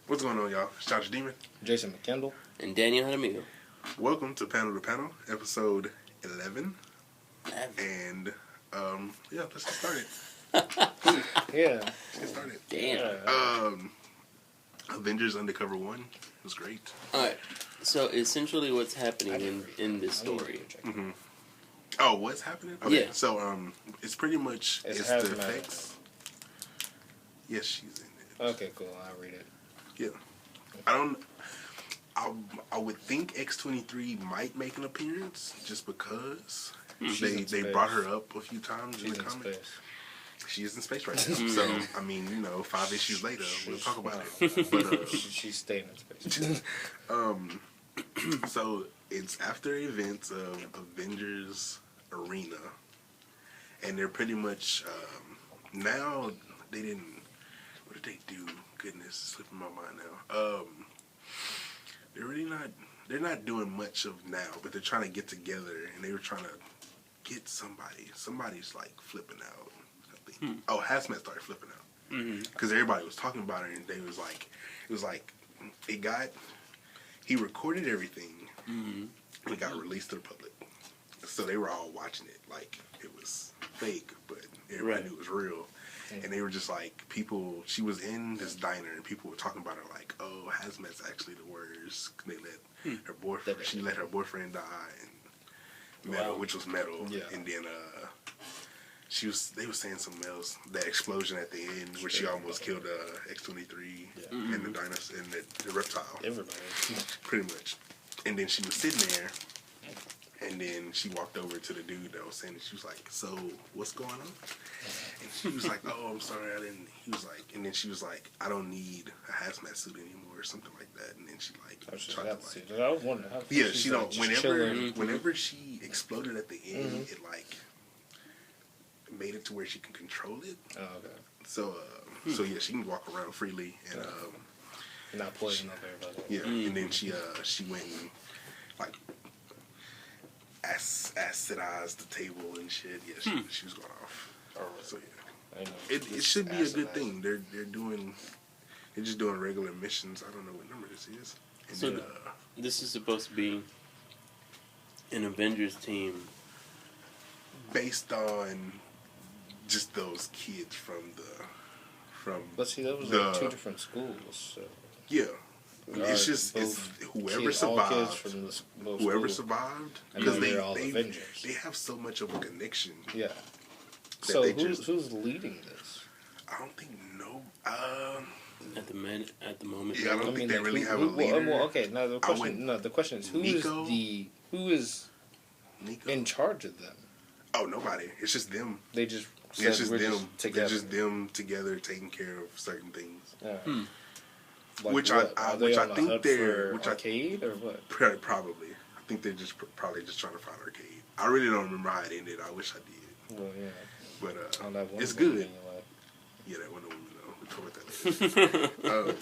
What's going on, y'all? It's Josh Demon. Jason McKendall. And Daniel Jaramillo. Welcome to Panel to Panel, episode 11. And, let's get started. Yeah. Let's get started. Damn. Avengers Undercover 1 was great. Alright, so essentially what's happening in this story. Mm-hmm. Oh, what's happening? Okay, Yeah. so, it's pretty much, it's the effects. Yes, she's in it. Okay, cool. I'll read it. Yeah. I would think X-23 might make an appearance just because they brought her up a few times in the comics. She is in space right now. So, I mean, 5 issues later, we'll talk about it. But, she's staying in space. So, it's after events of Avengers Arena. And they're pretty much, now, they didn't, what did they do? Goodness, it's slipping my mind now. They're not doing much of now, but they're trying to get together, and they were trying to get somebody's like flipping out. I think. Oh, Hazmat started flipping out because everybody was talking about it, and they was like, he recorded everything, and it got released to the public, so they were all watching it like it was fake, but everybody knew it was real. And they were just like, she was in this diner and people were talking about her like, oh, Hazmat's actually the worst. They let her boyfriend, she let her boyfriend die, and Metal, which was Metal. Yeah. And then they were saying something else, that explosion at the end where she almost killed X-23 and the dinosaur and the reptile. Everybody. Pretty much. And then she was sitting there. And then she walked over to the dude that was saying it. She was like, so, what's going on? And she was like, oh, I'm sorry, I didn't. He was like, and then she was like, I don't need a hazmat suit anymore or something like that. And then she like, tried to like. I was wondering how. Yeah, she don't. Whenever she exploded at the end, it like made it to where she can control it. Oh, okay. So, yeah, she can walk around freely and not poison up everybody. Yeah, and then she went and like acidized the table and shit. Yeah, she was going off. So yeah, it should be a good thing. They're just doing regular missions. I don't know what number this is. And so then, this is supposed to be an Avengers team based on just those kids from. But see, that was like 2 different schools. So. Yeah. It's just whoever survived. Whoever survived, because they have so much of a connection. Yeah. So who's leading this? I don't think at the moment. Yeah, I don't think they really have a leader. Well, okay. Now the question is who is Nico? In charge of them? Oh, nobody. It's just them. They just. It's just them. It's just them together taking care of certain things. Yeah. Like which I think they're arcade or what? Probably. I think they're just probably just trying to find arcade. I really don't remember how it ended. I wish I did. Well, yeah. But it's good. Yeah, that Wonder Woman. We'll talk about that later.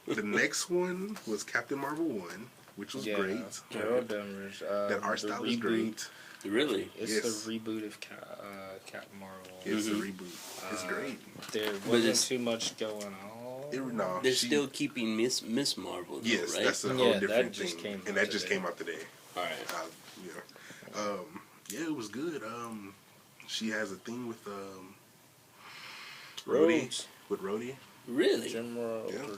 The next one was Captain Marvel 1, which was great. Carol Danvers. That art style was great. Really? It's the reboot of Captain Marvel. It's a reboot. It's great. There wasn't too much going on. They're still keeping Miss Marvel, though, yes, right? that's a whole different thing, and that just came out today. All right. Yeah, it was good. She has a thing with Rhodey. With Rhodey. Really? General. Yeah.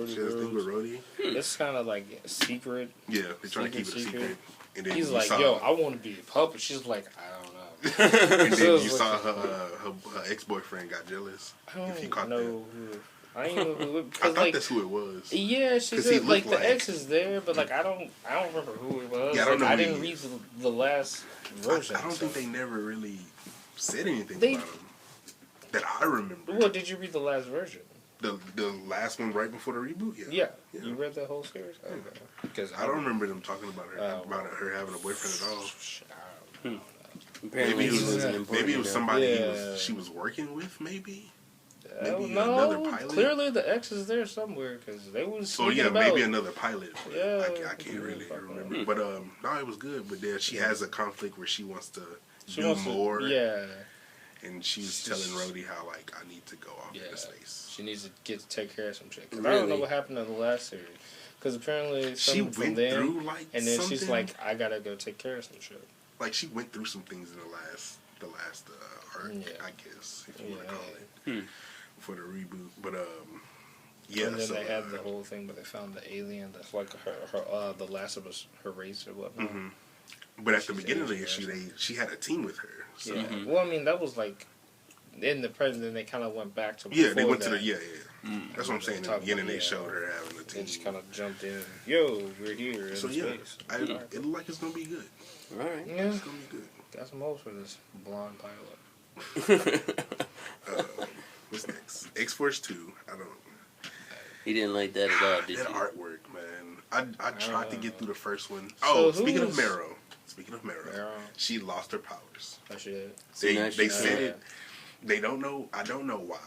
She has a thing with Rhodey. It's kind of like secret. Yeah, they're trying to keep it a secret. And then he's like, yo, I want to be a puppet. She's like, I don't know. And then you saw her ex-boyfriend got jealous. I don't if you caught know that. I didn't know who. I thought that's who it was. Yeah, she said like the ex is there, but like I don't remember who it was. Yeah, I don't know. I didn't read the last version. I don't think they never really said anything about him that I remember. Well, did you read the last version? The last one right before the reboot. Yeah. You read that whole series? Okay. Because I don't remember them talking about her having a boyfriend at all. I don't know. Maybe it was somebody she was working with. Maybe another pilot. Clearly, the X is there somewhere because they was. So yeah, maybe another pilot. I can't really remember. But no, it was good. But she has a conflict where she wants to do more. Yeah. and she was telling Rhodey how like I need to go off into space. She needs to take care of some shit. Cause I don't know what happened in the last series. Because apparently she went through like and then something. She's like, I gotta go take care of some shit. Like she went through some things in the last arc, I guess, if you want to call it, for the reboot. But yeah. And then they had the whole thing, but they found the alien that's like her the last of us, her race or whatnot. Mm-hmm. But at the beginning of the issue, she had a team with her. So. Yeah. Well, I mean, that was like in the present. Then they kind of went back to they went to the That's what I'm saying. In the beginning, they showed her having a team. And she kind of jumped in. Yo, we're here. In space. It looked like it's gonna be good. All right. Yeah, it's gonna be good. Got some hopes for this blonde pilot. What's next? X-Force 2. I don't. He didn't like that at all, did that you? artwork, man. I tried to get through the first one. Oh, speaking of Marrow, she lost her powers. I should. They said it. They don't know. I don't know why.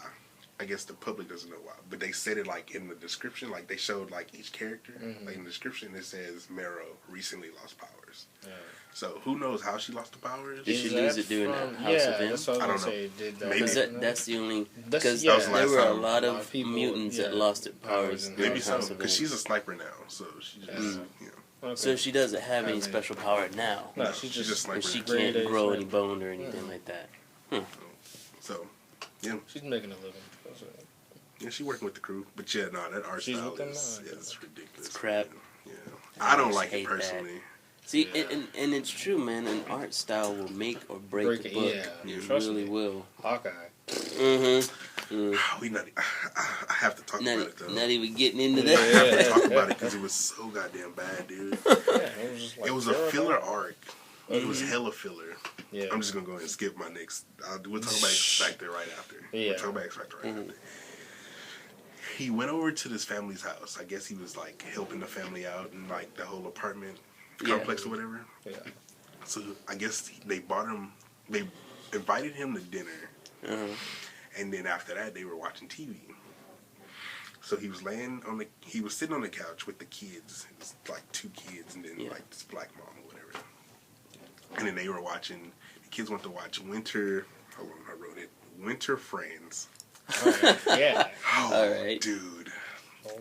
I guess the public doesn't know why, but they said it like in the description, like they showed like each character, like in the description it says Marrow recently lost powers. Yeah. So who knows how she lost the powers? Did she lose it during that House of M? That's what I don't know. Maybe that's the only because there were a lot of mutants that lost their powers. Maybe so, because she's a sniper now, so she just Okay. So she doesn't have any special power now. No, she's just sniper. She can't grow any bone or anything like that. So, yeah, she's making a living. Yeah, she's working with the crew, but that art style is ridiculous. It's crap. Yeah, I don't like it personally. That. See, and it's true, man. An art style will make or break the book. Yeah, it really will. Hawkeye. I have to talk about it though. Not even getting into that. I have to talk about it because it was so goddamn bad, dude. It was a filler arc. It was hella filler. Yeah. I'm just gonna go ahead and skip my next. We'll talk about X Factor right after. Yeah. We'll talk about X Factor right after. He went over to this family's house. I guess he was like helping the family out in like the whole apartment complex or whatever. Yeah. So I guess they invited him to dinner, and then after that they were watching TV. So he was sitting on the couch with the kids. It was like 2 kids and then like this black mom or whatever. And then they were watching. The kids went to watch Winter. Hold on, I wrote it. Winter Friends. Yeah. Oh, all right, dude.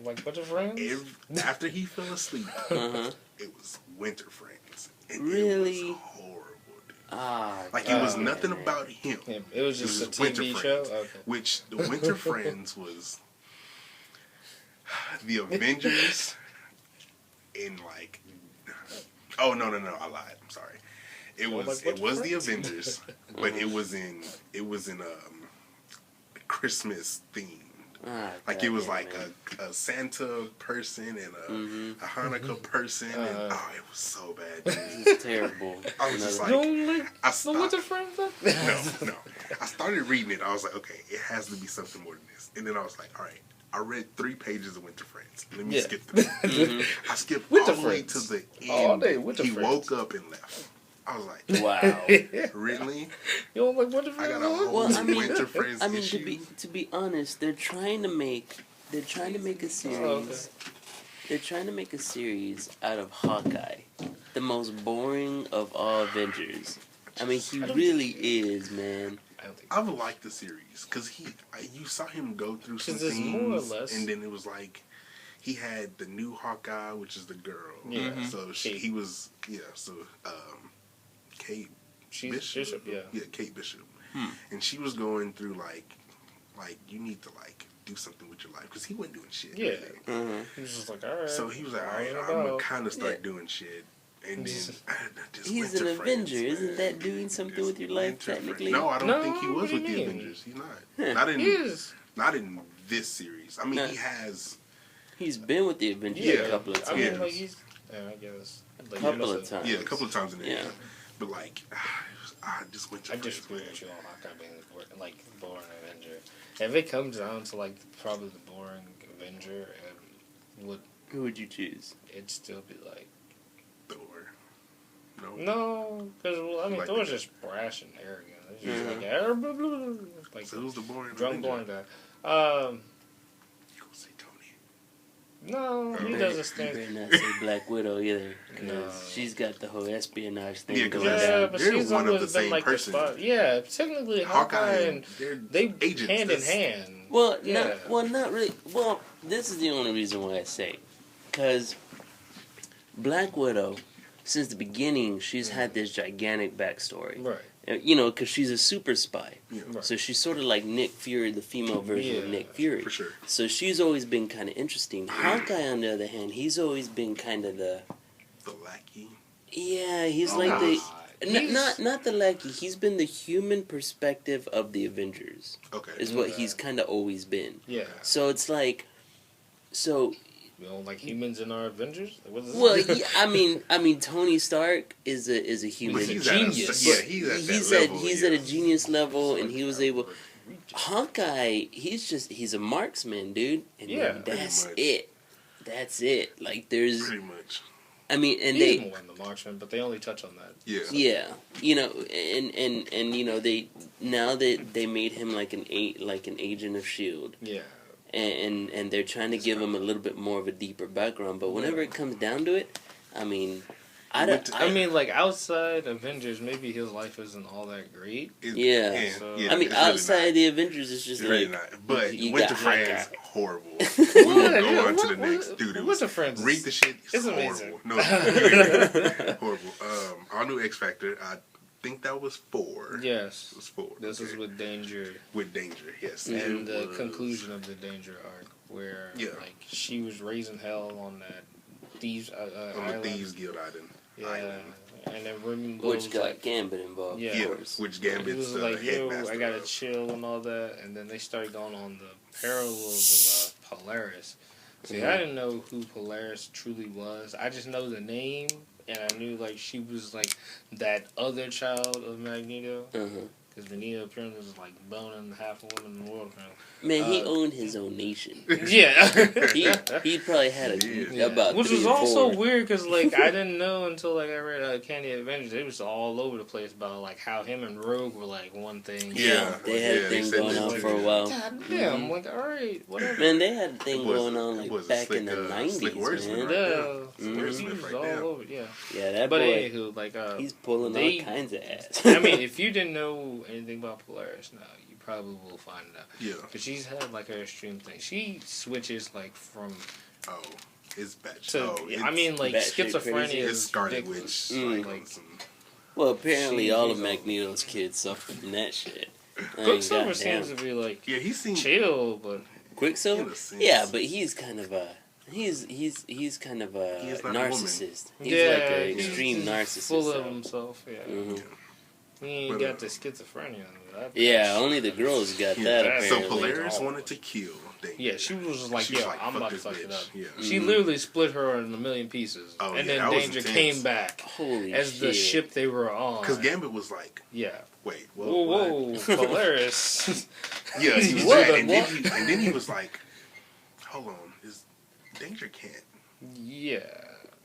Like Winter Friends. After he fell asleep, it was Winter Friends. And really? It was horrible, dude. It was nothing about him. It was just a TV show. Okay. Which the Winter Friends was the Avengers in like. Oh no! I lied. I'm sorry. It was the Avengers, but it was in Christmas themed. Like it was like a Santa person and a Hanukkah person, and it was so bad. Dude. It's terrible. I was just like, I stopped. No. I started reading it. I was like, okay, it has to be something more than this. And then I was like, all right. I read 3 pages of Winter Friends. Let me skip through it. I skipped all the way to the end. All day he woke up and left. I was like, wow. Really? You don't like Winter Friends? I got a whole Winter Friends issue. to be honest, they're trying to make a series. Oh, okay. They're trying to make a series out of Hawkeye, the most boring of all Avengers. I mean, he really is, man. I would like the series because you saw him go through some things, more or less. And then it was like he had the new Hawkeye, which is the girl. Yeah. So he was So Kate Bishop. Kate Bishop, and she was going through like you need to do something with your life because he wasn't doing shit. Yeah. He was just like, all right. So he was like, all right, I'm gonna kind of start doing shit. And then he's an Avenger. Isn't that doing something with your life technically? No, I don't think he was with the Avengers. He's not. Not in this series. I mean, he has. He's been with the Avengers a couple of times. I mean, I guess. A couple of times. Yeah, a couple of times in there. Yeah. But I just went to. I disagree with you on Hawkeye being boring Avenger. If it comes down to probably the boring Avenger, who would you choose? It'd still be Thor. No, because Thor's just brash and arrogant. It's just so who's the boring drunk Avenger? blind guy. You gonna say Tony? No, he doesn't stand. You better not say Black Widow either, because she's got the whole espionage thing going down. Yeah, but she's always been like the spot. Yeah, technically Hawkeye and they hand in hand. Well, not really. Well, this is the only reason why I say, because Black Widow, since the beginning, she's had this gigantic backstory. Right. Because she's a super spy. Yeah. Right. So she's sort of like Nick Fury, the female version of Nick Fury. For sure. So she's always been kind of interesting. Hawkeye, on the other hand, he's always been kind of the lackey. Yeah, he's not the lackey. He's been the human perspective of the Avengers. Okay. Is what he's kind of always been. Yeah. So it's like, like humans in our Avengers. Well, I mean, Tony Stark is a human. He's a genius. He's at a genius level, and he was able. Hawkeye, he's a marksman, dude, and that's it. That's it. Like there's pretty much. I mean, and he's more than the marksman, but they only touch on that. Yeah. And they made him like an agent of SHIELD. Yeah. And they're trying to give him a little bit more of a deeper background, but whenever it comes down to it, I mean, like outside Avengers, maybe his life isn't all that great. I mean, outside the Avengers, it's just really like not. But Winter Friends, horrible. We will go on to the next. Dude, Winter Friends. Read the shit. It's horrible. amazing. No, horrible. Our new X Factor. I think that was 4. Yes, it was 4. This is with Danger. With Danger, yes. And the conclusion of the Danger arc, where like she was raising hell on that Thieves on the Thieves Guild Island. And then which got Gambit involved. Yeah, of course. Which Gambit's was like, headmaster. I gotta chill and all that, and then they started going on the parallels of Polaris. See, I didn't know who Polaris truly was. I just know the name, and I knew like she was like that other child of Magneto. Because Magneto apparently was like boning half a woman in the world. Man, he owned his own nation. Yeah, he probably had about which 3 was or 4. also weird because like I didn't know until like I read Candy Avengers. It was all over the place about like how him and Rogue were like one thing. They had a thing going on for a while. God damn, I'm like, all right, whatever. Man, they had a thing going on like back in the 90s, man. He was all over. Yeah, that but boy. Anywho, like he's pulling all kinds of ass. I mean, if you didn't know anything about Polaris, now you probably will find out. Yeah. Because she's had like her extreme thing. She switches like from. Oh, it's bad. I mean, like schizophrenia is Scarlet Witch. Well, apparently all of Magneto's kids suffer from that shit. Quicksilver seems to be like he seems chill, but Quicksilver, but he's kind of a. He's kind of a narcissist. He's like an extreme narcissist. Full of himself, He ain't got the schizophrenia. Only the girls got that. Apparently. So Polaris wanted to kill Danger. Yeah, she was just like, I'm about to fuck it up. Yeah. She literally split her in a million pieces. And then Danger came back as the ship they were on. Because Gambit was like, wait, whoa, Polaris. He was what? And then he was like, hold on, Danger can't. Yeah.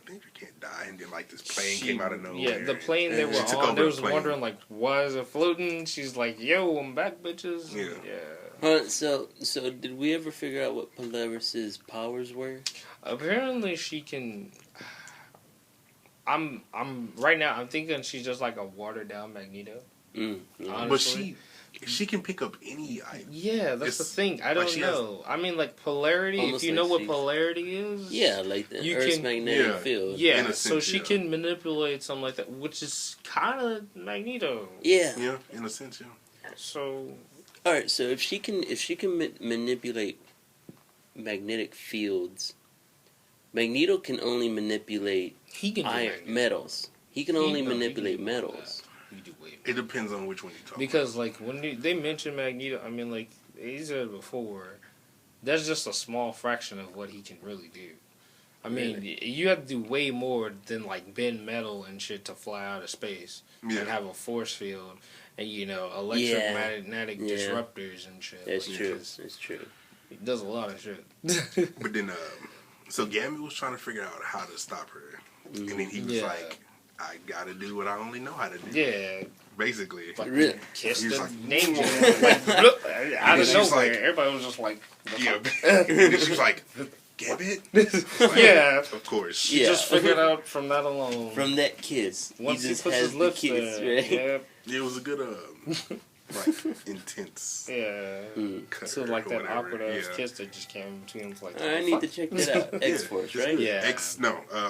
Danger can't die, and then like this plane came out of nowhere. Yeah, the plane they were on, they was wondering like, why is it floating? She's like, yo, I'm back, bitches. Yeah. So did we ever figure out what Polaris's powers were? Apparently, she can. I'm right now. I'm thinking she's just like a watered down Magneto. But she can pick up any item. Yeah, that's the thing. I don't know. I mean, like polarity. If you know what polarity is, like the Earth's magnetic field. Yeah, so she can manipulate something like that, which is kind of Magneto. Yeah, in a sense, So, all right. So if she can manipulate magnetic fields, Magneto can only manipulate metals. He can only manipulate metals. It depends on which one you talk because, like, when they mention Magneto, I mean, like, he said before, that's just a small fraction of what he can really do. I mean, you have to do way more than, like, bend metal and shit to fly out of space and have a force field and, electromagnetic disruptors and shit. That's true. That's true. He does a lot of shit. But then, so Gambit was trying to figure out how to stop her. And then he was like, I gotta do what I only know how to do. Yeah. Basically. Like, kiss the Danger. Like, out of nowhere. Everybody was just like, and then she was like, Gambit? Yeah. Of course. She Yeah. just figured out from that alone. From that kiss, Once he he just puts has his the lips kiss, there. right? Yep. It was a good, like, intense Yeah. Mm. cut. So like or that whatever. awkward ass Yeah. kiss that just came between them. Like, I need to check that out. X Force, right? Yeah.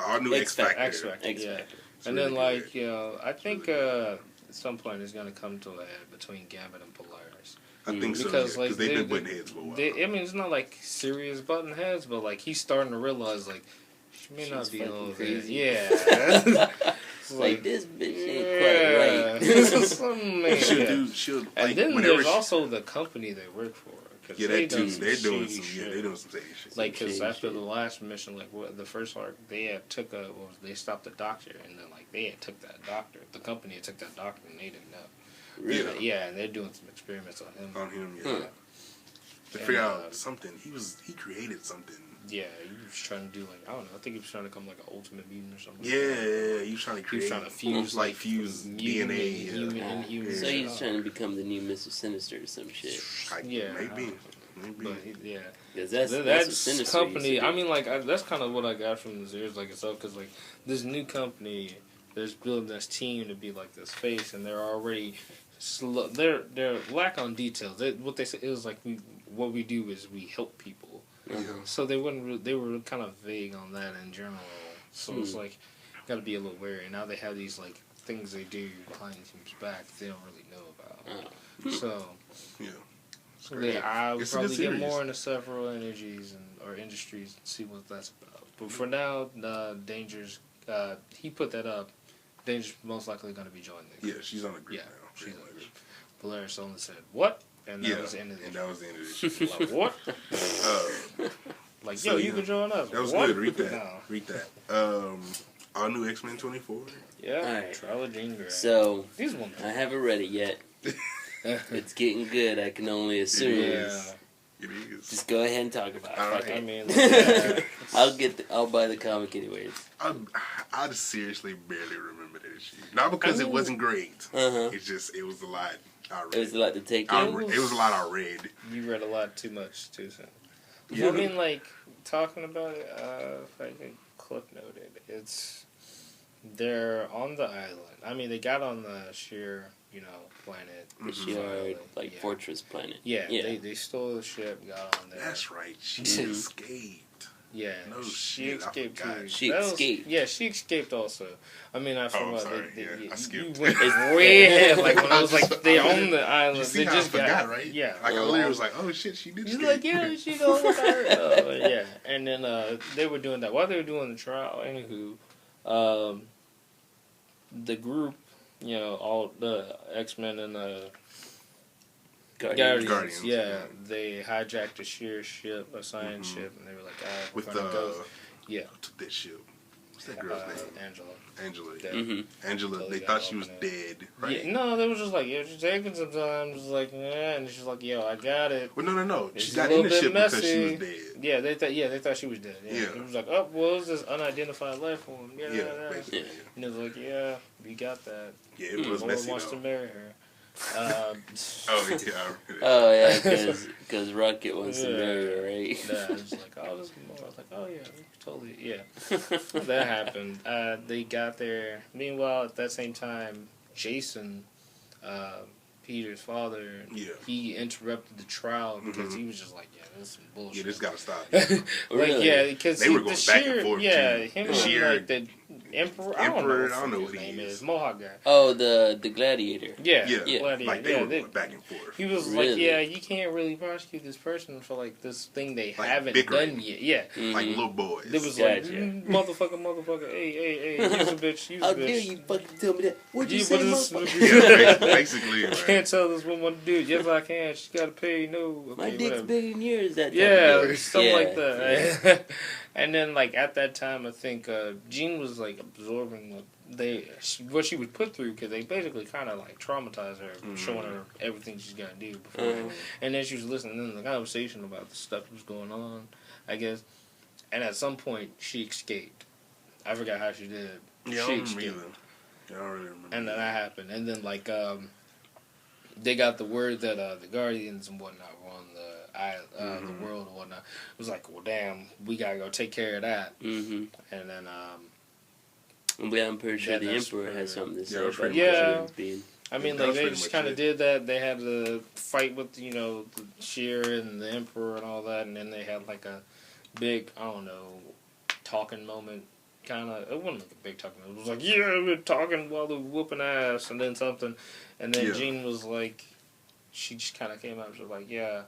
All new X Factor. X Factor. X Yeah. Factor. It's And really then like good. you know, I think really at some point it's gonna come to a head between Gambit and Polaris. I think so, Because, because like, they've been they- butting heads for a while. I mean, it's not like serious button heads, but like he's starting to realize like she may not She's be fucking all crazy. Yeah. It's Like, this bitch ain't quite right. Something ain't she'll yeah. do, she'll, And like, then whenever there's she, also the company they work for. 'Cause yeah, they that too. done some They're doing shady some, shit. they're doing some shady shit. Like, because Shady after shit. the last mission, like the first arc, they had took they stopped the doctor, and then like they had took that doctor. The company had took that doctor, and they didn't know. Really? Yeah, and they're doing some experiments on him. on him, yeah. Hmm. To figure And, out something, he created something. Yeah, he was trying to do like I don't know. I think he was trying to become like an ultimate mutant or something. Yeah, he was trying to He create. was trying to fuse like fuse mutant DNA. and human and human. So shit he's up. trying to become the new Mr. Sinister or some shit. Like, Yeah, maybe. But yeah, Because that's that's Sinister company. used to I do. mean, like that's kind of what I got from the series, like itself, because like this new company, there's building this team to be like this face, and they're already slow. They're lack on details. What they say is like what we do is we help people. Yeah. So they they were kind of vague on that in general. So it's like got to be a little wary. Now they have these like things they do behind the team's back they don't really know about. So Yeah. so I would It's a good probably get series. more into several energies or industries and see what that's about. But for now, Danger's he put that up. Danger's most likely going to be joining the Yeah, group. she's on the group Yeah, now. she's pretty on the much. group. Polaris only said what, and that Yeah, was the end of the and show. that was the end of the shit. Like what? Like So, yo, you yeah. can join us. That was What? good. Read that. No. Read that. All new X-Men 24. Yeah, Alright. Trial of Jean Grey. So, These ones. I haven't read it yet. It's getting good, I can only assume. Yeah. It is. Just go ahead and talk about it. Alright. Fuck I it. mean, like, I'll buy the comic anyways. I just seriously barely remember that shit. Not because I mean- it wasn't great. Uh-huh. It's just, it was a lot I read. It was a lot to take I in. re- it was a lot I read. you read a lot too much too soon. Yeah. I mean, like talking about it. If I could clip note it, they're on the island. I mean, they got on the sheer, planet. The Mhm. Shi'ar, like, Yeah. fortress planet. Yeah, Yeah. They stole the ship, got on there. That's right. She Mhm. escaped. Yeah, No she shit, I escaped forgot. too. She That was- escaped. Yeah, she escaped also. I mean, I I'm from sorry, they, yeah, I you skipped. went way ahead. Like when I was like, they I own the island. You see they how just I forgot, got right? Yeah, Like, I literally was like, oh shit, she did She's escape. like, yeah, she goes with her. Yeah, and then they were doing that while they were doing the trial. Anywho, the group, all the X-Men and the Guardians, Guardians, yeah, yeah. they hijacked a sheer ship, a science Mhm. ship, and they were like, we're With gonna go. Yeah, who took that shit? What's that girl's name? Angela. Angela. Yeah. Mm-hmm. Angela. Totally They got thought she was open dead, right? Yeah, no, they was just like, yeah, she's taking some time. Just like, yeah, and she's like, yo, I got it. Well, no. It's She a got in little the bit ship because she messy. was dead. Yeah, they thought she was dead. Yeah, Yeah. It was like, oh, well, it's this unidentified life form. Yeah, Yeah, basically. Yeah. And it was like, yeah, we got that. Yeah, it was Lord messy wants to though. marry her. Oh yeah, I remember that. Oh, yeah, because Rocket wants to Yeah. marry her, right? Yeah, it's like, oh, this is more. I was like, oh yeah, totally, yeah. That happened. They got there. Meanwhile, at that same time, Jason, Peter's father, Yeah. he interrupted the trial because Mhm. he was just like, yeah, this is some bullshit. Yeah, this gotta stop. Like, Really? yeah, because They were going back and forth, yeah, too. him The and sheer- like the Emperor, I Emperor, don't know what his name is. Mohawk guy. Oh, the gladiator. Yeah, Yeah, Gladiator. like they yeah, were going back and forth. he was Really? like, yeah, you can't really prosecute this person for like this thing they Like haven't bickering. done yet. Yeah. Like Mhm. little boys. It was Gotcha. like, motherfucker, hey, use a bitch, use a How bitch. dare you fucking tell me that? What'd you Yeah, say, what is- motherfucker? Yeah, basically, I man. can't tell this woman what to do. Yes, I can. She got to pay. No. Okay, My dick's whatever. bigger than yours. That type Yeah, of like, something yeah. like that. And then, like at that time, I think Jean was like absorbing what she was put through because they basically kind of like traumatized her, showing her everything she's got to do before. And then she was listening to the conversation about the stuff that was going on, I guess. And at some point, she escaped. I forgot how she did. Yeah, I She don't remember escaped. either. Yeah, I don't really remember. And then that happened. And then, like, they got the word that the Guardians and whatnot were on the the world or whatnot. It was like, well, damn, we gotta go take care of that. Mm-hmm. And then, But I'm pretty sure the that's Emperor has something to say that's about pretty much it. President's being. I mean, That like was they pretty just much kind it. of did that. They had the fight with the Sheer and the Emperor and all that, and then they had like a big, I don't know, talking moment. Kind of, it wasn't like a big talking moment. It was like, yeah, we're talking while they're whooping ass, and then something, and then Yeah. Jean was like, she just kind of came out. She was like, yeah,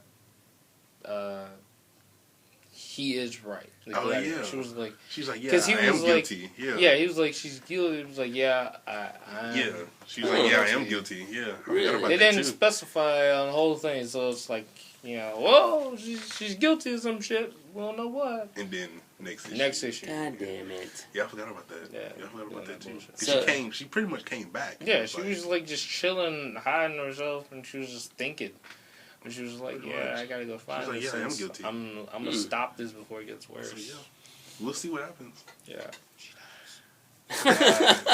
he is right. Like, Oh, yeah. She was like, She's like, yeah, 'Cause he I am was like- guilty. Yeah. yeah, he was like, she's guilty. He was like, yeah, I'm Yeah. She was like, yeah, I am guilty. Yeah. I Really? forgot about They that didn't too. specify on the whole thing, so it's like, whoa, she's guilty of some shit. We don't know what. And then next issue. Next issue. God damn it. Yeah, I forgot about that. Yeah, I forgot about that too. bullshit. 'Cause So- she pretty much came back. Yeah, she was like just chilling, hiding herself, and she was just thinking. And she was like, Pretty yeah, much. I gotta go find like, this. yeah, I am since guilty. I'm gonna stop this before it gets worse. So, yeah. We'll see what happens. Yeah.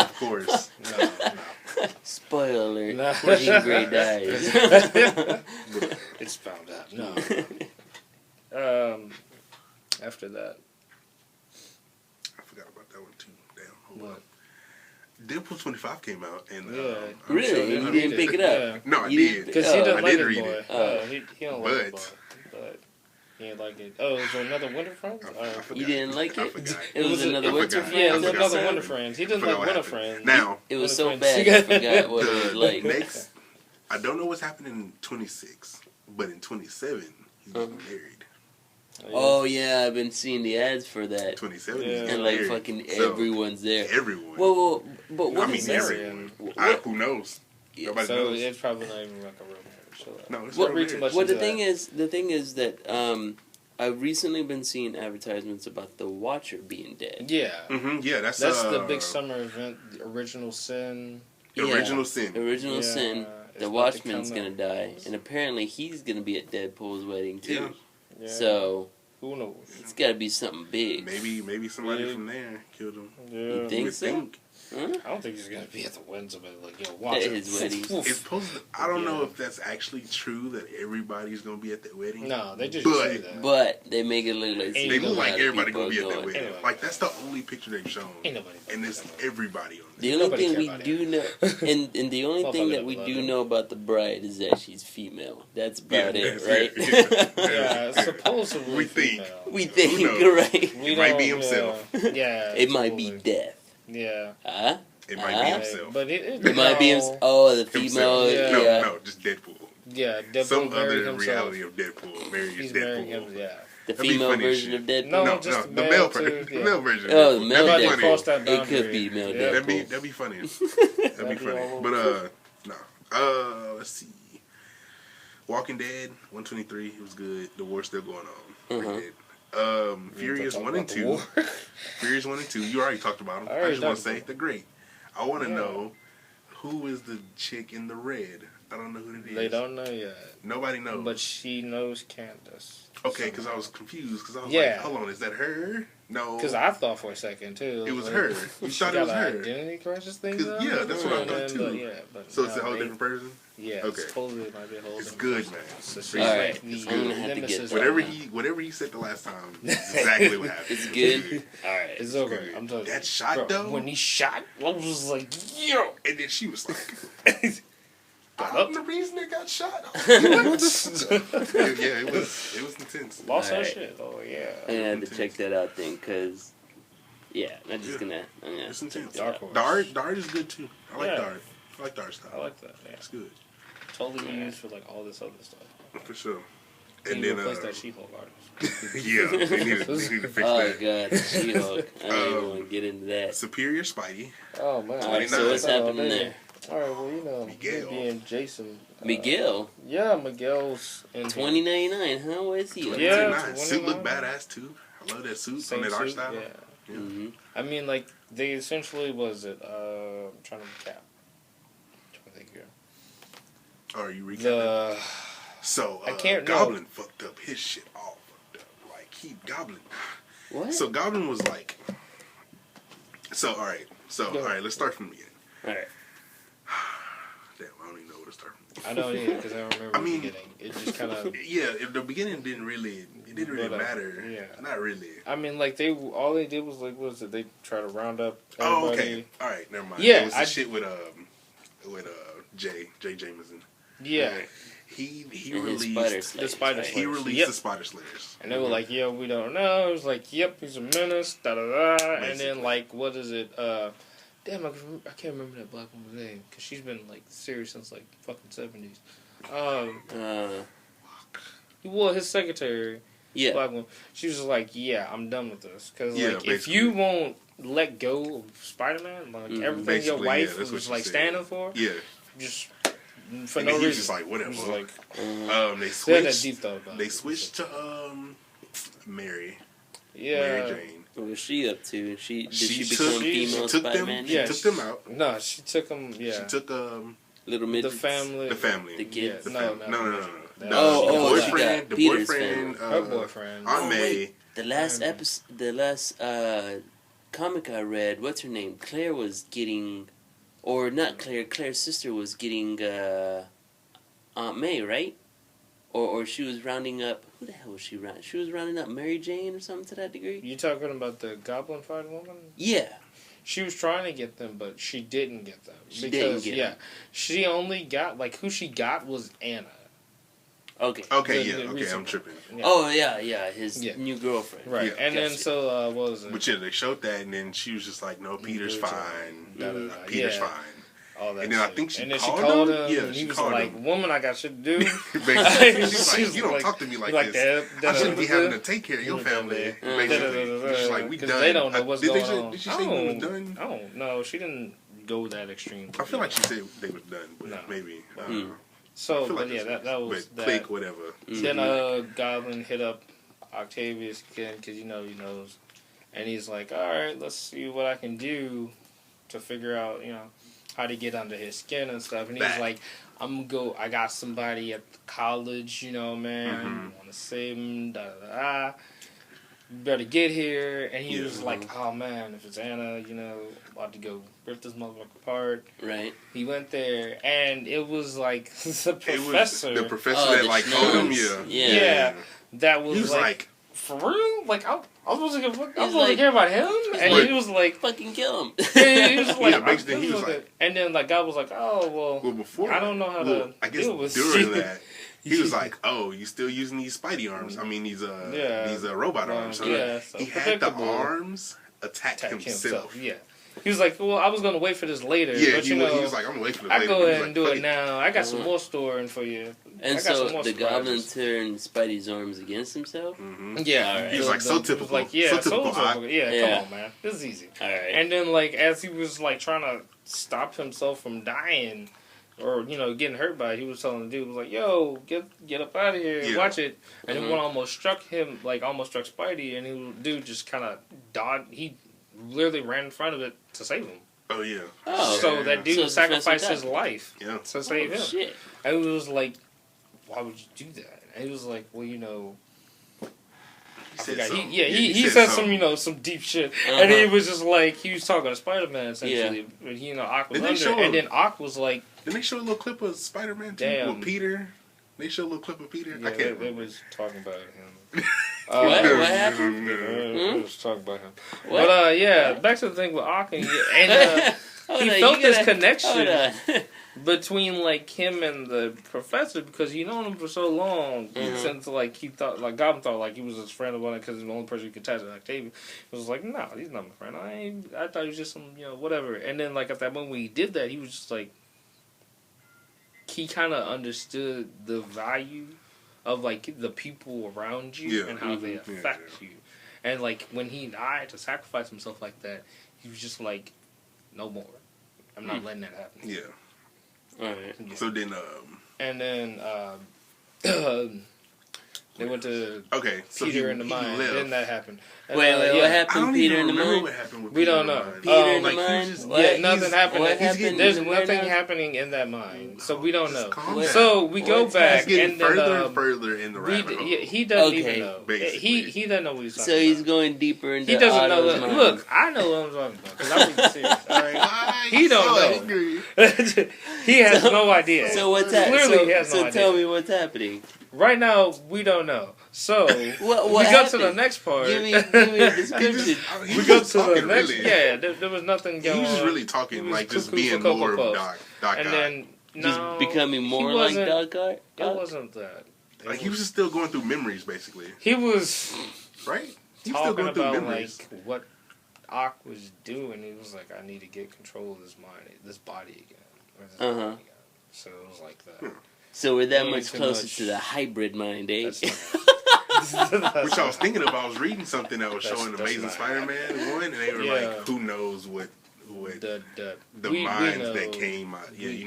Of course. No. Spoiler alert. No. Jean Grey dies. It's found out. No. After that. I forgot about that one too. Damn. Hold What? on. Deadpool 25 came out, and Yeah. I'm Really? sure You that- didn't pick it up? No, I You did. didn't- Because Oh, he I didn't like did it, read boy. it. He don't like it, boy. But- But he didn't like it. Oh, is there another Winter Friends? I forgot. You didn't like I it? forgot. It was another I Winter forgot. Friends? Yeah, it I was forgot another what Winter happened. Friends. He I didn't forgot like what Winter happened. Friends. Now, It was so Winter bad, Friends. I forgot what it was like. next, I don't know what's happening in 26, but in 27, he's getting married. Oh, yeah, I've been seeing the ads for that. 27, Yeah. he's And, getting like, married. fucking So, everyone's there. everyone. Well, but what I mean, is this? everyone. What- Who knows? Nobody So knows. it's probably not even like a real marriage. So No, it's What not read marriage. too much Well, the into thing is that I've recently been seeing advertisements about the Watcher being dead. Yeah. Yeah, that's the big summer event, the Original Sin. Yeah. Original Sin. Original Yeah, Sin. it's The about to Watchman's come gonna out. die, and apparently he's gonna be at Deadpool's wedding too. Yeah. So Who knows? it's got to be something big. Maybe somebody Yeah. from there killed him. Yeah. You think would so? Huh? I don't think he's gonna be at the wedding, but like, watch At it. his wedding. It's supposed to, I don't know Yeah. if that's actually true that everybody's gonna be at that wedding. No, they just But- do that. But they make it look like Ain't They a look lot like of everybody people gonna be at that going. wedding. Anyway. Like that's the only picture they've shown, Ain't nobody. and it's everybody on The there. only Nobody thing care we about do him. know, and the only thing that we Motherfucker do don't know about the bride is that she's female. That's about it, that's right? it. Yeah, it's supposedly We think. female. We Who think, knows? right? We It might be don't- himself. Yeah. It might be absolutely. death. Yeah. Huh? It might be Ah. himself. But It might be no. oh, the Himself. female. Yeah. No, Yeah. no, just Deadpool. Yeah, Deadpool Some married other himself. reality of Deadpool. Married He's as marrying Deadpool. him. Yeah. The That'd be female funny as version shit. of Deadpool. No, No, just no, the the male male, too, the yeah. male version. Oh, of the Deadpool. male That'd be Deadpool. funny. Cross that It could boundary. be male Yeah. Deadpool. That'd be funny. That'd be be funny. all But over. no. Let's see. Walking Dead 123. It was good. The war's still going on. Uh-huh. Pretty good. Furious Talk 1 and about the 2. war. Furious 1 and 2. You already talked about them. I I already just want to talked say about they're great. I want to Yeah. know who is the chick in the red. I don't know who it is. They don't know yet, Nobody knows. but she knows Candace. Okay, because I was confused. Because I was Yeah. like, hold on, is that her? No. Because I thought for a second too. It was like, her. You she thought it got was an her. Identity crisis thing. 'Cause, going yeah, that's what I on, thought, and, too. yeah, but So it's a no, whole they- different person? Yeah, Okay. supposedly it might be a whole It's different good, person. man. So she's Alright, like the I'm gonna have to get nemesis that. right Whatever now. whatever he said the last time is exactly what happened. It's good. All right. It's okay. I'm telling you. That shot, Bro, though? When he shot, I was just like, yo. And then she was like, Got I'm up. the reason they got shot. Lost Yeah, it was intense. her Alright. shit. Oh yeah. I'm gonna have to check that out then, cause yeah, I'm just Yeah. gonna. It's intense. Dark Horse. Dart is good too. I like Yeah. Dart. I like Dart style. I like that. Yeah. It's good. Totally used for like all this other stuff. For sure. And And you then replace that She-Hulk artist. yeah, they need to fix Oh that. god, She-Hulk. I don't even Um, want to get into that. Superior Spidey. Oh man. All right, so 29. what's happening there? All right, well, you know, Miguel. being Jason. Miguel, Yeah, Miguel's in here. $20.99. Huh? Where's he? Yeah. 29. Suit look 29. badass too. I love that suit Same on that art suit, style. yeah. Yeah. Mm-hmm. I mean, like, they essentially, was it, I'm trying to recap. Trying to think here. Oh, are you recapping? The, So I can't- no. Goblin fucked up his shit all fucked up. Like Goblin. What? So Goblin was like. So all right. So Go all ahead. right. Let's start from the beginning. All right. Damn, I don't even know where to start from. I don't either because I don't remember I mean, the beginning. It just kind of. Yeah, if the beginning didn't really matter. Yeah. Not really. I mean, like all they did was like, what was it? They try to round up. Oh, Everybody. okay. All right, never mind. Yeah, it was the shit with Jay Jameson. Yeah. He And his released Spider the Spider Slayers, he right? released Yep. the Spider Slayers. And they were like, "Yo, we don't know." It was like, "Yep, he's a menace." Da da da. And then Basically. like, what is it? Damn, I can't remember that black woman's name because she's been like serious since like fucking 70s. Well, his secretary, Yeah. black woman, she was just like, "Yeah, I'm done with this." Because Yeah, like, if basically. you won't let go of Spider-Man, like everything your Basically, yeah, wife that's what was she like said. standing for, Yeah. just for And no then he reason. was just like, whatever. He was like, They they had that switched. deep thought about They it. switched to Mary Yeah. Mary Jane. What was she up to? Did she took- become female took them. Spider-Man? She Yeah, took them out. No, she took him. Yeah. She took Little the midgets. family. the family. The kids. The No, fam- no, no. That- The Oh, she boyfriend. got The Peter's boyfriend. Her boyfriend. Aunt Oh, May. wait. The last Family. episode, the last comic I read, what's her name? Claire was getting, or not Claire. Claire's sister was getting Aunt May, right? Or she was rounding up. Who the hell was she rounding? She was rounding up Mary Jane or something to that degree. You talking about the Goblin fighting woman? Yeah. She was trying to get them, but she didn't get them. She because, didn't get yeah, them. she only got, like, who she got was Anna. Okay. Okay, The- yeah, the okay, recent I'm tripping. Yeah. Oh yeah, his Yeah. new girlfriend. Right. Yeah. And then, Gotcha. so, what was it? But yeah, they showed that, and then she was just like, "No, Peter's Peter's fine. fine. Peter's Yeah. fine." All that And then I shit. think she and then called she called him? him, Yeah, and she he was called like, him. "Woman, I got shit to do." Basically, she's like, "You don't like- talk to me like like this. that. I shouldn't be Da-da-da-da. having to take care of your family." Da-da-da-da. Basically, she's like, "We 'Cause done." they don't know what's Did going they, on. Did she say we was done? I don't know. She didn't go that extreme. I feel like she said they was done, but No. maybe. I Hmm. don't know. So, I feel but like yeah, that's that what was but that. click, whatever. Then Goblin hit up Octavius again because he knows, and he's like, "All right, let's see what I can do to figure out how to get under his skin and stuff." And he's Back. like, "I'm gonna go. I got somebody at the college, man. Want to save him? Da da da. You better get here." And he Yeah. was like, "Oh man, if it's Anna, about to go rip this motherfucker apart." Right. He went there, and it was like the It was professor the professor Oh, that the like told him, schnoz. yeah. Yeah. that was He was like, for real? Like, I was supposed to, He's to like- care about him? And like- he was like, Fucking kill him. he was like, Yeah, basically, I'm he was good with like- it. And then, like, God was like, oh, well, well, before I don't know how to I guess deal with during shit. that, he was like, "Oh, you still using these Spidey arms? I mean, these robot arms." So yeah, so he had the predictable. arms attack Attack himself. Yeah. He was like, well, I was going to wait for this later. Yeah, but, he was like, "I'm gonna wait for the I later." go He was ahead like, and do "Fuck it now. I got some Uh-huh. more storing for you. I And got some so more the Goblin surprises. turned Spidey's arms against himself. Mhm. Yeah. Alright. He was like, so typical. Like, yeah, So so typical, typical. Yeah, Yeah. come on, man. This is easy. All right. And then, like, as he was, like, trying to stop himself from dying or, getting hurt by it, he was telling the dude, was like, yo, get up out of here, Yeah. watch it. And then Mhm. one almost struck him, like, almost struck Spidey, and the dude just kind of dodged. He literally ran in front of it to save him. Oh yeah. Oh. So Yeah. that dude So the professor sacrificed died. his life Yeah. to save Oh, him. shit. And it was like, why would you do that? And he was like, well, He I said forgot. something. He said some some deep shit, and he was just like he was talking to Spider-Man essentially. But Ock was Didn't they under, show and him? then Ock was like, Didn't they show a little clip of Spider-Man too Damn. with Peter? They showed a little clip of Peter. yeah, I can't they remember. was talking about him. What? Uh, What happened? They was talking about him. What? But yeah, back to the thing with Ock and Hold he on, felt you this gotta- connection. hold on. between like him and the professor because he known him for so long since like he thought like Goblin thought like he was his friend or whatever because he's the only person who could touch Octavius. He was like, no, he's not my friend. I thought he was just some whatever. And then like at that moment when he did that, he was just like he kind of understood the value of like the people around you and how they affect you. And like when he died to sacrifice himself like that, he was just like, no more. I'm not letting that happen. Yeah. All right. So then, And then They went to Okay, so Peter in the he Mine. left. Then that happened. And Wait, then, wait, what I happened, don't Peter even in the remember Mine? what happened with We Peter don't in the know. Mine. Peter in the Like, he was Mine? just- What? Yeah, nothing happened. What He's getting- happened? There's Where nothing now? happening in that mine, so we don't Just know. calm What- down. So we go What's back, He's getting and then further and further in the we, rabbit hole. he doesn't Okay. even know. Basically. He doesn't know what he's talking So he's about. going deeper into He doesn't know. Otto's mind. Look, I know what I'm talking about because I'm being serious. All right, Why he you don't so know. angry? he has no idea. So what's Clearly, happening? he has no So idea. tell me what's happening. Right now, we don't know. So What we go to happened? the next part. Give me a description. He we was go just to the talking, next. really. Yeah, there was nothing He going was just on. really He talking, was like just cuckoo being for Cocoa more of Puffs. Doc And Ock. then Just no, becoming he more like wasn't- Doc Ock? It wasn't that. Like he was just still going through memories, basically, He was right? He was still talking going through about memories. like what Ock was doing. He was like, I need to get control of this mind, this body again. Or this body again. So it was like that. So we're that Ain't much too closer much. to the hybrid mind, eh? That's not- Which I was thinking about. I was reading something that was That's- showing that's Amazing not Spider-Man 1, and they were Yeah. like, "Who knows what the we minds know- that came out?" Yeah, you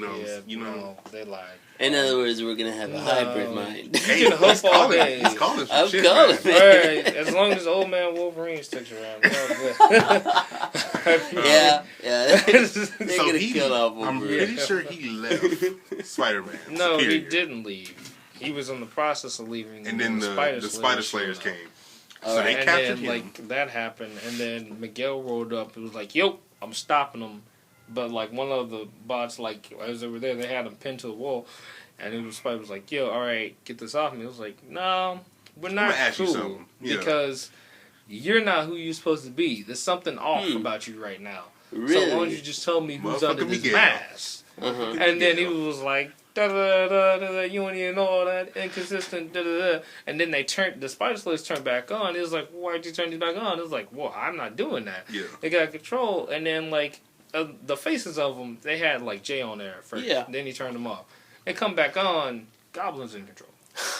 know. no, they lied. In other words, we're gonna have a No. hybrid mind. Hey, You can hope he's all calling. day. He's calling some I'm shit, calling, man. man. Alright, as long as old man Wolverine sticks around, it's all good. Yeah, yeah. They're So gonna he, kill off I'm Wolverine. pretty sure he left Spider-Man. No, he Superior. didn't leave. He was in the process of leaving. And then the Spider Slayers showed up. came. So they And captured then, him. like, that happened, and then Miguel rolled up. It was like, yo, I'm stopping him. But, like, one of the bots, like, as they were there, they had him pinned to the wall. And it was Spider was like, yo, all right, get this off me. It was like, no, we're not gonna ask you cool. something. Yeah. Because you're not who you're supposed to be. There's something off about you right now. Really? So why don't you just tell me who's Motherfucker under this Miguel. mask? Uh-huh. And then he was like, da da da da da, you ain't even know all that, inconsistent, da da da. And then the Spider Slayers turned back on. It was like, why'd you turn these back on? It was like, well, I'm not doing that. Yeah. They got control. And then, like, the faces of them, they had, like, Jay on there at first. Yeah. Then he turned them off. They come back on, Goblin's in control.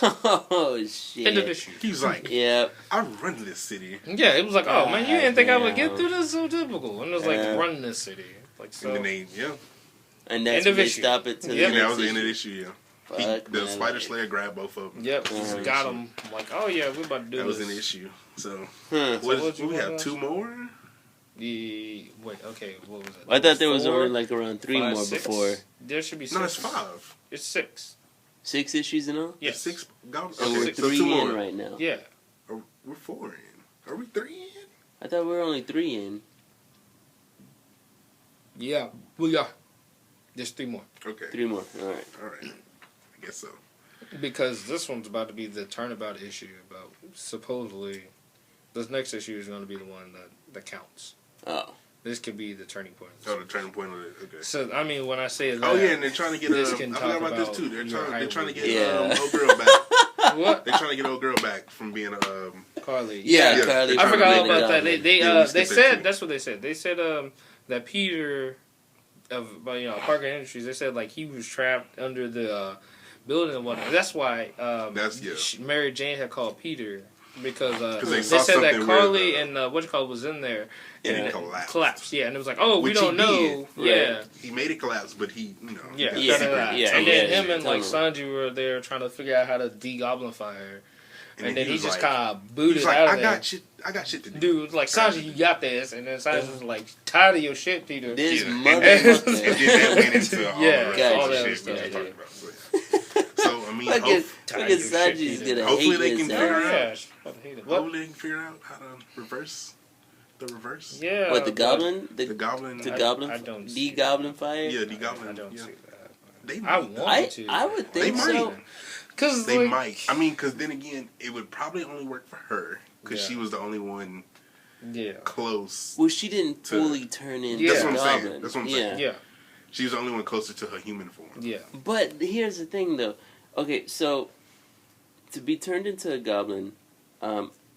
Oh End of shit. issue. He was like, Yeah. I run this city. Yeah, it was like, oh, man, you didn't think I would get Damn. through this? So typical. And it was like, Yeah. run this city. Like, so. And then they, And that's End when of they issue. stop it to Yep. the and that next was the end of issue. the issue, Fuck, the man, Spider like- Slayer grabbed both of them. Yep, Uh-huh. got him. Like, oh, yeah, we're about to do That was this. an issue. So, Huh. what what you we want have us? 2 more? Wait, okay, what was it? I thought there was 4, only like around 3 5, more 6? before. There should be 6. No, it's 5. It's 6. 6 issues in all? Yes. It's 6 goblins. And Okay, we're so 3 2 in more. right now. Yeah. We're 4 in. Are we 3 in? I thought we were only 3 in. Yeah, we are. There's 3 more. Okay. 3 more. Alright. All right. I guess so. Because this one's about to be the turnabout issue about supposedly this next issue is going to be the one that counts. Oh. This could be the turning point. Oh, the turning point of it. Okay. So, I mean, when I say that. Oh yeah, and they're trying to get. This I can forgot talk about this about too. They're your trying to get Yeah. old girl back. What? They're trying to get old girl back from being Carly. Yeah, Yeah, Carly. I I from forgot Green about that. Goblin. They Yeah, we they skipped it said too. that's what they said. They said that Peter of Parker Industries. They said like he was trapped under the building and whatnot. That's why Mary Jane had called Peter because they they saw said that something where Carly the- and what was in there And and it collapsed. collapsed. Yeah, and it was like oh we Which don't he know. did. Yeah. Right. He made it collapse, but he, Yeah, got Yeah, secret. yeah, and yeah, then yeah, him and like totally. Sanji were there trying to figure out how to de-goblinify her, and then he was just like- kind of booted He's like, out of I there. got shit to do. Dude, like Sanji, you got this, and then Sanji was like, tired of your shit, Peter. This Yeah. And motherfucker. And then that went into all Yeah, the rest gotcha. of all the that shit stuff, we just yeah. talked about. So I mean, Fucking Tired of your shit, Sanji's Peter. gonna Hopefully hate they this. can Oh, figure huh? out- yeah, she's about to hate it. What? hopefully they can figure out how to reverse the reverse. Yeah. What, the but goblin? The goblin. The I- goblin? I don't see De-goblin fire? Yeah, the goblin. I don't yeah. see that. They I might. want to. I would They think might. so. Cause They like, might. I mean, because then again, it would probably only work for her because Yeah. she was the only one Yeah. close. Well, she didn't To- fully turn into That's a what I'm saying. goblin. That's what I'm yeah. saying. Yeah. She was the only one closer to her human form. Yeah. But here's the thing, though. Okay, so to be turned into a goblin,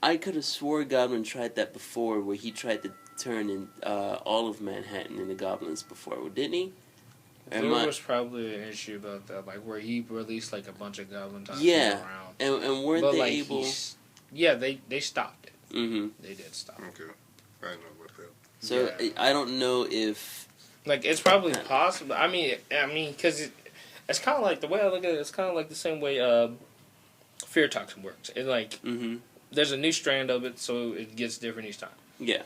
I could have swore Goblin tried that before, where he tried to turn in all of Manhattan into goblins before, didn't he? There Am I- was probably an issue about that, like where he released like a bunch of goblins Yeah. around. and weren't But they like able? yeah, they stopped it. Mm-hmm. They did stop. Okay, I didn't know about that. So Yeah. I don't know if. Like it's probably possible. I mean, because it's kind of like the way I look at it. It's kind of like the same way fear toxin works. It like Mm-hmm. there's a new strand of it, so it gets different each time. Yeah.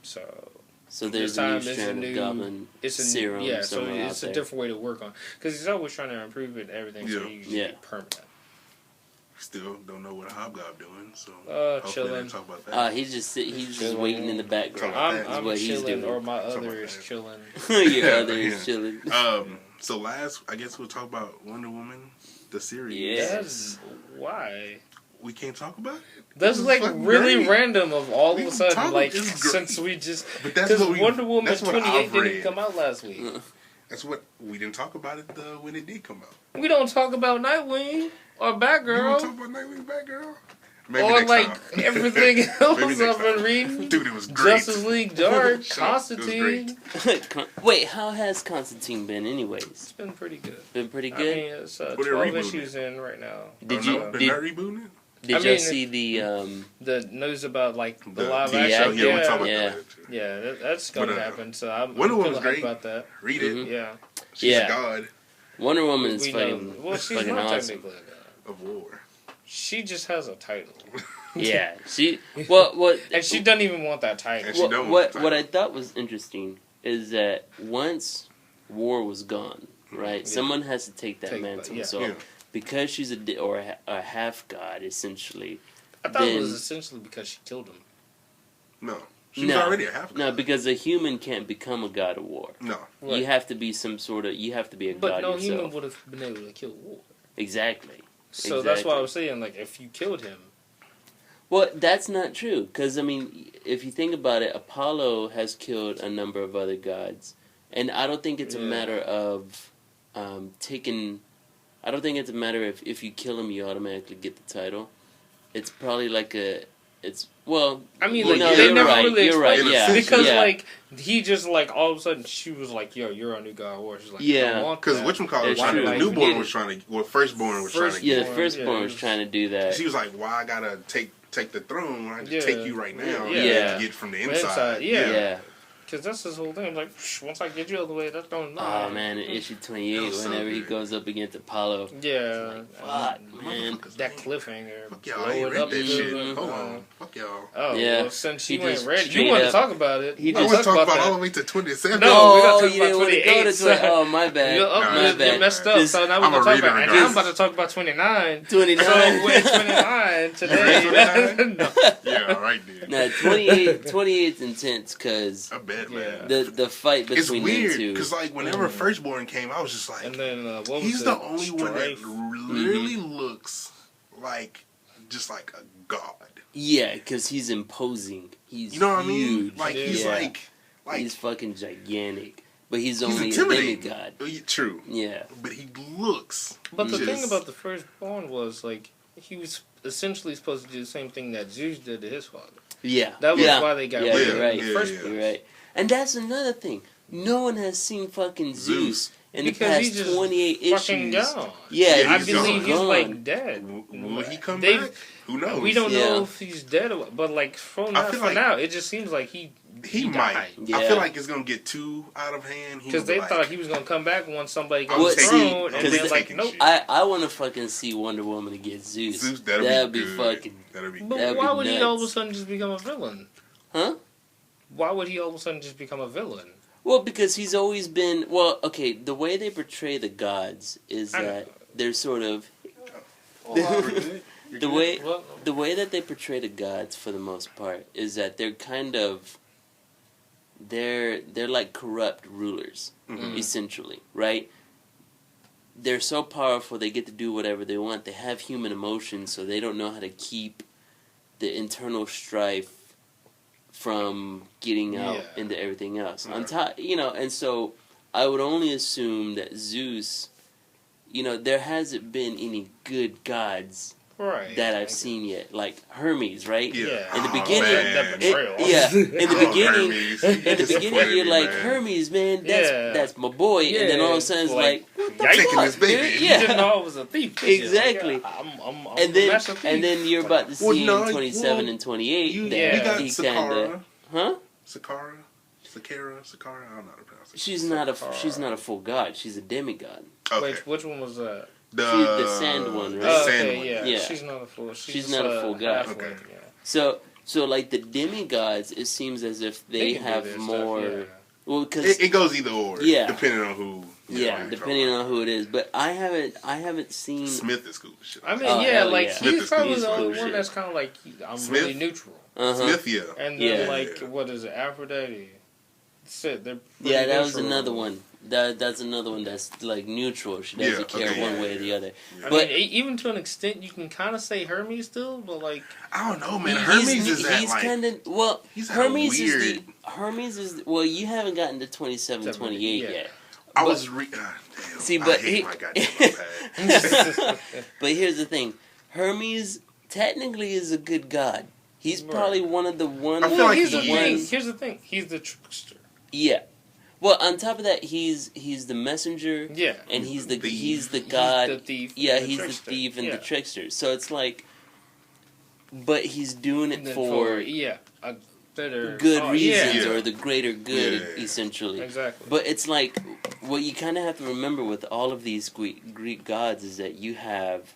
So So this there's a new time it's a strand new of goblin it's a serum. yeah. So somewhere it's out a there. different way to work on because he's always trying to improve it and everything. So Yeah. you Yeah. get permanent. Still don't know what Hobgob doing, so hopefully Chilling. they talk about that. He's just Chilling. waiting in the background. That's I'm what he's chilling, doing. or my Something other like is that. chilling. Your Yeah, other yeah. is chilling. So last, I guess we'll talk about Wonder Woman, the series. Yes. That's why. We can't talk about it. That's It's like fucking really great. random of all We of a can sudden, talk- like, it's great. since we just... But that's Because what we. Wonder Woman that's what 28 I've didn't read. come out last week. That's what we didn't talk about it when it did come out. We don't talk about Nightwing or You want to talk Batgirl about Nightwing, Batgirl? Maybe or next like time. everything Maybe else next I've been time. reading. Dude, it was great. Justice League Dark, Shut up. It was great. Constantine. Wait, how has Constantine been, anyways? It's been pretty good. Been pretty I good. mean, it's What are 12 rebooting issues in right now. Did Oh, you- no? They're did- not rebooting it? Did I y'all mean, see the The news about like the The live TV yeah, show. action, Yeah, we'll talk about yeah. that later, too. yeah, that's gonna But, happen. So I'm Wonder feeling Woman's hyped great. about that. Read it. Mhm. Yeah, She's Yeah. a god Wonder Woman is we fucking, know. Well, she's fucking not awesome. technically a god. of war. She just has a title, Yeah, she. What? and she doesn't even want that title. And she What, don't what, want what the I thought was interesting is that once war was gone, right? Yeah. Someone has to take that Take- mantle. yeah. So Yeah. because she's a half god, essentially. I thought it then- was essentially because she killed him. No. She was No. already a half god. No, because a human can't become a god of war. No. Right. You have to be some sort of. You have to be a But god no yourself. human would have been able to kill war. Exactly. So that's why I Exactly. was saying, like, if you killed him, Well, that's not true. Because, I mean, if you think about it, Apollo has killed a number of other gods. And I don't think it's a Yeah. matter of taking... I don't think it's a matter of if you kill him, you automatically get the title. It's probably like a... It's... Well... I mean, Well, like, yeah, they you're never right, really you're right, explained yeah. it. Because, yeah. like, he just, like, all of a sudden, she was like, yo, you're our new god of war. She's like, I Yeah. don't want Because that. whatchamacallit was That's trying to... true. The Like, newborn yeah. was trying to... Well, firstborn was trying to... Yeah, the Yeah, firstborn it was was- trying to do that. She was like, why I gotta take the throne when I just Yeah. take you right now? Yeah. Yeah. Get from the From inside. yeah. Yeah. Because that's his whole thing. I'm like, once I get you out of the way, that's going to Oh, man, in issue 28, That was so whenever he good. goes up against Apollo. Yeah. Fuck, man. Motherfuckers, That man. cliffhanger. Fuck y'all, blow I ain't it read up that to shit. the- Hold on. Fuck y'all. Oh, Yeah. well, since He you ain't just ready, straight you want up- to talk about it. he You I just wanna was talking about all that. the way to 27. No, we gotta talk you about didn't want to go 28, to 20. Oh, my bad. You're, up, Nah, you're, that's you're bad. messed up, Just- so now we're I'm going a to talk reader about it. And regardless. I'm about to talk about 29. 29. So, with 29 today. 29? no. Yeah, all right then. Nah, 28 is intense because I bet, Yeah. man. the fight It's between weird them two. because like whenever Firstborn came, I was just like, And then, what was he's it? the only one that Strife? really looks like just like a god. Yeah, because he's imposing. He's You know what I mean? huge. Like Yeah. he's Yeah. like he's fucking gigantic. But he's he's only a intimidating. demigod. True, Yeah. but he looks. But the just- thing about the firstborn was, like, he was essentially supposed to do the same thing that Zeus did to his father. Yeah. That was yeah. why they got Yeah, rid you're of right. the Yeah, firstborn. You're right. And that's another thing. No one has seen fucking Zeus in the Because he's past just 28 Fucking issues. gone. Yeah, Yeah, I he's believe he's, gone. like, dead. Will he come They- back? Who knows? We don't Yeah. know if he's dead or what, but, like, for now, feel like- now, it just seems like he might. died. Yeah. I feel like it's gonna get too out of hand. Because they thought he was going to come back once somebody got I'm the taking- throne, I'm and then, like, taking nope. shit. I want to fucking see Wonder Woman against Zeus. Zeus, That'd that'd be good. fucking... That'd be But That'd why be would he all of a nuts. sudden just become a villain? Huh? Why would he all of a sudden just become a villain? Well, because he's always been... Well, okay, the way they portray the gods is I that know. they're sort of... We're good. You're The good? way... Well, The way that they portray the gods, for the most part, is that they're kind of... They're like corrupt rulers, Mhm. essentially, right? They're so powerful, they get to do whatever they want. They have human emotions, so they don't know how to keep the internal strife from getting out Yeah. into everything else. On Right. top, and so I would only assume that Zeus, there hasn't been any good gods right. that I've seen yet, like Hermes, right? Yeah. In the Oh, beginning, man. That betrayal. in the Oh, beginning, Hermes. in the Disappointed beginning, you're me, like man. Hermes, man. That's Yeah. that's my boy, and then all of a sudden it's like, what the yikes. fuck, Taking this baby. dude? You Yeah. didn't know I was a thief. did you? Exactly. Like, I'm And a then master thief. and then you're about to see Well, no, in 27 well, and 28 You, that Yeah. you got he Sakara. kinda, huh? Sakara? Sakara? I don't know how to pronounce it. She's not a full god. She's a demigod. Okay. Wait, which one was that? the sand one, right? The Oh, sand okay, one. yeah. Yeah. She's not a full. She's She's just not a full god. halfling, Okay. Yeah. So like the demigods, it seems as if they can do have their more. stuff, Well, because It goes either or. Yeah. Depending on who. depending on who it is. But I haven't seen. Smith is cool as shit. I mean, Oh, yeah, hell like yeah. Smith he's is probably cool. the He's only cool as one shit. that's kind of like I'm Smith? really neutral. Uh-huh. Smith, yeah. And then Yeah. like Yeah. what is it, Aphrodite? That's it. They're Yeah, pretty that was neutral. another one. That's another one that's like neutral. She doesn't Yeah, care okay, one yeah, way or the yeah. other. I But mean, even to an extent, you can kind of say Hermes still, but like I don't know, man. Hermes is that he's like. kind of well. he's had a Hermes is weird- Hermes is well. You haven't gotten to 27, 28 Yeah. yet. I but- was damn. See, I but hate he- my goddamn iPad. But here's the thing: Hermes technically is a good god. He's Right. probably one of the ones. I feel well, like here's the he thing. is. Here's the thing. He's the trickster. Yeah. Well, on top of that, he's the messenger, Yeah. and he's the Thief. he's the god. He's the thief. Yeah, and the he's the trickster. thief and Yeah. the trickster. So it's like, but he's doing it And then for a better good reasons Yeah. or the greater good, Yeah. essentially. Exactly. But it's like what you kind of have to remember with all of these Greek gods is that you have,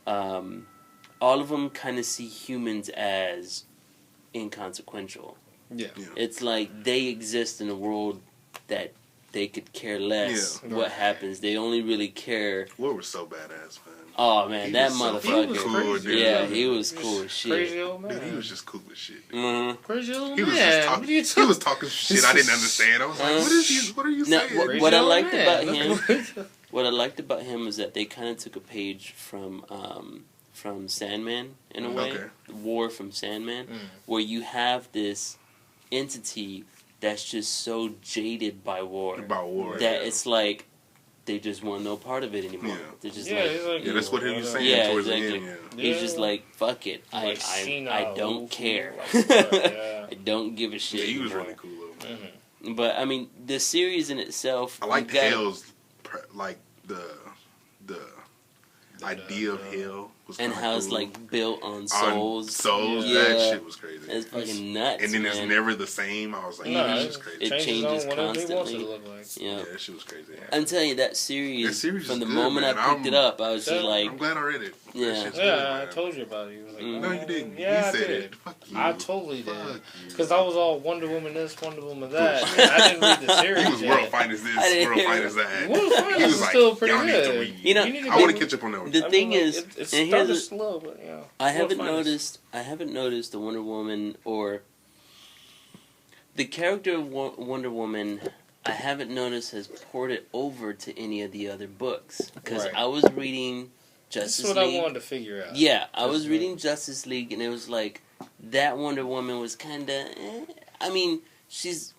all of them kind of see humans as inconsequential. yeah. Yeah. It's like they exist in a world that they could care less Yeah. what happens. They only really care. What was so badass, man? Oh man, He that was so motherfucker. He was cool, crazy. dude. Yeah, he was cool as shit. Crazy old man. Dude, he was just cool as shit. Mhm. Crazy old He was man. just What talking. are you He was talking shit I didn't understand. I was like, "What is he? What are you No, saying?" what- Crazy I old liked man. about him- What I liked about him was that they kind of took a page from Sandman in a way, Okay. War from Sandman, Mm. where you have this entity that's just so jaded by war About war. that yeah. it's like they just want no part of it anymore. Yeah. They're just Yeah, like, he's like- Yeah, that's what he was saying Yeah, towards exactly. the end. Yeah. he's Yeah. just like, fuck it, I Like, senile, I don't old care. fool, like, yeah. I don't give a shit. Yeah, he was anymore. really cool though. Mhm. But I mean, the series in itself, I liked you got- Hell's like the idea of Hell was and kinda how it's cool. like built on On souls. souls. Yeah. That shit was crazy. It's fucking nuts. And then man. it's never the same. I was like, No, this it is crazy. It changes on whatever he wants it constantly. to look like. Yeah. Yeah, that shit was crazy. I'm telling you, that series, That series from is the good, moment man. I picked it up, I was just Yeah. like, I'm glad I read it. That Yeah. shit's Yeah, good, I man. told you about it. He was like, Mm. No, you didn't. Yeah, you I said did. it. Fuck you. I totally did. Fuck you. Because I was all Wonder Woman this, Wonder Woman that. I didn't read the series He was yet. World Finest this, I didn't World hear Finest that. World Finest He was is like, still pretty y'all need good. to read. You know, You need to I want get- to catch up on that one. the thing is, it and started here's a- slow, but yeah. I haven't World Finest. noticed. I haven't noticed the Wonder Woman or the character of Wonder Woman. I haven't noticed has ported over to any of the other books because Right. I was reading That's Justice what League. I wanted to figure out. Yeah, I was Justice reading League. Justice League, and it was like that Wonder Woman was kind of. I mean, she's.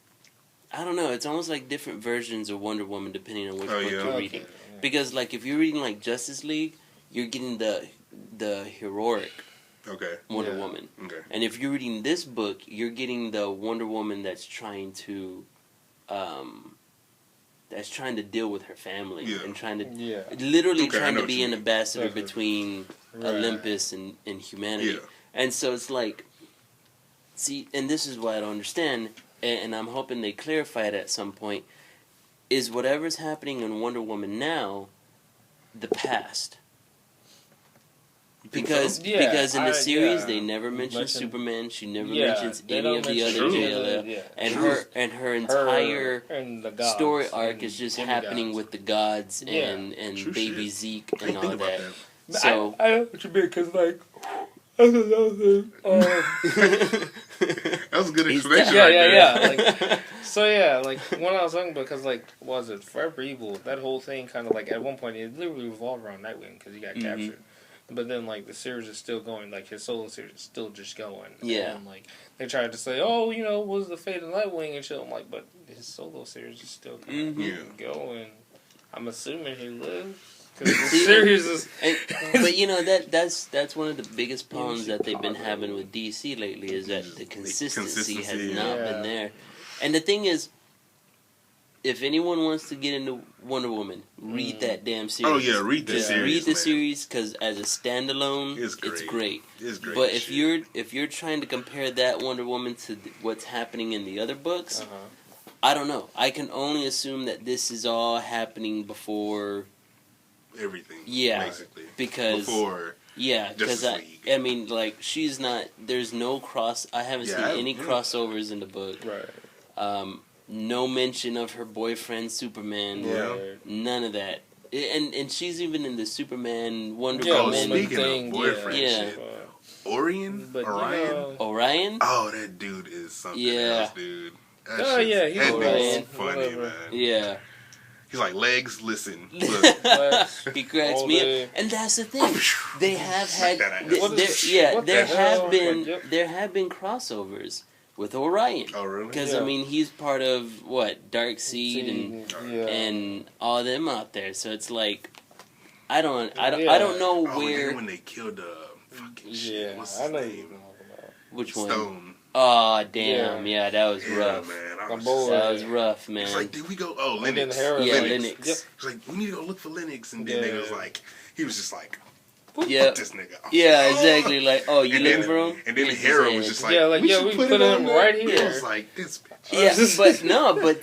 I don't know. It's almost like different versions of Wonder Woman depending on which Oh, book yeah. you're Okay, reading. yeah. Because like if you're reading like Justice League, you're getting the heroic Okay. Wonder Yeah. Woman, Okay. and if you're reading this book, you're getting the Wonder Woman that's trying to deal with her family Yeah. and trying to Yeah. literally Okay, I trying know to what be you an mean. ambassador Okay. between Right. Olympus and humanity. Yeah. And so it's like, see, and this is why I don't understand, and I'm hoping they clarify it at some point, is whatever's happening in Wonder Woman now, the past. Because Yeah, because in the series yeah. they never mention Mention- Superman, she never Yeah, mentions they any don't of the mention other any of JLF, the- yeah. and Truth. her entire and the gods story arc and is just demigods. happening with the gods Yeah. and True baby shit. Zeke I and didn't all think about that. that. But So I know what you mean, because like that's another thing. That was a good He's explanation Yeah, right yeah, there. yeah. Like, so yeah, like when I was young, because like was it Forever Evil? That whole thing kind of like at one point it literally revolved around Nightwing because he got Mhm. captured. But then like the series is still going, like his solo series is still just going. Yeah. And like they tried to say, oh, you know, what's the fate of Nightwing and shit. I'm like, but his solo series is still kind of Mhm. Yeah. going. I'm assuming he lives because the See, series is. But you know that's one of the biggest problems that they've been having with DC lately is that the consistency has Consistency, not yeah. been there. And the thing is, if anyone wants to get into Wonder Woman, read that damn series. Oh yeah, read the Yeah. series. Read the man. series because as a standalone, It's it's great. great. It's great. But shit. if you're trying to compare that Wonder Woman to what's happening in the other books, Uh-huh. I don't know. I can only assume that this is all happening before everything. Yeah, basically because before. yeah, because Justice League. I mean, like she's not. There's no cross. I haven't seen any crossovers in the book. Right. No mention of her boyfriend Superman. Yeah. None of that. And she's even in the Superman Wonder Yeah, Woman. speaking thing, of boyfriend yeah. shit, Orion? But, Orion? Orion? Oh, that dude is something else, dude. That Oh, shit's- yeah, he's that Orion. dude's funny, Whatever. man. Yeah. He's like, legs, listen, look. He cracks All me day. up. And that's the thing. They have had That ass. th- What there, is- yeah, what the there hell? have been Like, yep. there have been crossovers with Orion. Oh, really? Because Yeah. I mean he's part of what Darkseid and all them out there. So it's like I don't know Oh, where and when they killed fucking shit. Yeah, What's I his know you name? know about. which one. Stone. Oh damn! Yeah, that was Yeah, rough. man. I My was boy. That was rough, It's man. like, did we go? Oh, And then Linux. Harold Yeah, Linux. Linux. Yep. It's like, we need to go look for Linux. And then they was Yeah. like, he was just like, Yeah. fuck this nigga. I was Yeah, like, exactly. Like, oh, you And looking then- for him? And then Here's his Harold hand. was just like, Yeah, like, yeah, should we put it him on right there." here. I was like, this bitch. Yeah, but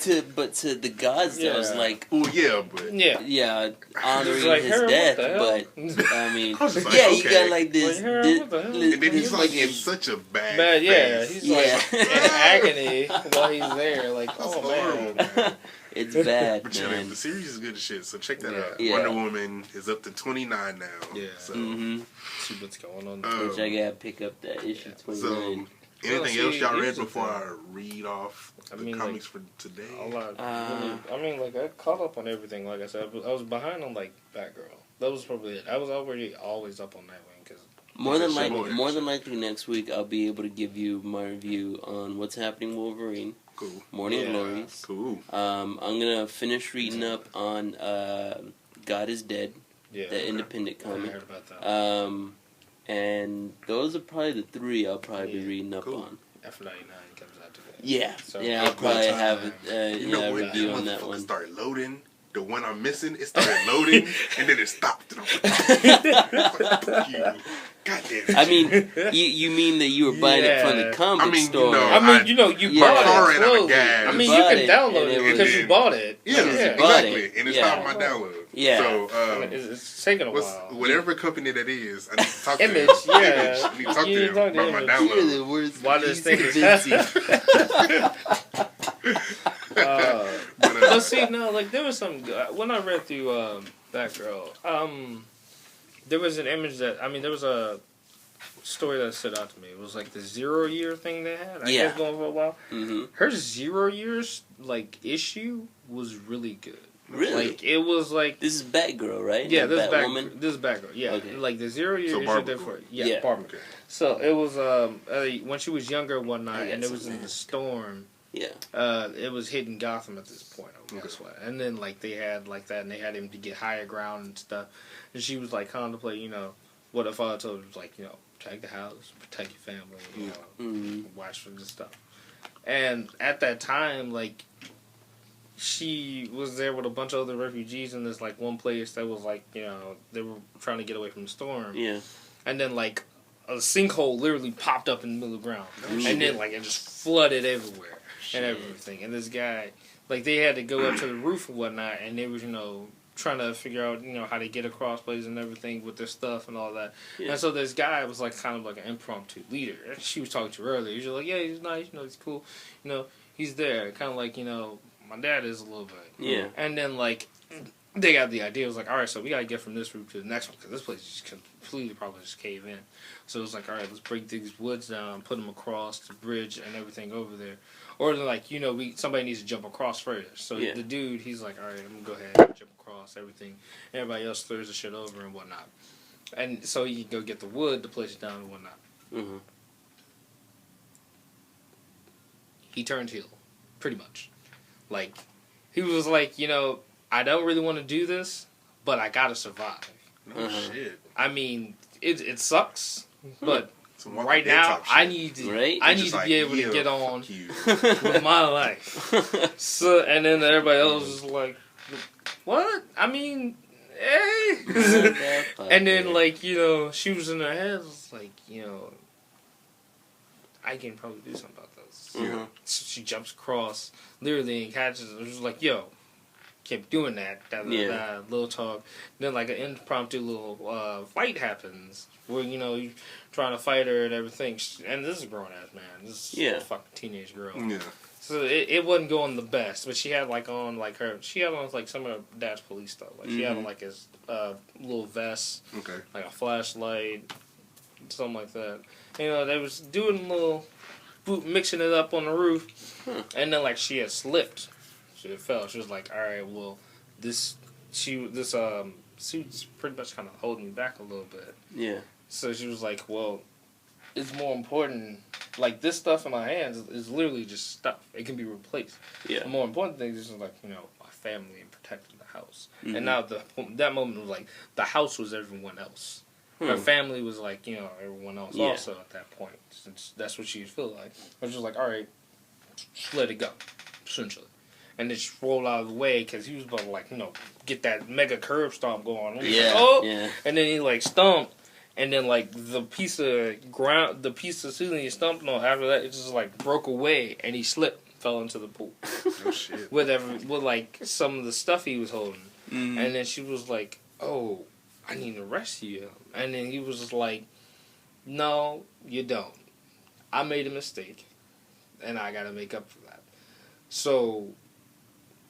to the gods, that was Yeah. like, Well, yeah, but Yeah. honoring It's like, his Harold, death. what the But hell? I mean, I was just like, yeah, you okay. got like this. Like, Harold, this, what the hell? this- And then he's this like in fucking- such a bad Bad, yeah. face. He's Yeah. like in agony while he's there. Like, That's oh horrible, man. man. It's bad, But yeah, man. the series is good as shit. So check that Yeah. out. Yeah. Wonder Woman is up to 29 now. Yeah. So, hmm See what's going on. Which I gotta pick up that issue Yeah. 29. anything Well, else see, y'all here's read the before thing. I read off I the mean, comics for today? A lot. Uh, I mean, like I caught up on everything. Like I said, I was behind on like Batgirl. That was probably it. I was already always up on Nightwing because More than Sure. likely next week I'll be able to give you my review on what's happening Wolverine, Cool. Morning Yeah. Glories. Cool. I'm gonna finish reading up on God is Dead, yeah, the independent I comic. heard about that. And those are probably the three I'll probably be Yeah. reading up Cool. on. F99 comes out today. Yeah, So, yeah, I'll good probably time. have You know what? review That on that motherfucker one. started loading. The one I'm missing, it started loading, and then it stopped. And I'm like, fuck you. God damn it. I mean, you mean that you were buying it from the Yeah. comic I mean, you store? know, I mean, you Yeah. bought My car it ran out of slowly. gas. I mean, You you bought can it, download and it it because was- you bought it. Yeah, You bought exactly. it. And it's Yeah. not my download. Yeah. So, It's taking a while. whatever company that is, I need to talk Image, to them. yeah. Image. I need to talk You to need them to talk to about my Image. You're download. the worst. Why this thing piece is of Vinci. But, But see, no, like there was some when I read through Batgirl, there was an image that there was a story that stood out to me. It was like the 0 year thing they had. I Yeah. guess going for a while. hmm Her 0 years issue was really good. Really? Like it was like This is Batgirl, right? yeah, Not this is Batwoman. this is Batgirl. Yeah, Okay. like the 0 year So issue. Barbara Therefore, Gordon. yeah, Yeah. Barbara. Okay. So it was when she was younger one I night, got and it was some in the ass. storm. Yeah. It was hitting Gotham at this point. I guess what. And then like they had like that, and they had him to get higher ground and stuff. And she was like contemplating, what if I told her like, protect the house, protect your family, Mhm. watch for this stuff. And at that time, like she was there with a bunch of other refugees in this like one place that was like, they were trying to get away from the storm. Yeah. And then like a sinkhole literally popped up in the middle of the ground, shit. and then like it just flooded everywhere and everything. And this guy, like they had to go up to the roof and whatnot, and they was trying to figure out how to get across places and everything with their stuff and all that. Yeah. And so this guy was like kind of like an impromptu leader. And she was talking to earlier. He's like, yeah, he's nice, he's cool, he's there, kind of like my dad is a little bit. Yeah. And then like they got the idea. It was like, all right, so we gotta get from this route to the next one because this place just completely probably just cave in. So it was like, all right, let's break these woods down, put them across the bridge and everything over there. Or they're like, somebody needs to jump across first. So Yeah. the dude, he's like, all right, I'm gonna go ahead and jump across everything. Everybody else throws the shit over and whatnot. And so he can go get the wood to place it down and whatnot. hmm He turned heel, pretty much. Like, he was like, I don't really want to do this, but I gotta survive. No shit. I mean, it sucks, but Some Walking right Dead now type shit. I need to Right? I It's need just to like, be able yeah, to get on fuck you. with my life. So and then everybody else is like, what? I mean, hey. And then like she was in her head was like I can probably do something about this. Mhm. So she jumps across literally and catches it. It was like, yo, kept doing that. Yeah. Little talk. Then like an impromptu little fight happens where you trying to fight her and everything. And this is a grown ass man. This is a fucking teenage girl. Yeah. So it wasn't going the best, but she had like on some of her dad's police stuff. Like she had on like his little vest, Okay. like a flashlight, something like that. They was doing a little mixing it up on the roof, and then like she had slipped, she had fell. She was like, all right, well, this suit's pretty much kind of holding me back a little bit. Yeah. So she was like, well, it's more important. Like, this stuff in my hands is literally just stuff. It can be replaced. Yeah. The more important thing is just like, my family and protecting the house. Mm-hmm. And now that moment was like, the house was everyone else. Her family was like, everyone else also at that point. Since that's what she was feeling like. I was just like, all right, just let it go, essentially. And then she rolled out of the way because he was about to like, get that mega curb stomp going. Yeah. Like, Yeah. And then he like stomped. And then, like, the piece of Susan he stomped on after that, it just, like, broke away, and he slipped, fell into the pool. Oh, shit. with, like, some of the stuff he was holding. Mm. And then she was like, oh, I need to rescue him. And then he was just like, no, you don't. I made a mistake, and I got to make up for that. So,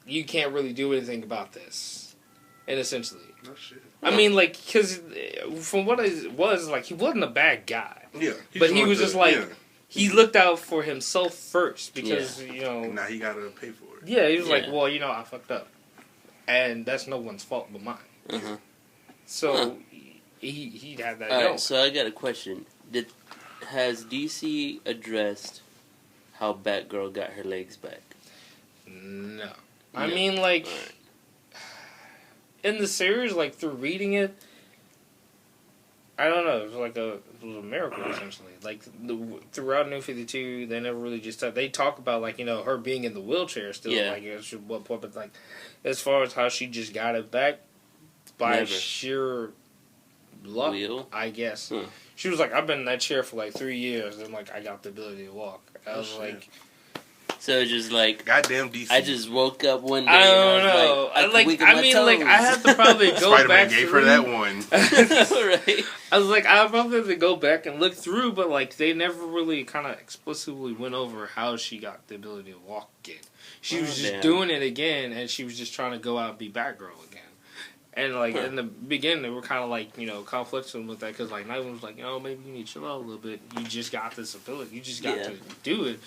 you can't really do anything about this. And essentially... Oh, shit. I mean, like, because from what it was, like, he wasn't a bad guy. Yeah. But he was just like, he looked out for himself first because, Now he got to pay for it. Yeah, he was like, Yeah. well, I fucked up. And that's no one's fault but mine. Uh-huh. So, he had that Alright, note. so I got a question. Has DC addressed how Batgirl got her legs back? No. I No. mean, like... Alright. In the series, like, through reading it, I don't know, it was a miracle, essentially. Like, throughout New 52, they never really just they talk about, like, her being in the wheelchair still, Yeah. like, at what point, but, like, as far as how she just got it back, by Never. sheer luck, Wheel? I guess. Hmm. She was like, I've been in that chair for, like, 3 years, and, like, I got the ability to walk. I was shit. like... So it's just like, Goddamn DC. I just woke up one day I don't and I know. was like, I had to probably go Spider-Man back gave through. her that one. right? I was like, I probably have to go back and look through, but like they never really kind of explicitly went over how she got the ability to walk again. She was just damn. doing it again, and she was just trying to go out and be Batgirl again. And like in the beginning, they were kind of like conflicting with that because like Nightwing was like, maybe you need to chill out a little bit. You just got this ability. You just got to do it.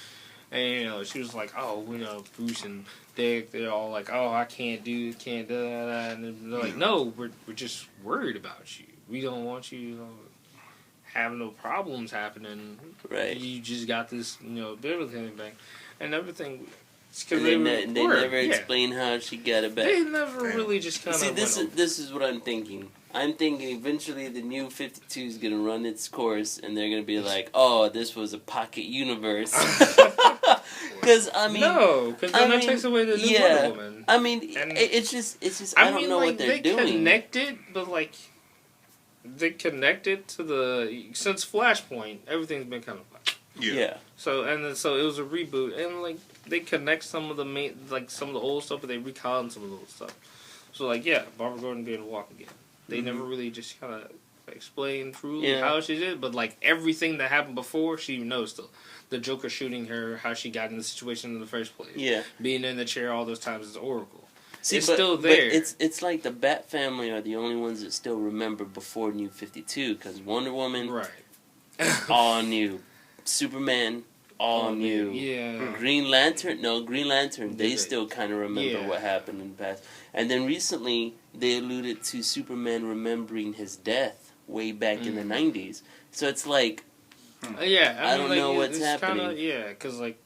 And she was like, Bruce and Dick, they're all like, I can't do that. And they're like, no, we're just worried about you. We don't want you to have no problems happening. Right. You just got this, ability coming back. And everything. And they never explain how she got it back. They never really just kind of. See, this is what I'm thinking. I'm thinking eventually the new 52 is gonna run its course, and they're gonna be like, "Oh, this was a pocket universe." Because no, because then that takes away the new Wonder Woman. I mean, it's just. I don't know what they're doing. They connected, but like they connected to since Flashpoint, everything's been kind of like Yeah. So it was a reboot, and like they connect some of some of the old stuff, but they recon some of the old stuff. So like Barbara Gordon being able to walk again. They never really just kind of explained truly how she did, but like everything that happened before, she knows still. The Joker shooting her, how she got in the situation in the first place. Yeah. Being in the chair all those times as Oracle. It's still there. But it's like the Bat family are the only ones that still remember before New 52, because Wonder Woman, all new. Superman, all new. Yeah. Green Lantern, they still kind of remember what happened in the past. And then recently, they alluded to Superman remembering his death way back in the 90s. So it's like, I don't know what's happening. Because like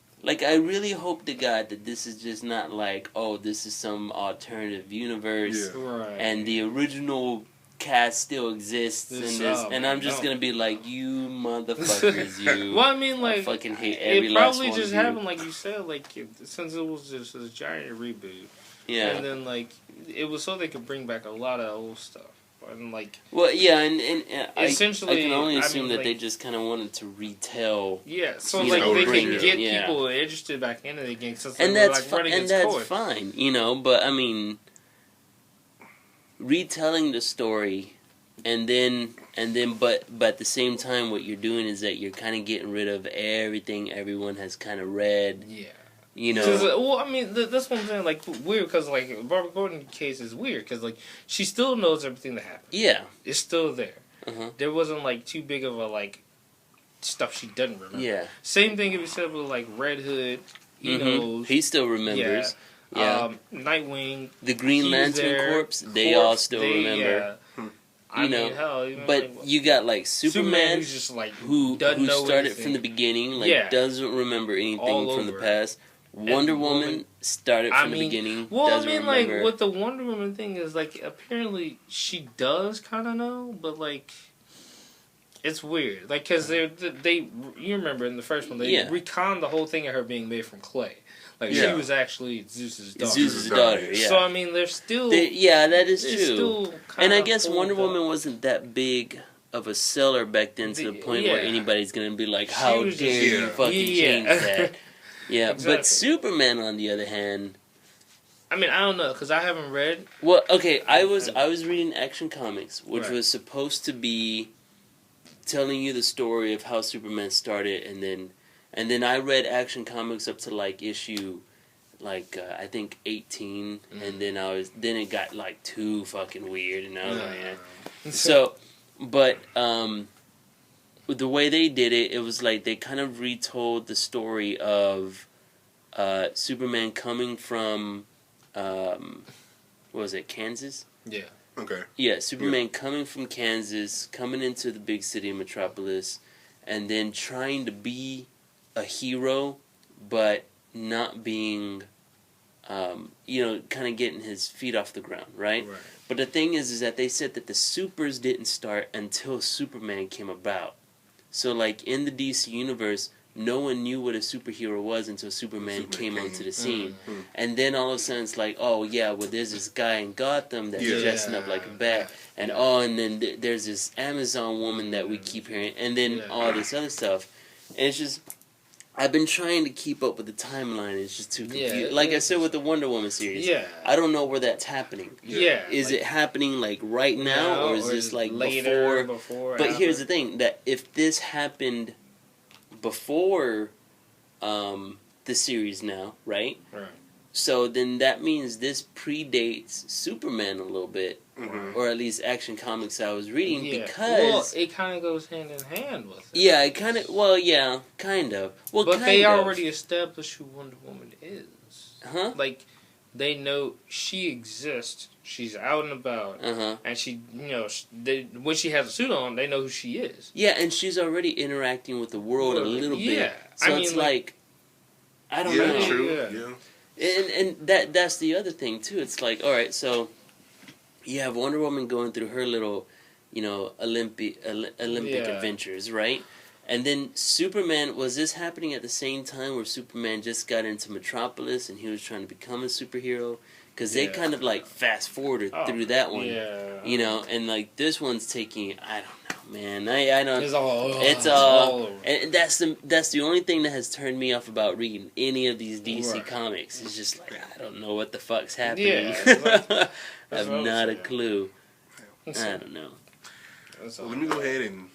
I really hope to God that this is just not like, this is some alternative universe, and the original cast still exists in this, and I'm just gonna be like, you motherfuckers, you. Well, I mean, like, I fucking hate every it last probably one just of you. happened, like you said, like since it was just a giant reboot. Yeah. And then like it was so they could bring back a lot of old stuff. And like, well, yeah, and essentially, I can only assume that like, they just kind of wanted to retell. Yeah, so like they can get people interested back in it again. Since And they were, that's like, running and its that's course. fine, but I mean, retelling the story, and then but at the same time, what you're doing is that you're kind of getting rid of everything everyone has kind of read. Yeah. You know. Well, I mean, that's what I'm saying. Like, weird because like Barbara Gordon's case is weird because like she still knows everything that happened. Yeah. It's still there. Uh-huh. There wasn't like too big of a like stuff she doesn't remember. Yeah. Same thing if you said with like Red Hood. He knows. He still remembers. Yeah. Nightwing. The Green Lantern Corps. They all still remember. I mean, hell, but like, you got like Superman, who's just like who started from the beginning, like doesn't remember anything from the past. Wonder Woman started from the beginning. Well, doesn't remember. like what the Wonder Woman thing is, like apparently she does kind of know, but like it's weird, like because they you remember in the first one they reconned the whole thing of her being made from clay. Like she was actually Zeus's daughter. Zeus's daughter, yeah. So I mean, they're still that is true. Still and I guess Wonder Woman wasn't that big of a seller back then to the point where anybody's gonna be like, "How dare you fucking change that?" Yeah, exactly. But Superman, on the other hand, I mean, I don't know because I haven't read. Well, okay, I was reading Action Comics, which was supposed to be telling you the story of how Superman started, and then I read Action Comics up to like issue, like I think 18, and then it got like too fucking weird, and I was like, So, but the way they did it, it was like they kind of retold the story of Superman coming from, what was it, Kansas? Yeah. Okay. Yeah, Superman coming from Kansas, coming into the big city of Metropolis, and then trying to be a hero, but not being, kind of getting his feet off the ground, right? But the thing is that they said that the supers didn't start until Superman came about. So, like, in the DC universe, no one knew what a superhero was until Superman came onto the scene. And then all of a sudden it's like, oh, yeah, well, there's this guy in Gotham that's dressing up like a bat. And, and then there's this Amazon woman that we keep hearing. And then all this other stuff. And it's just, I've been trying to keep up with the timeline. It's just too confusing. Like I said with the Wonder Woman series. I don't know where that's happening. Is it happening, like, right now? Or is this, like, before? But here's the thing. That if this happened before the series now, right? So then that means this predates Superman a little bit, or at least Action Comics I was reading, because it kind of goes hand in hand with it. Yeah, it kind of. Well, yeah, kind of. Well, but they already established who Wonder Woman is. Huh? Like they know she exists. She's out and about, and she, when she has a suit on, they know who she is. Yeah, and she's already interacting with the world a little bit. So it's like, I don't know. True. And that's the other thing too. It's like, all right, so you have Wonder Woman going through her little, Olympic adventures, right? And then Superman, was this happening at the same time where Superman just got into Metropolis and he was trying to become a superhero? Because they kind of like fast forwarded through that one, and like this one's taking, I don't know, man. I don't. It's all and that's the only thing that has turned me off about reading any of these DC comics. It's just like, I don't know what the fuck's happening. I have not a clue. I don't know. Well, let me go ahead and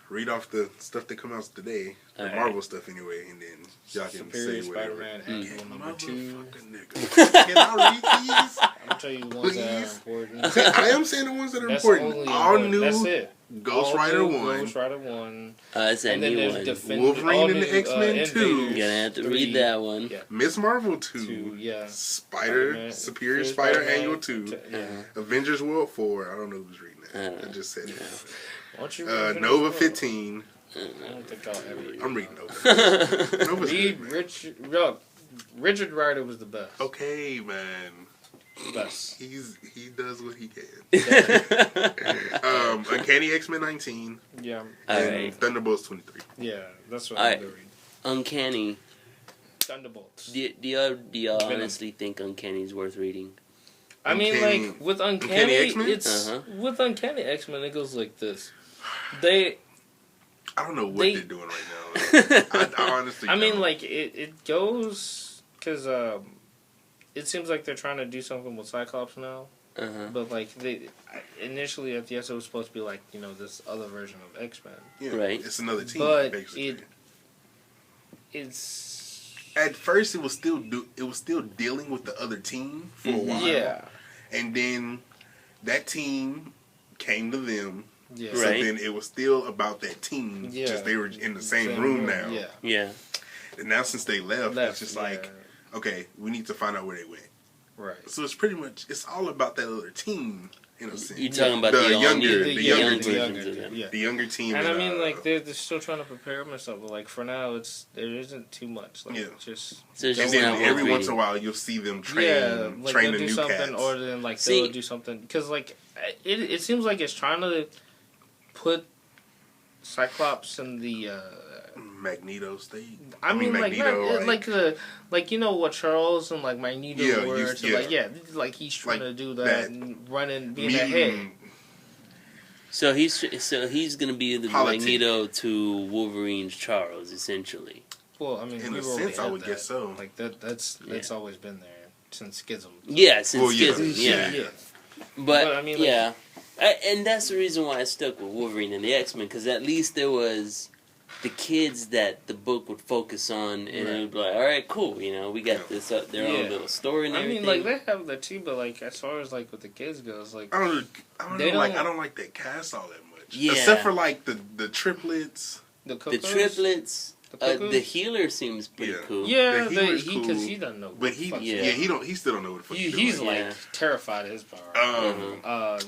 read off the stuff that comes out today, the Marvel stuff anyway, and then y'all can say whatever. Spider-Man, number 2. Can I read these? I'll tell you the ones that are important. I am saying the ones that are important. All new Ghost Rider 1. Ghost Rider 1. It's that new one. Wolverine and the X-Men 2. You're going to have to read that one. Miss Marvel 2. Superior Spider Annual 2. Avengers World 4. I don't know who's reading that. I just said it. Nova 15. I don't think I'll ever read. I'm reading Nova. Nova's read Richard Rider was the best. Okay, man. Best. He does what he can. Uncanny X-Men 19. Yeah. And Thunderbolts 23. Yeah, that's what I'm going to read. Uncanny. Thunderbolts. Do you honestly think Uncanny is worth reading? I mean, like, with Uncanny X-Men? it's with Uncanny X-Men, it goes like this. I don't know what they're doing right now. I honestly I mean, like, it goes, because it seems like they're trying to do something with Cyclops now. But like initially, I guess it was supposed to be like this other version of X-Men. Yeah, Right. It's another team, But basically. it's At first, it was still dealing with the other team for a while. yeah. And then that team came to them. Yeah. So Right. then it was still about that team. Yeah. Just they were in the same room now. Yeah. Yeah. And now since they left, it's just like, yeah. okay, we need to find out where they went. Right. So it's pretty much, it's all about that other team, in a sense. You talking about The the younger- the the young younger versions of them. Yeah. The younger team. And I mean, like they're still trying to prepare them and stuff, but like for now, there isn't too much. Like, Yeah. just So it's and just then not every worth once in a reading. while, you'll see them train, yeah, like train they'll the do new something, cats. or then like See- they'll do something because like it seems like it's trying to put Cyclops in the. Magneto state. I mean, like Magneto, not, like what Charles and like Magneto Yeah, were. So yeah. like he's trying Like to do that that and running, being mutant ahead. So he's gonna be the Politic. Magneto to Wolverine's Charles, essentially. Well, I mean, In we a already sense, I had would that. guess so. Like that's always been there since Schism. Yeah, since Well, yeah. Schism, yeah. yeah. But I mean, like- yeah, and that's the reason why I stuck with Wolverine and the X-Men, because at least there was the kids that the book would focus on, and it would be like, all right, cool, we got this their own Yeah. little story and I everything. mean, like they have that too, but like as far as like with the kids goes, like I don't They know. Like don't- I don't like that cast all that much. Yeah. Except for like the triplets. the the Cuckoos, triplets, the Cuckoos? the healer seems pretty Yeah. cool. Yeah, The healer's he because cool, he doesn't know. But he fuck yeah. he still don't know what the fuck he's he's doing. like Yeah. terrified of his power. Um,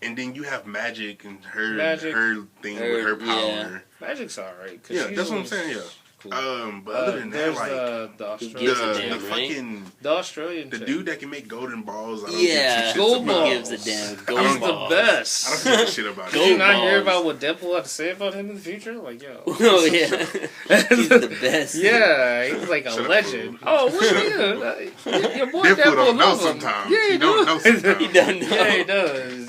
and then you have Magic and her Magic. her thing with her power. Magic's alright. Yeah, that's what I'm saying. Yeah. Cool. But other than that, there's like the He Australian, gives a the damn, right? fucking the Australian, the chick. dude that can make golden balls. I don't Yeah, give two Gold shits balls. about. gives a damn I gold don't- He's Gold the balls. best. I don't give a shit about Did Gold you it. not hear balls. about what Deadpool had to say about him in the future? Like, yo. Oh yeah, he's the best. Yeah, he's like a Shut up, legend. fool. Oh, what Shut are up, you? Your boy Deadpool Deadpool don't know loves him. sometimes. Yeah, He don't know sometimes. He don't know. Yeah, he does.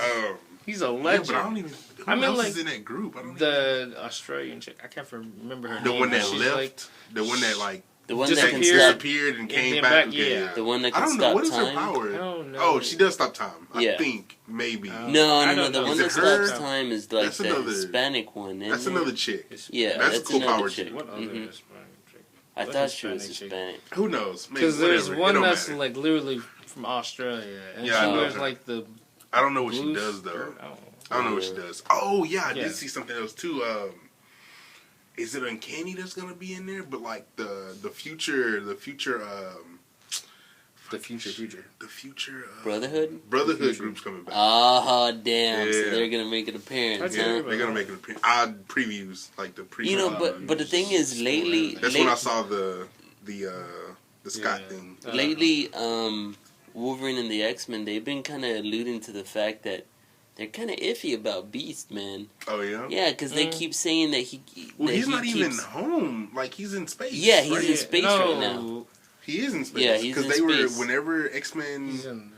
He's a Yeah, legend. but I don't even. Who I mean, else like, is in that group? I don't even. The Australian chick, I can't remember her The name. one but that she's left. like, The one that like The one Just that can disappeared. stop. disappeared and And came came back. back, yeah. The one that I can don't know stop what is her time. power. I don't know. Oh, she does stop time. Yeah. I think maybe. No, I no, don't the know. one Is that it her? stops time is like That's the another- Hispanic one. That's isn't it? another chick. Yeah, That's a that's cool another power chick. chick. What other Mhm. Hispanic chick? I What thought she was Hispanic chick? Hispanic. Who knows? Maybe, Because there's whatever. It one don't that's matter. like literally from Australia, and Yeah, I she know wears her. like the I don't know what she blue does though. skirt. I don't know. I don't know what she does. Oh yeah, I Yeah. did see something else too. Is it Uncanny that's gonna be in there? But like the future The future. Brotherhood? Brotherhood group's coming back. Oh damn! So Yeah. they're gonna make an appearance. That's Huh? Yeah, it. they're gonna make an odd previews, like the previews. You know, but the thing is, lately, that's when I saw the Scott Yeah. thing. lately, Wolverine and the X-Men, they've been kind of alluding to the fact that they're kind of iffy about Beast, man. Oh yeah. Yeah, because they keep saying that he. Well, that he's he not even keeps- home. Like he's in space. Yeah, he's right? in space right now. He is in space. Yeah, he's because in they were space. whenever X-Men, He's in.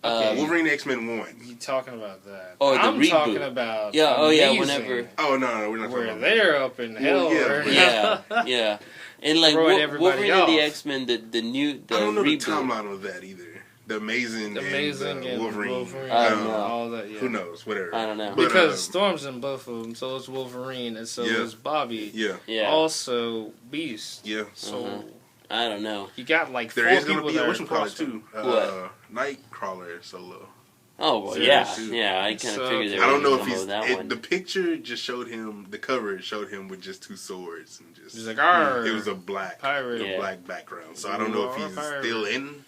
Wolverine X-Men 1. You talking about that? Oh, the I'm reboot. talking about. Yeah, oh yeah, Amazing, whenever. Oh no, we're not talking where about they're up in hell. Well, yeah, or- Yeah, yeah, and like Throwing everybody Wolverine and the off. X-Men, the I don't know reboot. the timeline of that either. The Amazing, Amazing and and Wolverine. I don't know. all that. Yeah. Who knows? Whatever. I don't know. But, Because Storm's in both of them, so is Wolverine, and so Yeah. is Bobby. Yeah, Yeah, Also, Beast. yeah. So Uh-huh. I don't know. you got like There four is going to people be a that are whatchamacallit crossed too. What? Nightcrawler solo. Oh well, Yeah, yeah, too. yeah. I kind So, of figured they I were don't know gonna if come he's. with that It, one. the picture just showed him. The cover showed him with just two swords and just. He's like, "Arr, It was a black, pirate." Yeah. black background. So I don't know if You are he's a pirate. still in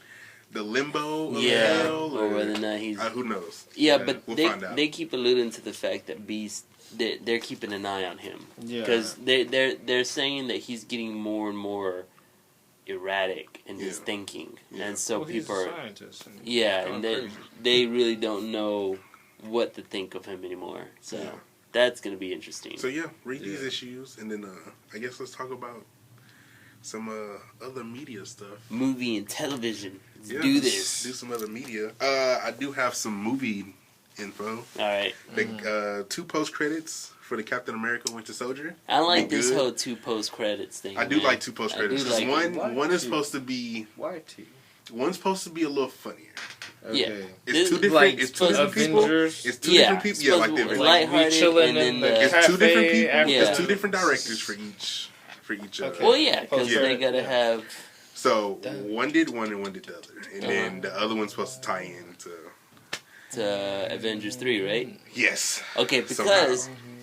the limbo of Yeah, hell or whether or not he's. who knows? Yeah, but we'll they find out. they keep alluding to the fact that Beast they're keeping an eye on him Yeah. because they're saying that he's getting more and more erratic in his Yeah. thinking, Yeah. and so Well, he's people a are scientist. And yeah, kinda and crazy. they really don't know what to think of him anymore. So Yeah. that's gonna be interesting. So yeah, read these Yeah. issues, and then I guess let's talk about some other media stuff. Movie and television. Let's Yeah, do let's this. Do some other media. I do have some movie info. All right. The 2 post credits for the Captain America Winter Soldier. I like Be this good. whole 2 post credits thing. I do man. like 2 post I do credits. like it. One is Why supposed to be Why two? one's supposed to be a little funnier. Okay. It's two different. Like, It's two different people. Avengers. It's two different people. Yeah, like the Avengers. Avengers. Lighthearted, chilling and in then the It's two different cafe people. after- It's two different directors for each. Okay. Well, yeah, because Yeah. they gotta have. So Damn. one did one and one did the other, and then the other one's supposed to tie in to Avengers 3, right? yes. Okay,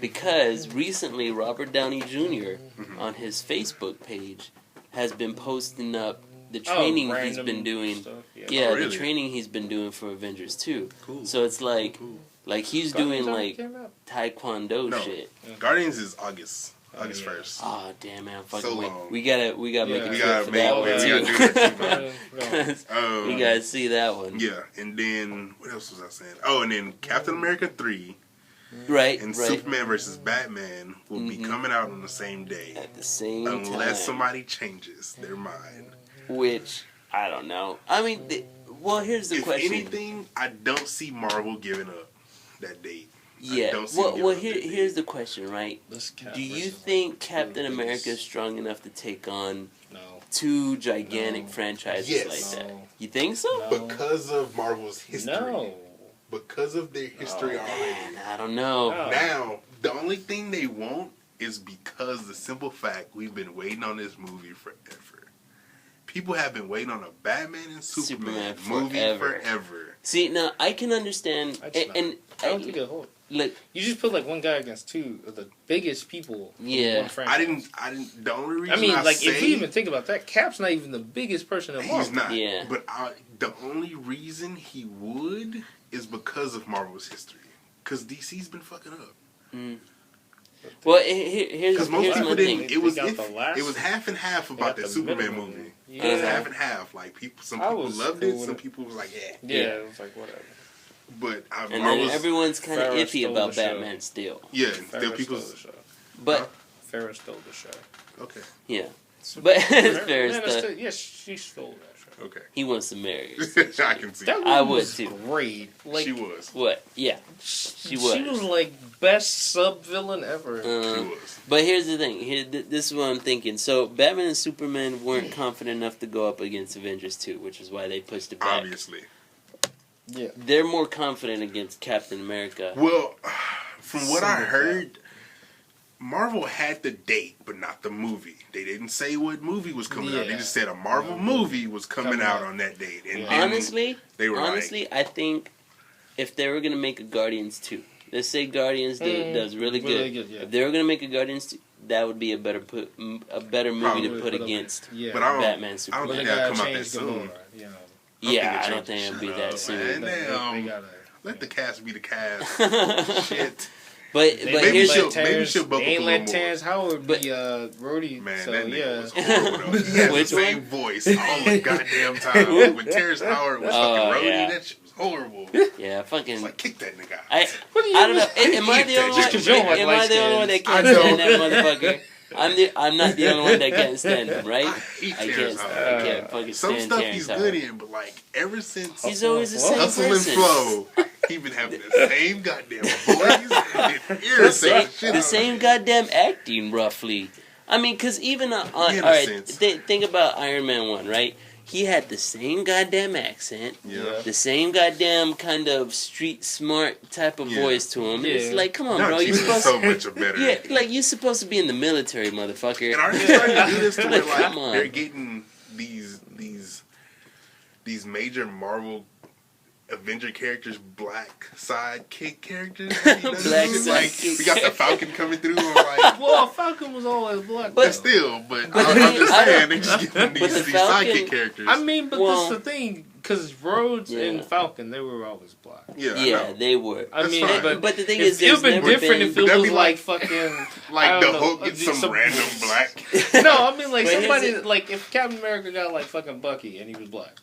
because recently Robert Downey junior Mm-hmm. on his Facebook page has been posting up the training he's random been doing. stuff, yeah. Yeah, Oh, really? the training he's been doing for Avengers 2. Cool. So it's like Cool. he's Guardians doing already like came out? taekwondo No. shit. Guardians is August yeah. 1st. Oh damn man, I'm fucking So wait. long. We gotta make Yeah. a We trip gotta for make. that We one gotta too. do that too, man. We gotta see that one. Yeah, and then what else was I saying? Oh, and then Captain America 3 Right, and right. Superman versus Batman will be coming out on the same day, At the same unless time. somebody changes their mind. Which I don't know. I mean, well, here's the If question. anything, I don't see Marvel giving up that date. Yeah. don't see Well, them well, giving up that here's the question, right? This cat Do you versus- think Captain America is strong enough to take on No. two gigantic No. franchises Yes. like that? No. You think so? No. Because of Marvel's history. No. Because of their history No. already. Man, I don't know. No. Now, the only thing they won't is because the simple fact we've been waiting on this movie forever. People have been waiting on a Batman and Superman movie forever. See, now I can understand, I just and I don't think it holds. look, You just put like one guy against two of the biggest people. in Yeah. one franchise. I didn't. The only reason I mean, like say if you even think about that, Cap's not even the biggest person in Marvel. he's not. Yeah. But the only reason he would is because of Marvel's history. Because DC's been fucking up. well, here's Because most here's people my didn't. thing. They It was got the last- it was half and half They about got that the Superman middle movie. one. It was Yeah. half and half. Like some I people was loved cool it. with Some it. people was like, yeah. Yeah, it was like whatever. But And then Marvel's everyone's kind of Farrah iffy stole about the show. Batman still. yeah. And still Farrah people. stole the show. But Farrah stole the show. Okay. yeah, but Farrah Man, stuff, yes, she stole that show. Okay. he wants to marry her. I can see. That it. one I would was too. great. Like She was. What? Yeah, she was. She was like best sub villain ever. She was. But here's the thing. This is what I'm thinking. So Batman and Superman weren't confident enough to go up against Avengers 2, which is why they pushed it back. Obviously. Yeah. They're more confident against Captain America. Well, from what I Single heard, Marvel had the date, but not the movie. They didn't say what movie was coming out. They Yeah. just said a Marvel movie was coming Coming out out. on that date. And Yeah. then Honestly, they were I think if they were gonna make a Guardians 2, let's say Guardians does really good. Really good, yeah. If they were gonna make a Guardians 2, that would be a better movie Probably. to put against Yeah. But I don't, Batman, I don't Superman. But think they that'll gotta come out that change soon. Gamora, you know. Yeah, I think don't think it'll be Shut that up, soon. man. They gotta. Let the cast be the cast. Shit. But They but maybe here's she'll- the, maybe she'll buck they up ain't a let little more. Terrence Howard But- be Rhodey. Man, so that nigga yeah. was horrible. He had the Which same one? voice all the goddamn time. When Terrence Howard was Oh, fucking Rhodey, yeah. that shit was horrible. yeah, fucking. It's like, kick that nigga out. I What do you I don't know. mean? Am I the only Just 'cause you don't one? like Am I light the only one that skins. can't I stand know. that motherfucker? I'm not the only one that can't stand him, right? I hate I Terrence can't. Howard. I can't fucking Some stand stuff Terrence he's Howard. good in, but like ever since He's always the same Hustle and person. Flow, he been having the same goddamn voice. It irritates the shit out The of same me. goddamn acting, roughly. I mean, because even on all In a right, sense. think about Iron Man 1, right? He had the same goddamn accent, Yeah. the same goddamn kind of street smart type of Yeah. voice to him. Yeah. It's like, come on, No, bro, you're Jesus is supposed so much better. yeah, like you're supposed to be in the military, motherfucker. And aren't they starting to do this to where Like, come on. like they're getting these major Marvel Avenger characters black sidekick characters? You know, Black it's like sidekick. we got the Falcon coming through. I'm like, Well, Falcon was always black. But- but still, but but I'm just I don't- saying they just giving but these the Falcon- sidekick characters. I mean, but Well- that's the thing, because Rhodes Yeah. and Falcon, they were always black. yeah, I Yeah, know. they were. I That's mean, fine. But the thing it is, would have there's been never different been, if Would it that was be like like- fucking. I Like don't the know, Hulk gets some some- random black. No, I mean like But here's somebody the- like if Captain America got like fucking Bucky and he was black.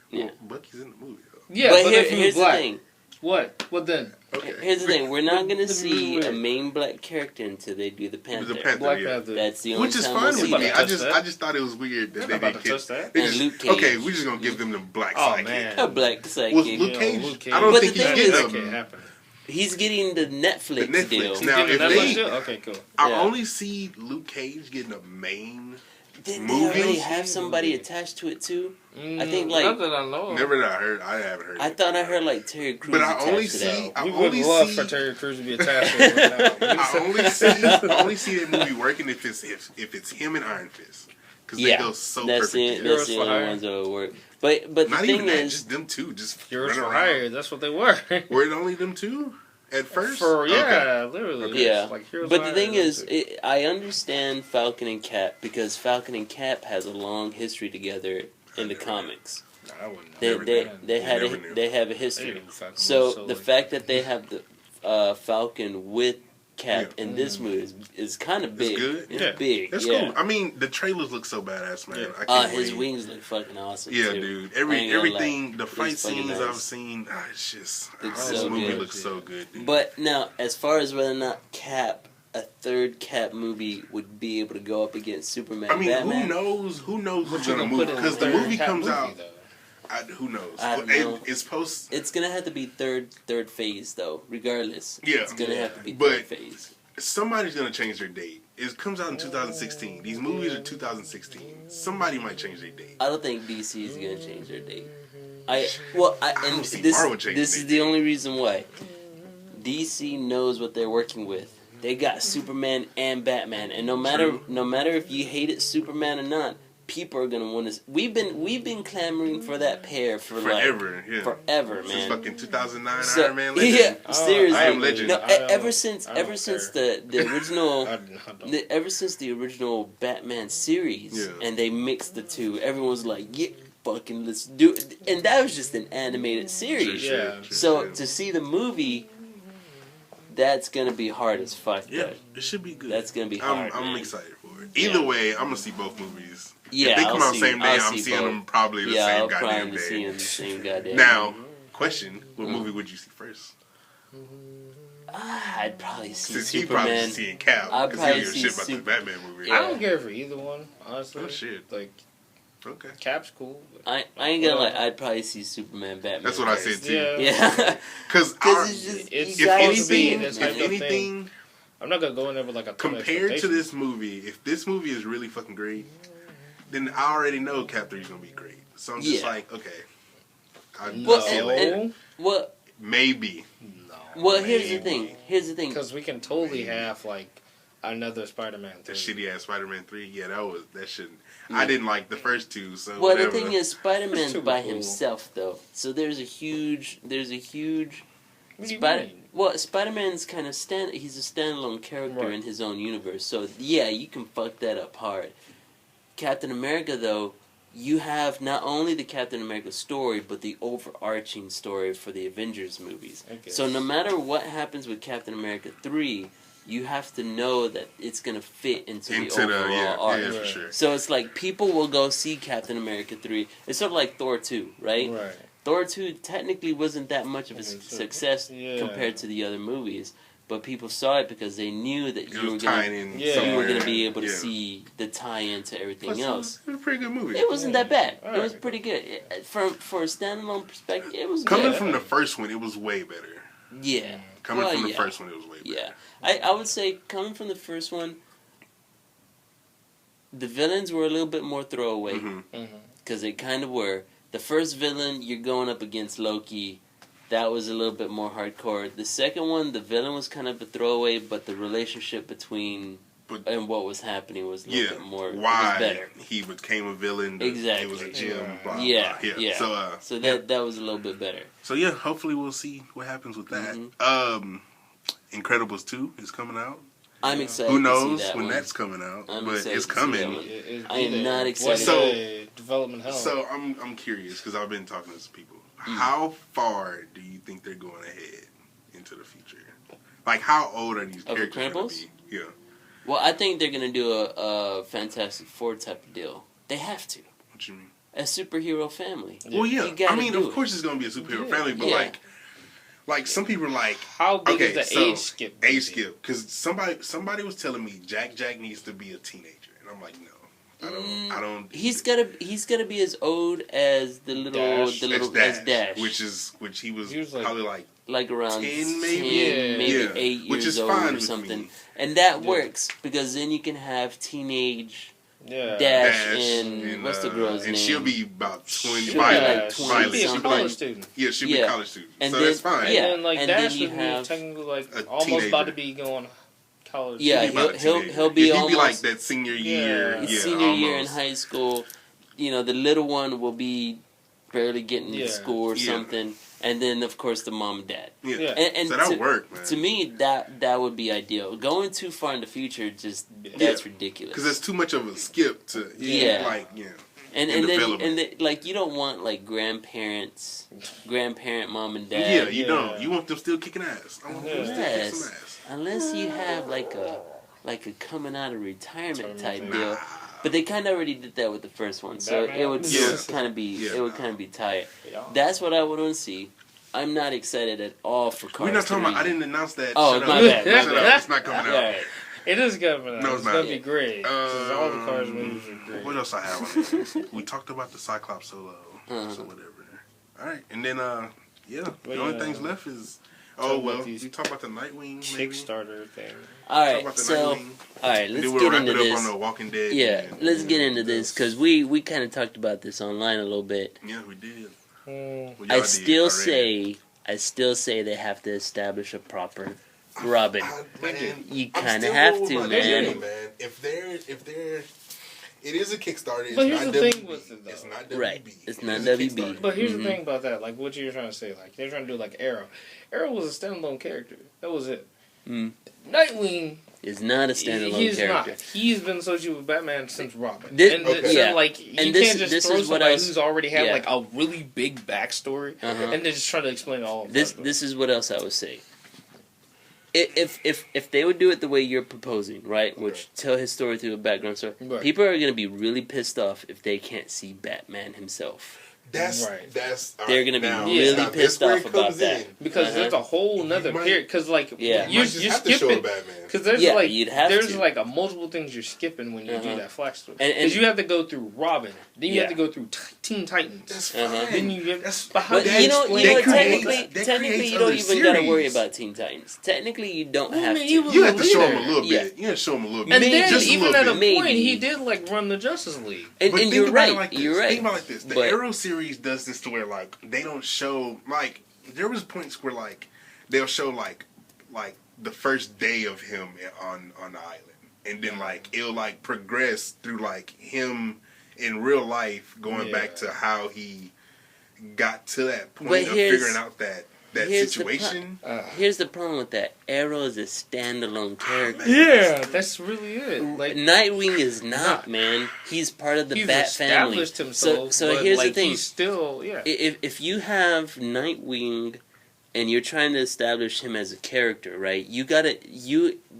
Yeah. Bucky's in the movie though. Yeah, but but if he was here's the black, thing. what? What then? Okay. Here's the thing. We're not gonna The see movie. a main black character until they do the Panther. The Panther, Black yeah. Panther. That's the only Which is time fine we'll with see about me. to that. touch I that. just thought it was weird that They're they not about didn't to get. touch that. they And just- Luke Cage. Okay, we're just gonna give them the black Oh, sidekick. man. A black Well, sidekick. Luke You know, Cage, Luke Cage. I don't But think the he's thing getting is- That them. can't happen. He's getting the Netflix, The Netflix. deal. Now, Getting if that they- much deal? Okay, cool. I Yeah. only see Luke Cage getting a main Didn't they already have somebody attached to it too? I think like not that I know. Never that I heard. I haven't heard. I thought I heard like Terry Crews. But I attached only to see. that. I We only would love see. for Terry Crews to be attached to it right now. I only see that movie working if it's him and Iron Fist, because they go so that's perfect the together. Heroes that's the for only Hire. ones that will work. But the Not thing even that, is, just them two, just Heroes run for around. Hire. That's what they were. Were it only them two at first? For Okay. yeah, literally. Okay. yeah. It's like Heroes But for the Hire, thing that's is, it. I understand Falcon and Cap because Falcon and Cap has a long history together in the comics. I wouldn't know. They Never they knew. they had Never a, knew. they have a They history. didn't fucking So know, the like- fact that they have the Falcon with Cap Yeah. in this movie is kind of big. good? It's Yeah. big. That's yeah. cool. I mean, the trailers look so badass, man. Yeah. I can't His wait. wings look fucking awesome. Yeah, too. dude. I ain't gonna Everything, lie. the fight It's fucking scenes nice. I've seen, it's just Looks this so movie good. looks so good, dude. But now, as far as whether or not a third Cap movie would be able to go up against Superman, I mean, Batman, who knows? Who knows What who's you gonna gonna move? put in Because the third movie Cap comes movie, out. though? Who knows? I don't know. It's post. It's gonna have to be third phase though. Regardless, Yeah. it's gonna have to be But- third phase. Somebody's gonna change their date. It comes out in 2016. These movies are 2016. Somebody might change their date. I don't think DC is gonna change their date. I And don't see this Marvel changing this their is the date. only reason why. DC knows what they're working with. They got Superman and Batman, and no matter if you hated Superman or not, people are gonna want to. We've been clamoring for that pair for Forever, yeah. forever, Since man. fucking 2009 So- Iron Man Legend. Yeah, Oh, seriously. I Am Legend. No, I don't- ever since I don't the original. I don't. Ever since the original Batman series, Yeah. and they mixed the two, everyone's like, "Yeah, fucking, let's do it." And that was just an animated series. Yeah. So to see the movie, that's gonna be hard as fuck. Yeah, though. it should be good. That's gonna be hard. I'm man. excited for it. Either way, I'm gonna see both movies. Yeah, if they come I'll out see- same day, I'll I'm see seeing both. them probably the Yeah, same I'll goddamn probably day. see them the same goddamn. Now, question: What Mm. movie would you see first? I'd probably see Since he probably Superman. just seeing Cap, I'd because he probably don't give a see shit about Sup- the Batman movie. Yeah. I don't care for either one, honestly. Oh, shit. Like Okay, Cap's cool. But I ain't gonna lie. I'd probably see Superman, Batman. that's what I first. said too. Yeah. Yeah, Because because it's just It's you if gotta supposed to be see. this anything, type if of thing. anything, I'm not gonna go in there with like a ton of compared to expectations. this movie, if this movie is really fucking great, then I already know Cap 3 is gonna be great. So I'm just Yeah. like, okay, I Well, feel and- it. Well, Maybe. well, here's the Maybe. thing. Here's the thing. Because we can totally have like another Spider-Man. The 3. shitty ass Spider-Man 3, yeah, that shouldn't. I didn't like the first two, so Well, whatever. the thing is, Spider-Man's Super by cool. himself though, so there's a huge What do you Spider. mean? Well, Spider-Man's kind of he's a standalone character Right. in his own universe, so yeah, you can fuck that up hard. Captain America though, you have not only the Captain America story, but the overarching story for the Avengers movies. I guess. So no matter what happens with Captain America 3, you have to know that it's gonna fit into the overall arc. yeah, for Right. sure. So it's like people will go see Captain America 3. It's sort of like Thor 2, right? Right. Thor 2 technically wasn't that much of a Okay, so- success yeah. compared to the other movies, but people saw it because they knew that It you were was gonna tying in Yeah. you somewhere. were gonna be able to Yeah. see the tie-in to everything Plus, else. It was a pretty good movie. It wasn't that bad. It was Alright. pretty good. For a standalone perspective, it was Coming good. from the first one, it was way better. Yeah. Coming Well, from the yeah. first one, it was way better. Yeah. I would say coming from the first one, the villains were a little bit more throwaway. Mhm. Mm-hmm. Because they kind of were. The first villain, you're going up against Loki. That was a little bit more hardcore. The second one, the villain was kind of a throwaway, but the relationship between But- and what was happening was a little Yeah, bit more. It was why better. he became a villain? Exactly. It was a gym. Right. Blah, Yeah, blah. yeah. So, So that was a little bit better. so yeah, hopefully we'll see what happens with that. Mhm. Incredibles 2 is coming out. I'm excited. Who to knows see that when one. that's coming out? I'm but excited it's to see that coming. one. I am not excited. What's So- the development hell? So I'm curious because I've been talking to some people. Mm. How far do you think they're going ahead into the future? Like, how old are these Of characters going Incredibles? to be? Yeah. Well, I think they're gonna do a Fantastic Four type of deal. They have to. What you mean? A superhero family. Well, yeah. You gotta I mean, do of course, it's going to be a superhero Yeah. family, but Yeah. like some people are like, How big okay, is the so, age skip? gonna age be? skip, because somebody was telling me Jack needs to be a teenager, and I'm like, no, I don't. He's gotta be as old as the little Dash. as Dash, which he was He was like- probably like like around 10 maybe? 10, maybe Yeah. 8 Which years is old fine or with something, me. and that Yeah. works because then you can have teenage Yeah. Dash and what's the girl's and name? she'll be about 20. She'll be Violet. like 20 Violet. She'll She'll be a be college like, student. yeah, she'll be Yeah. a college student. And So then- that's fine. yeah. And like and Dash then you would be have- technically like a almost about teenager. to be going to college. Yeah, He'll be about a he'll teenager. be He'll almost like that senior year. Yeah. Yeah, senior year in almost. high school. You know, the little one will be barely getting Yeah. to school or Yeah. something, and then of course the mom and dad. Yeah. Yeah. And So that to, would work, man. to me, that would be ideal. Going too far in the future, just that's ridiculous. Because there's too much of a skip to Yeah. like and in then development. like you don't want like grandparent mom and dad. yeah, you Yeah. don't. You want them still kicking ass. I want them still Yes. kicking some ass. Unless you have like a coming out of retirement type Retirement deal. But they kind of already did that with the first one, so Batman? it would Yeah. kind of be Yeah. it would kind of be tight. Yeah. That's what I would want to see. I'm not excited at all for Cars. We're not talking 3. about. I didn't announce that. Oh, Shut my up. bad, my Shut bad. up. It's not coming out. Right. It is coming out. No, it's it's not. gonna be great. 'Cause all the Cars movies are great. What else I have on here? We talked about the Cyclops solo, Uh-huh. so whatever. All right, and then yeah, But the only yeah. things left is Talk well, about these we talk about the Nightwing maybe. Kickstarter thing. All Talk right, about the so Nightwing. all right, And let's then we'll get wrap into it up this. on the Walking Dead. Yeah, and- let's get into this because we kind of talked about this online a little bit. Yeah, we did. Mm. Well, y'all did I still say they have to establish a proper Robin. Man, You I'm kinda still have rolling to, my man. dick, man. If they're, it is a Kickstarter. It's But here's not the WB. thing with it, though. It's not WB. Right. It's not a WB. Kickstarter. But here's Mhm. the thing about that, like what you're trying to say, like they're trying to do like Arrow. Arrow was a standalone character. That was it. Mm. Nightwing, It's not a standalone he's character. not. He's been associated with Batman since Robin. This- and okay. so, yeah. like you And can't just this throw is what somebody else- who's already had yeah. like a really big backstory Uh-huh. and then just try to explain all of This that. this is what else I would say. If they would do it the way you're proposing, right, which tell his story through a background story, Right. people are gonna be really pissed off if they can't see Batman himself. That's Right. that's. all They're right, gonna be now, really now this pissed where off it about comes that. in. because Uh-huh. there's a whole nother might- period. Because like Yeah. You you're, might just you're have to show skipping. Batman. Because there's Yeah, like you'd have there's to. like a multiple things you're skipping when you Uh-huh. do that Flash story. And- Because you have to go through Robin, then you Yeah. have to go through Teen Titans. That's Uh-huh. fine. Then you get. That's, But how But do you know, explain that creates- technically that you creates don't other even gotta worry series. about Teen Titans. Technically, you don't Well, I have mean, to. he was You a have to show him a leader. little Yeah. bit. You have to show him a little bit. And Maybe then just even little at a bit. point, Maybe. he did like run the Justice League. And But think you're about right. it like this. You're right. Think about it like this. The But- Arrow series does this to where like they don't show like there was points where like they'll show like the first day of him on the island, and then like it'll like progress through like him in real life going back Yeah. to how he got to that point But of here's- figuring out that here's the situation. Here's the problem with that. Arrow is a standalone character. Yeah, that's really it. Like Nightwing is not, man. He's part of the he's Bat family. established himself. So but, here's like, the thing. He's still If you have Nightwing and you're trying to establish him as a character, right?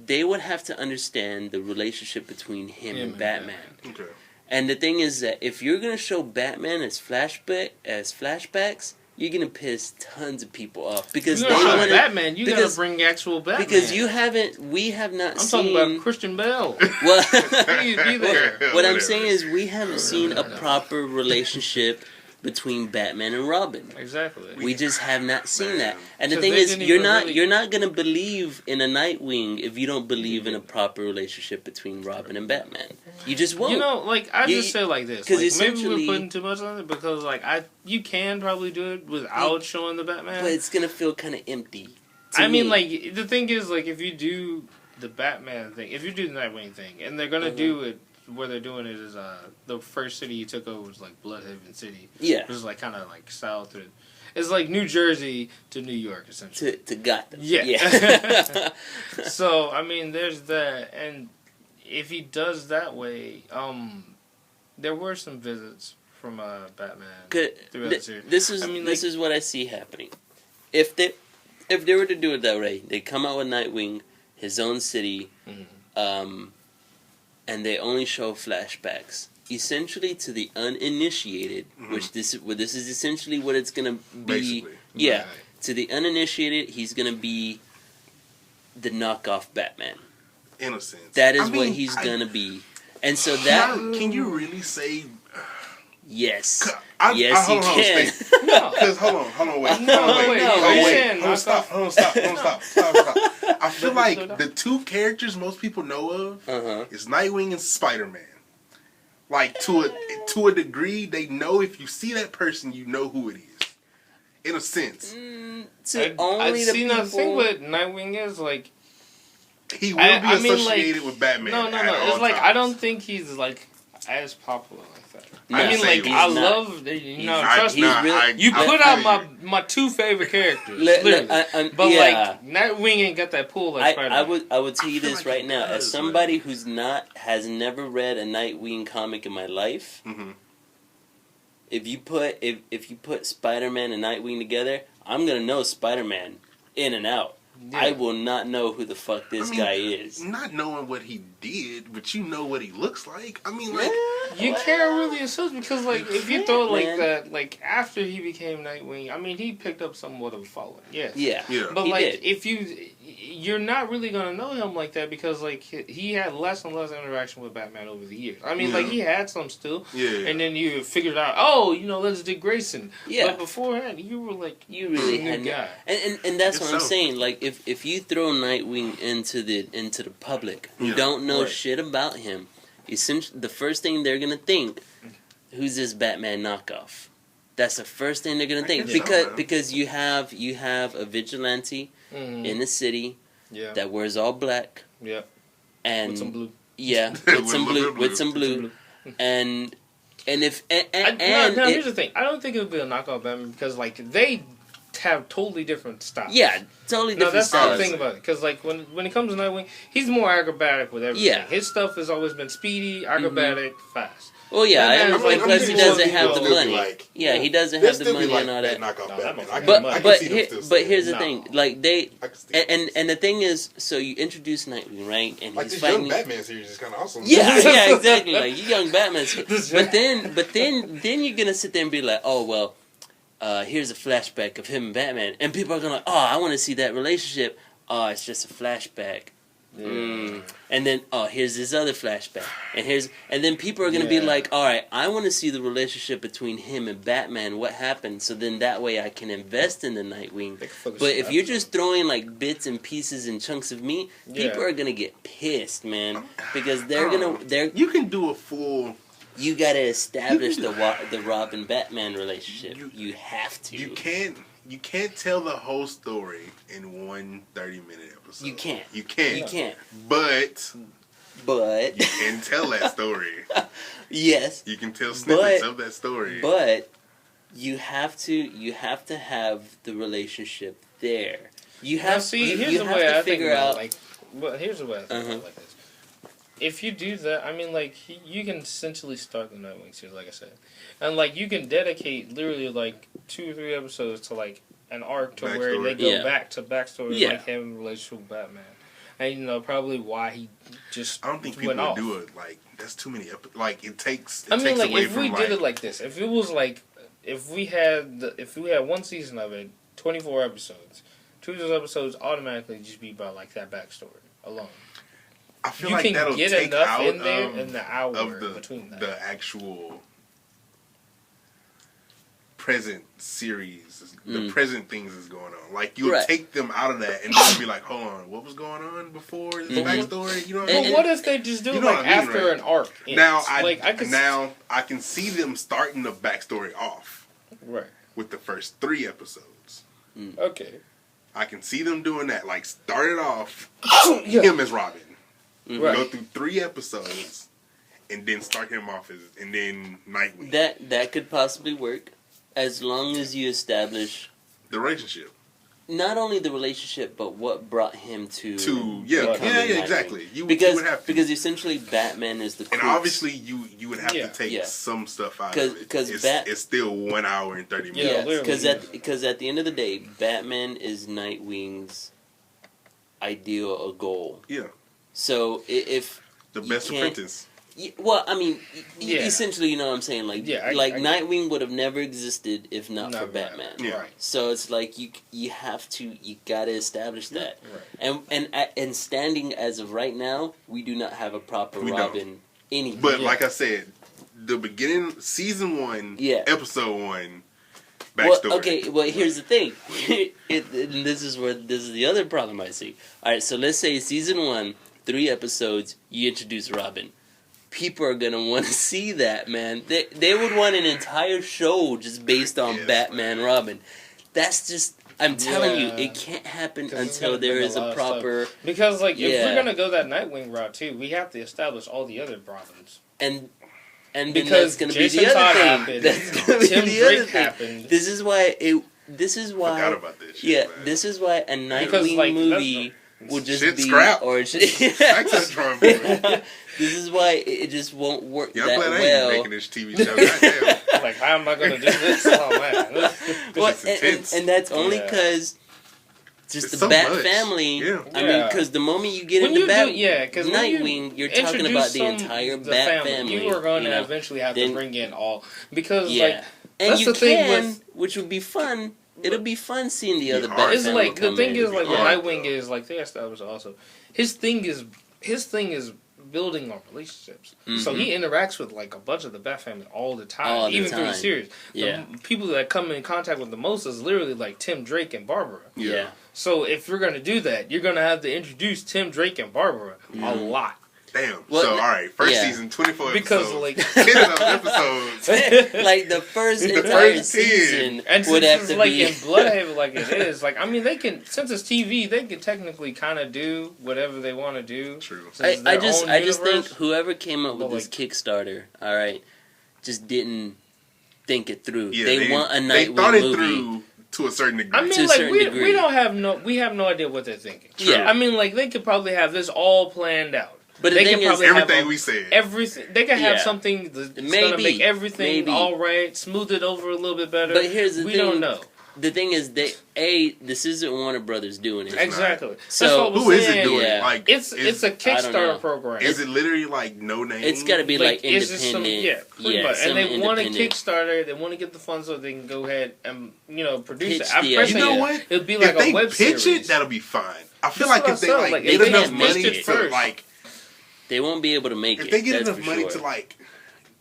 They would have to understand the relationship between him and Batman. Okay. And the thing is that if you're gonna show Batman as flashbacks, you're gonna piss tons of people off because You're they gonna show want Batman. You because- gotta bring actual Batman. because we have not I'm seen. talking about Christian Bale. Well, Please be there. what I'm Whatever. saying is we haven't seen a proper relationship between Batman and Robin. Exactly. We just have not seen that. And the 'Cause thing they is, didn't you're even not really- you're not gonna believe in a Nightwing if you don't believe in a proper relationship between Robin and Batman. You just won't. You know, like I You- just say like this, 'cause like, maybe essentially- we're putting too much on it because like you can probably do it without showing the Batman. but it's gonna feel kind of empty. to I mean, me. like the thing is, like if you do the Batman thing, if you do the Nightwing thing, and they're gonna do it where they're doing it is the first city he took over was like Bloodhaven City, yeah, which is like kind of like south. It's like New Jersey to New York essentially. to Gotham. Yeah. So I mean, there's that, and if he does that way, there were some visits from Batman throughout the series. This is I mean, this like- is what I see happening. If they were to do it that way, they come out with Nightwing, his own city, and they only show flashbacks, essentially to the uninitiated, which this is essentially what it's gonna be. Basically. Yeah, Right. to the uninitiated, he's gonna be the knockoff Batman. In a sense, That is I what mean, he's I- gonna be, and so that Can you really say? yes, Hold you on, can. Steve. No. Because hold on, wait. No, hold on, wait, wait. no, Oh, you're wait. saying Hold on, stop. Stop. I feel like the two characters most people know of Uh-huh. is Nightwing and Spider-Man. Like to a degree, they know if you see that person, you know who it is. In a sense, Only the see, people. the thing with Nightwing is like he will be mean, associated with Batman. No. It's like I don't think he's like as popular like that. No, I mean, like he's I not. love trust me. really- You put out my two favorite characters, literally. But yeah. like Nightwing ain't got that pull like Spider-Man. I would tell you feel this like right he now, does, as somebody who's has never read a Nightwing comic in my life. Mm-hmm. If you put Spider-Man and Nightwing together, I'm gonna know Spider-Man in and out. Yeah. I will not know who the fuck this guy is. Not knowing what he did, but you know what he looks like. I mean, like You can't really associate because, like, if you throw like man. that, like after he became Nightwing, I mean, he picked up somewhat of a following, yes. Yeah. But he like, did. if you're not really gonna know him like that because like he had less and less interaction with Batman over the years. I mean, Yeah. like he had some still, yeah. and then you figured out, oh, let's Dick Grayson. Yeah. But beforehand, you were like, You really new had guy. And that's what I'm Yourself. saying. Like if you throw Nightwing into the public who Yeah. don't know Right. shit about him, essentially the first thing they're gonna think, who's this Batman knockoff? That's the first thing they're gonna think guess so, man. because you have a vigilante Mhm. in the city Yeah. that wears all black Yeah. and With some blue. yeah With a little bit with some blue and if and No, it- here's the thing. I don't think it would be a knockoff Batman because like they have totally different styles. yeah, totally No, different that's the styles. thing about it. Because, like, when it comes to Nightwing, he's more acrobatic with everything. Yeah. His stuff has always been speedy, acrobatic, fast. Well, yeah, Batman and is like- plus he I'm doesn't pretty have sure the he'll money. be like- Yeah, he doesn't They'll have the still be money like and all that that. knockoff No, Batman. that I can- But I can but see them here, still but saying here's the No. thing, like they I can see them and the thing is, so you introduce Nightwing, right? And like he's this fighting. young Batman series is kind of awesome. Yeah, exactly. Like you young Batman. This But then you're gonna sit there and be like, oh well, here's a flashback of him and Batman, and people are gonna like, oh, I want to see that relationship. Oh, it's just a flashback. And then here's this other flashback, and then people are gonna be Yeah. like, all right, I want to see the relationship between him and Batman. What happened? So then that way I can invest in the Nightwing. But if you're just throwing like bits and pieces and chunks of meat, people Yeah. are gonna get pissed, man, because they're You can do a full. you gotta establish the Robin Batman relationship. You have to. You can't tell the whole story in one 30-minute episode. You can't. You can't. You can't. But But you can tell that story. yes, You can tell snippets But- of that story. but you have to have the relationship there. You Now, have see, here's you the have way to I think figure about out. it. Like, well, here's the way I think about it like this. If you do that, I mean, like, you can essentially start the Nightwing series, like I said. And, like, you can dedicate literally, like, 2 or 3 episodes to, like, an arc to where they Backstory. go Yeah. back to backstory, Yeah. like, him in relationship with Batman. And, probably why he just I don't think people went would off. do it. Like that's too many. Like it takes. I mean, takes like, away if we from, did it like this, if it was, like, if we had one season of it, 24 episodes, 2 of those episodes automatically just be about, like, that backstory alone. I feel You like can that'll get take enough out in there of, in the hour of the between that. the actual present series, the present things is going on. Like you'll Right. take them out of that and then be like, hold on, what was going on before this backstory? You know what I But mean? what if they just do You it know like what I mean, after right? an arc? Ends? Now I can see them starting the backstory off right. with the first 3 episodes. Okay. I can see them doing that. Like start it off Yeah. him as Robin. Right. Go through 3 episodes and then start him off as and then Nightwing. That could possibly work, as long as you establish The relationship. not only the relationship but what brought him to To becoming Nightwing. exactly. You Because would have to. because essentially Batman is the And crux. obviously, you would have Yeah. to take Yeah. some stuff out 'Cause- of it. 'cause It's still 1 hour and 30 Yeah, minutes. Yes, literally. because at the end of the day, Batman is Nightwing's ideal or goal. Yeah, So if the You best can't- apprentice. well, I mean, Yeah. essentially, you know what I'm saying? Like, Yeah, I- Nightwing would have never existed if not for Not Batman. Yeah. Right. So it's like you gotta establish that. Right. And standing as of right now, we do not have a proper We don't. Robin anything. But Yeah. like I said, the beginning, season 1, Yeah. episode 1, Well, backstory. okay. Well, here's the thing. And this is the other problem I see. All right, so let's say season 1, 3 episodes, you introduce Robin. people are gonna want to see that, man. They would want an entire show just based on Batman Robin. That's just. I'm telling you, it can't happen until there is a proper. Because if we're gonna go that Nightwing route too, we have to establish all the other Robins. And then because that's gonna Jason be the Todd other thing. happened, That's gonna be Tim the Drake other thing. happened. This is why Forgot about this shit, yeah. man. This is why a Nightwing movie would just shit be scrap. or Back to the drawing board. this is why it just won't work Yeah, that I'm glad I well. ain't making this TV show. Goddamn. How am I gonna do this? Oh man, Well, is intense. and that's only Yeah. because just It's the so Bat much. family. Yeah. I mean, Yeah. because the moment you get when into you Bat do, because Nightwing, you're talking about the entire Bat family. You are going to know? eventually have Then- to bring in all because Yeah, and that's you the thing can, with- which would be fun. It'll be fun seeing the other hard. Bat it's family like the come thing in. is like with Yeah. Nightwing is like they established also his thing is building on relationships. So he interacts with like a bunch of the Bat family all the time, All the even through the time. series. Yeah. The people that come in contact with the most is literally like Tim Drake and Barbara. Yeah. So if you're gonna do that, you're gonna have to introduce Tim Drake and Barbara a lot. Damn. Well, so, all right. First yeah. season, 24 Because, episodes. like- 10 of those episodes. Like the first The entire first 10. season And would since have it's to like be. in Bloodhaven like it is, like I mean they can since it's TV, they can technically kind of do whatever they want to do. True. Since it's I their just own think universe. whoever came up with But, this Kickstarter, all right, just didn't think it through. Yeah, they want a They Nightwing thought it movie. through to a certain degree. I to mean, a like certain we degree. don't have we have no idea what they're thinking. Yeah. I mean, like they could probably have this all planned out. But the they thing could is, probably have Everything a- we said. Everything they could have Yeah. something that's gonna Maybe. make everything Maybe. all right, smooth it over a little bit better. But here's the we thing. don't know the thing is, this isn't Warner Brothers doing it. exactly. So, That's what I was Who is it saying. doing? Yeah. Like, It's a I don't know. Kickstarter program. Is it literally like no name? It's got to be like it's just some, independent. pretty much. some And they want a independent- Kickstarter. They want to get the funds so they can go ahead and produce Pitch it. I'm the pressing You know it. what? It'd be like if they a web pitch series. it, that'll be fine. I feel That's like what if they I said, like like, get if they enough had money pitched it to first. like, They won't be able to make if it. they get that's enough for money sure. to like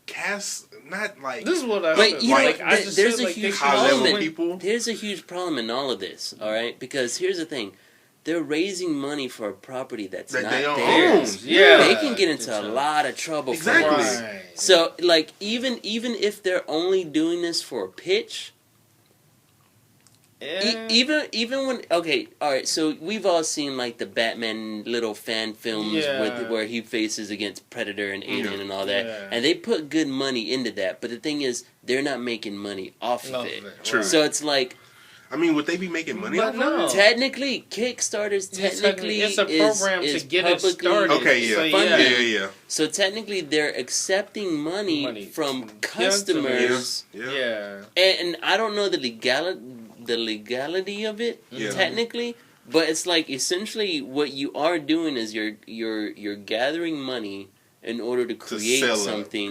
cast, not like This is what I But said. you know, like, I just there's feel a like they huge should high level problem. people. There's a huge problem in all of this, all right? Because here's the thing: they're raising money for a property that's That not they don't theirs. own. Yeah. They can get into a lot of trouble Exactly. for this. Right. So, like, even if they're only doing this for a pitch, Yeah. even when okay, all right. So we've all seen like the Batman little fan films Yeah. where he faces against Predator and Alien and all that, Yeah. and they put good money into that. But the thing is, they're not making money off of it. True. So it's like I mean, would they be making money But off no. of it? technically, Kickstarter's technically it's a is- program is to get it publicly started. Okay, yeah. So, funded. Yeah, yeah. So technically, they're accepting money, Money from from customers, Yeah. Yeah. and I don't know the legality of it Yeah. technically, but it's like essentially what you are doing is you're gathering money in order to To create sell something.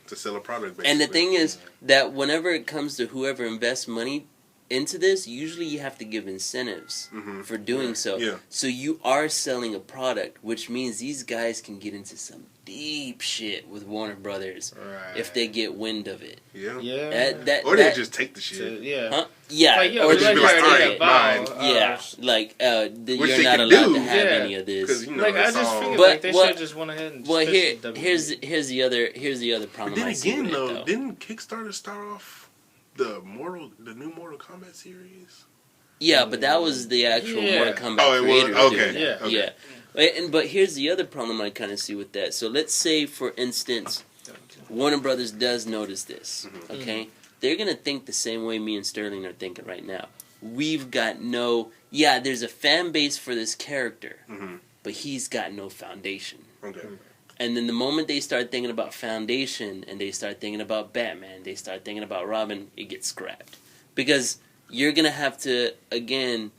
to sell a product. And the basically. thing is that whenever it comes to whoever invests money into this, usually you have to give incentives Mhm. for doing so. Yeah. So you are selling a product, which means these guys can get into some deep shit with Warner Brothers Right. if they get wind of it. Yeah. Yeah. Or they that- just take the shit. So, yeah. huh? Yeah, Like, yo, or we just just be like like, your "Alright, idea, mine." bow, yeah, like Which you're they not can allowed do. to have Yeah. any of Because this. you know, Like I it's just all. figured But like they what- should just went ahead and Well, fish the here's WWE. the other problem. But then I see again, with it, though, didn't Kickstarter start off the new Mortal Kombat series? Yeah, but that was the actual Yeah. Mortal Kombat Oh, it was? creators Okay. doing that. Yeah. Okay. Yeah. But here's the other problem I kind of see with that. So let's say, for instance, Warner Brothers does notice this. Mm-hmm. Okay, they're gonna think the same way me and Sterling are thinking right now. We've got no. Yeah, there's a fan base for this character, Mhm. but he's got no foundation. Okay. And then the moment they start thinking about foundation and they start thinking about Batman, they start thinking about Robin, it gets scrapped. Because you're going to have to, again,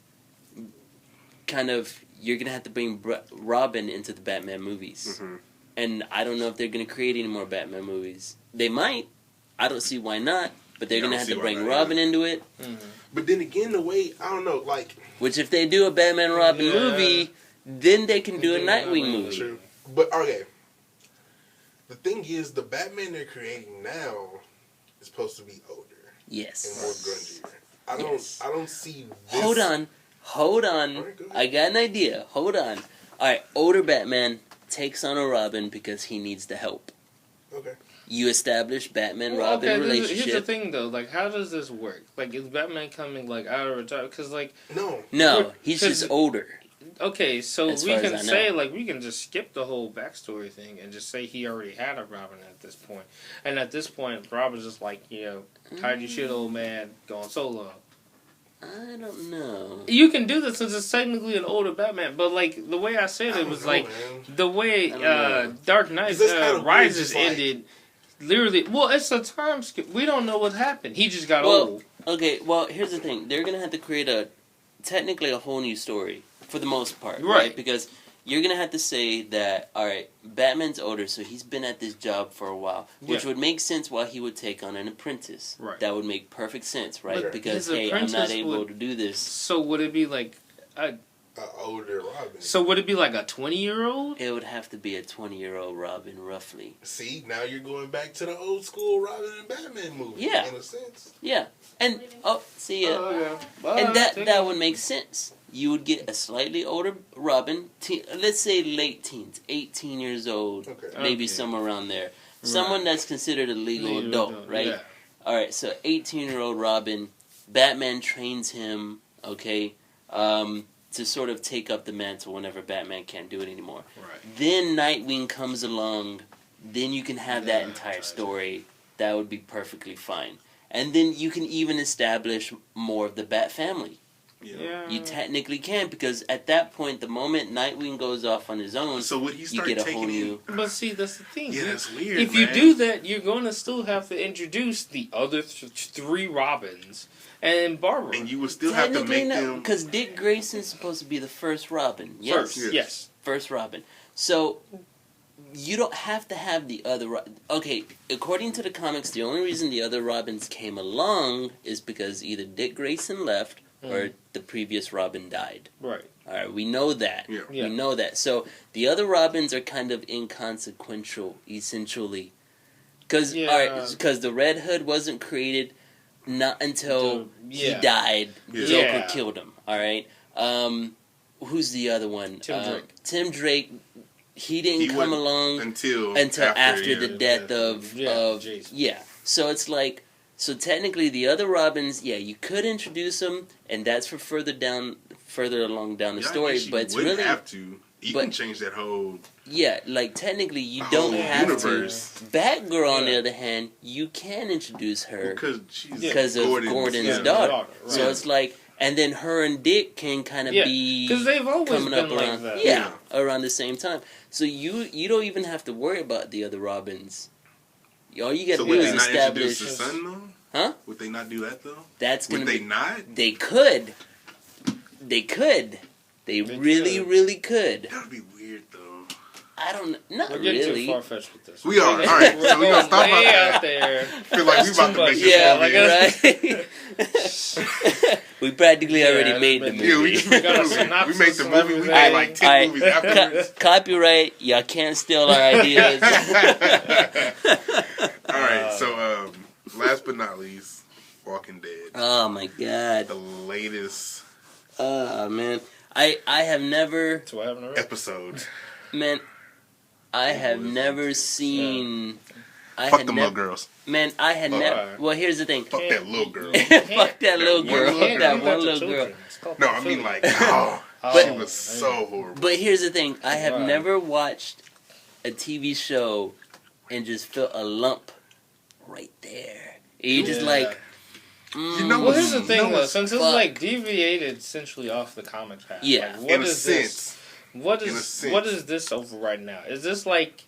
you're going to have to bring Robin into the Batman movies. Mhm. And I don't know if they're going to create any more Batman movies. They might. I don't see why not. But they're Yeah, I going to don't have see to why bring not, Robin into it. But then again, the way I don't know, like Which if they do a Batman Robin Yeah. movie, then they can do a do a Nightwing Nightwing movie. true. But okay, the thing is, the Batman they're creating now is supposed to be older and Yes. more grungier. Yes. I don't see. This. Hold on. Alright, go ahead. I got an idea. Hold on. Alright, older Batman takes on a Robin because he needs the help. Okay. You establish Batman Well, Robin okay, relationship. here's the thing though. Like, how does this work? Like, is Batman coming like out of retirement? Because like, No. No, he's 'cause- just older. okay, so As we far as can I say know. like we can just skip the whole backstory thing and just say he already had a Robin at this point. And at this point, Robin's just like, tired your shit, old man, going solo. I don't know. You can do this since it's technically an older Batman, but like the way I said I it don't was know, like man. the way I don't know. Dark Knight Is this kinda weird, Rises just like- ended. Literally, well, it's a time skip. We don't know what happened. He just got Well, old. Okay, well, here's the thing. They're going to have to create technically a whole new story for the most part, right? Right. Because you're going to have to say that, all right, Batman's older, so he's been at this job for a while, which Yeah. would make sense why he would take on an apprentice. Right. That would make perfect sense, right? But Because, his hey, I'm not apprentice able would- to do this. So would it be like? Older Robin. So would it be like a 20-year-old? It would have to be a 20-year-old Robin, roughly. See, now you're going back to the old school Robin and Batman movie. Yeah. In a sense. Yeah. And, see ya. Okay. And that would make sense. You would get a slightly older Robin, let's say late teens, 18 years old, Okay. maybe Okay. somewhere around there. Someone that's considered a legal adult, right? Yeah. All right, so 18-year-old Robin, Batman trains him, okay, to sort of take up the mantle whenever Batman can't do it anymore. Right. Then Nightwing comes along, then you can have that Yeah, entire right. story. That would be perfectly fine. And then you can even establish more of the Bat family. Yeah. You technically can, because at that point, the moment Nightwing goes off on his own, So would he you start get a taking whole new... But see, that's the thing. Yeah, You- that's weird. if you man. do that, you're going to still have to introduce the other three Robins and Barbara. And you would still have to make them. Because Dick Grayson's supposed to be the first Robin. Yes. First, Yes. yes. First Robin. So, you don't have to have the other... Okay, according to the comics, the only reason the other Robins came along is because either Dick Grayson left or the previous Robin died. Right. All right, we know that. Yeah. Yeah. We know that. So the other Robins are kind of inconsequential, essentially, because Yeah. the Red Hood wasn't created not until he Yeah. died. Yeah. Joker Yeah. killed him. All right. Who's the other one? Tim Drake. Tim Drake. He didn't He come wouldn't along until after yeah. the death of Jason. yeah. So it's like, so technically the other Robins, yeah, you could introduce them, and that's for further along down the Yeah, I story. guess you But it's wouldn't really, have to. You but- can change that whole yeah, like technically you whole don't have universe to. Batgirl, on the Yeah. other hand, you can introduce her because she's because of Gordon's Yeah, daughter. right. So it's like, and then her and Dick can kind of Yeah, be because they've always coming been up like around, that. yeah, around the same time. So you don't even have to worry about the other Robins. All you got So to do would is they not introduce establish. the son though? Huh? Would they not do that though? That's gonna Would they be. not? They could. They could. They really, could. really could. That would be weird though. I don't. Not We're getting really. too far fetched with this. We are. We're All right, we're so we going gonna stop way about out that. there. I feel like we That's about too to make much. this Yeah, movie. right. We practically already Yeah, made the but- movie. Yeah, we We got a we synopsis make the of movie. We made everything. like 10 Alright. movies afterwards. Copyright. Y'all can't steal our ideas. All right, so last but not least, Walking Dead, Oh my god. the latest Man. I have never. That's what happened to Rick. episode. Man. I have was never seen. I Fuck had them never. little girls. Man, I had Fuck never. her. Well, here's the thing. Fuck that little girl. Fuck that little one girl. little girl. That You one got the little girl. children. It's called No, I mean pedophilia. like, oh, Oh, she was so horrible. But here's the thing. I have Right. never watched a TV show and just felt a lump right there. And you're just Yeah. like, You know Well, here's the You thing, know though. what's Since it's fuck? like deviated essentially off the comic path. Yeah. Like, what In a is this? sense. What In a is sense. what is this over right now? Is this like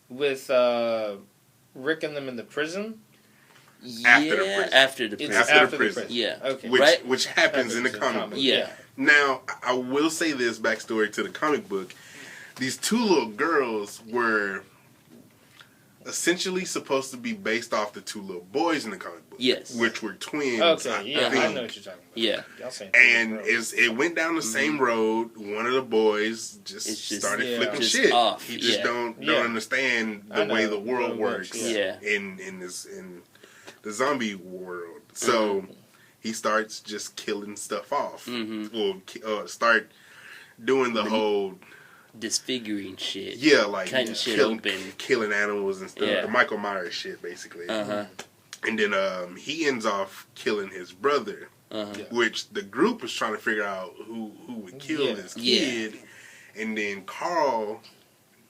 with Rick and them in the prison? After the yeah, prison. after the It's prison. After the prison. Yeah. Okay. Right. Which happens in the comic book. Yeah. Now, I will say this backstory to the comic book. These two little girls were essentially supposed to be based off the two little boys in the comic book. Yes. Which were twins. Okay, yeah, think. I know what you're talking about. Yeah. Y'all saying And girls. it went down the same road. One of the boys It's just- started yeah. flipping Just shit. off, He just yeah. don't Yeah. understand I the way know. the world It works. works, Yeah. In the zombie world. So he starts just killing stuff off. Mhm. Well, start doing the whole disfiguring shit. Yeah, like cutting shit open, killing animals and stuff. Yeah. The Michael Myers shit, basically. Uh-huh. And then he ends off killing his brother, which the group was trying to figure out who would kill his kid. And then Carl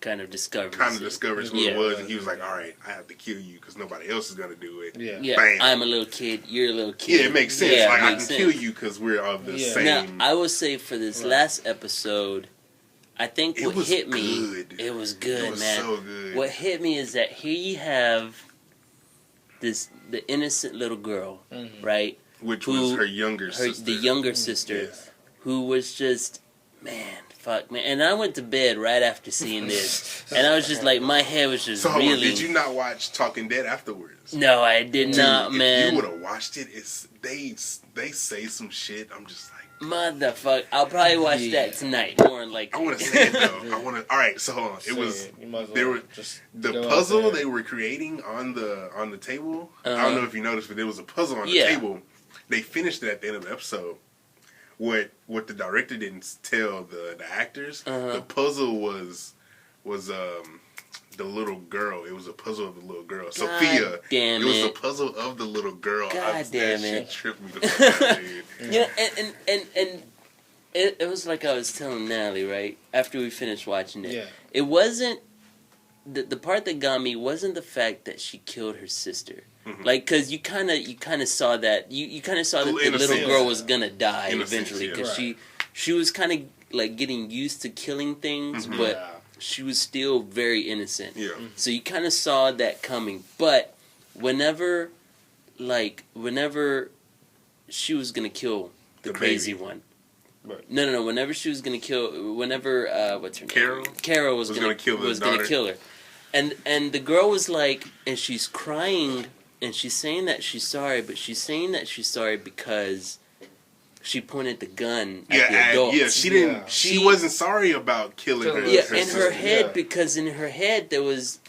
kind of discovers who it was, and he was like, "All right, I have to kill you because nobody else is gonna do it." Yeah, Bam. I'm a little kid, you're a little kid. Yeah, it makes sense. Yeah, like I makes can sense. kill you because we're of the same. Now, I will say for this last episode, I think what hit me, it was good, it was man. So good. What hit me is that here you have the innocent little girl, right? Which was her younger sister. The younger sister, who was just, man. Fuck, man. And I went to bed right after seeing this. And I was just like, my head was just so, reeling. did you not watch Talking Dead afterwards? No, I did not, if man. you would have watched it, they say some shit. I'm just like, motherfucker. I'll probably watch that tonight. More like I want to say it though. All right, so hold on. It was there were the puzzle they were creating on the table. I don't know if you noticed, but there was a puzzle on the table. They finished it at the end of the episode. What the director didn't tell the actors, the puzzle was the little girl. It was a puzzle of the little girl. God Sophia. Damn it was a puzzle of the little girl. God damn it. She tripped me the fuck out, dude. Yeah, and it was like I was telling Natalie, right? After we finished watching it. Yeah. It wasn't the part that got me wasn't the fact that she killed her sister. Mm-hmm. Like, cause you kind of saw that you kind of saw that the little girl was gonna die eventually, because she was kind of like getting used to killing things, but she was still very innocent. Yeah. So you kind of saw that coming, but whenever she was gonna kill the crazy baby. one. Right. No. Whenever she was gonna kill, what's her name? Carol? Carol was gonna kill her, and the girl was like, and she's crying, and she's saying that she's sorry, but she's saying that she's sorry because she pointed the gun at the adults. Yeah, she didn't. She wasn't sorry about killing her. Yeah, her in sister. her head, because in her head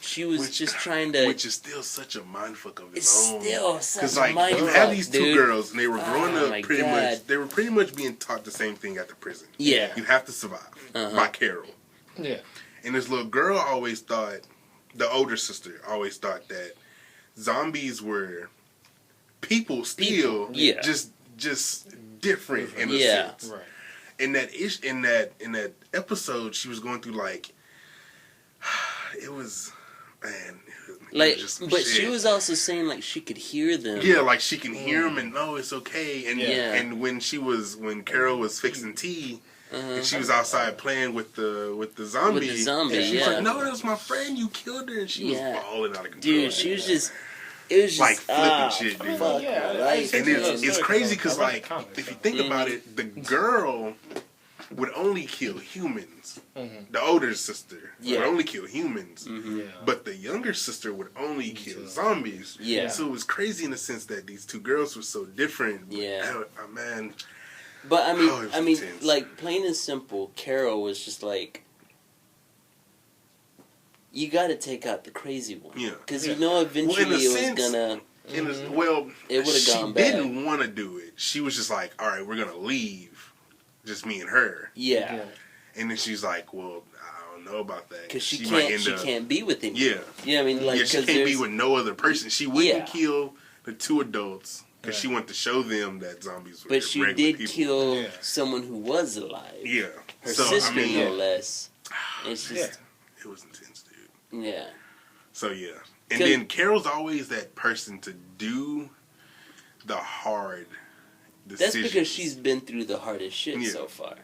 she was just trying to. Which is still such a mindfuck of its It's own. still such Because a like mindfuck, you have these two dude. girls, and they were growing Oh, up my pretty God. much. They were pretty much being taught the same thing at the prison. Yeah. You have to survive by Carol. Yeah. And this little girl always thought, the older sister always thought that zombies were people still, yeah. just different in a Yeah. sense. Right. In that episode, she was going through like it was, man. It Like, was just some but shit. she was also saying like she could hear them. Yeah, like she can hear them and know it's okay. And Yeah. and when Carol was fixing tea. And she was outside playing with the zombie. With the zombie, and she was yeah. like, "No, that was my friend. You killed her." And she was falling out of control. Dude, she was just. It was just like flipping shit, dude. Fuck Yeah, my life. And it's crazy because, like, if you think Mm-hmm. about it, the girl would only kill humans. The older sister would only kill humans. Yeah. But the younger sister would only kill zombies. Yeah. So it was crazy in the sense that these two girls were so different. But, Yeah. man. But it was intense. like plain and simple, Carol was just like, you got to take out the crazy one. Yeah. Because you know eventually Well, in a it was sense, gonna. It would've she gone bad. didn't want to do it. She was just like, all right, we're going to leave. Just me and her. Yeah. And then she's like, well, I don't know about that. Because she might can't. She up- can't be with him. Yeah. You know what I mean? Like, Yeah, she 'cause can't be there's- with no other person. She wouldn't Yeah. kill the two adults because she wanted to show them that zombies were But she regular did people. kill someone who was alive. Yeah. Her So, sister, I mean, no less. It's just. it was intense, dude. Yeah. So, yeah. And 'Cause- then Carol's always that person to do the hard decisions. That's because she's been through the hardest shit Yeah. so far.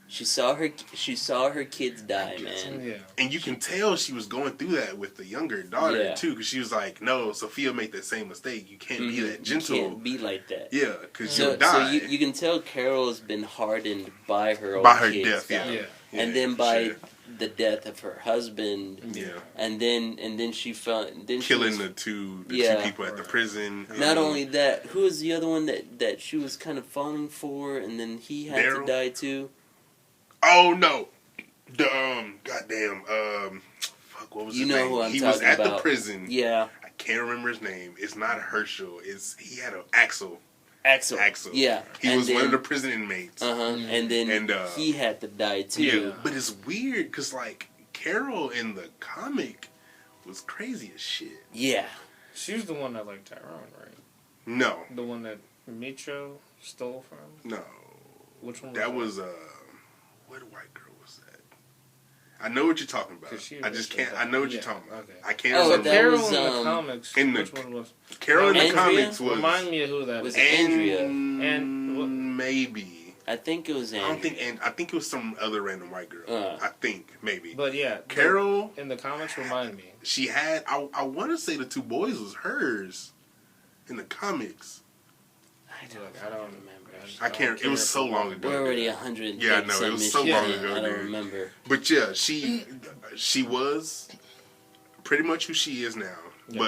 She saw her kids die, man. Yeah. And you can tell she was going through that with the younger daughter, Yeah. too, because she was like, no, Sophia made that same mistake. You can't be that gentle. You can't be like that. Yeah, because So, you'll die. so you can tell Carol has been hardened by her own by her kids death, yeah. dying. Yeah. And then for by sure. the death of her husband, Yeah. and then she felt Killing she the was, two Yeah. people at the prison. Not only that, who was the other one that she was kind of falling for, and then he had Daryl? to die too? Oh no, the fuck, what was You his know name? who I'm he was talking at the about. prison. Yeah. I can't remember his name. It's not Herschel. He had an Axel. Axel. Yeah. He and was then, one of the prison inmates. And then he had to die too. Yeah, but it's weird because like Carol in the comic was crazy as shit. Yeah. She was the one that liked Tyrone, right? No, The one that Mitro stole from? no, Which one that was what white girl was that? I know what you're talking about. 'Cause she I just was can't. the- I know what yeah, you're talking about. okay. I can't Oh, remember. that Carol was, in the comics. in the- Which one was? Carol in the Andrea? comics was Remind me of who that Was is. it Andrea? And what- maybe. I think it was I Andrea. don't think. And I think it was some other random white girl. I think maybe. But yeah, Carol. in the comics, remind me. She had. I want to say the two boys was hers in the comics. I I don't remember. I can't. It was so long ago. We're already 100. Yeah, I know, it was so long ago, I don't dude. remember. But yeah, she was pretty much who she is now. Yeah.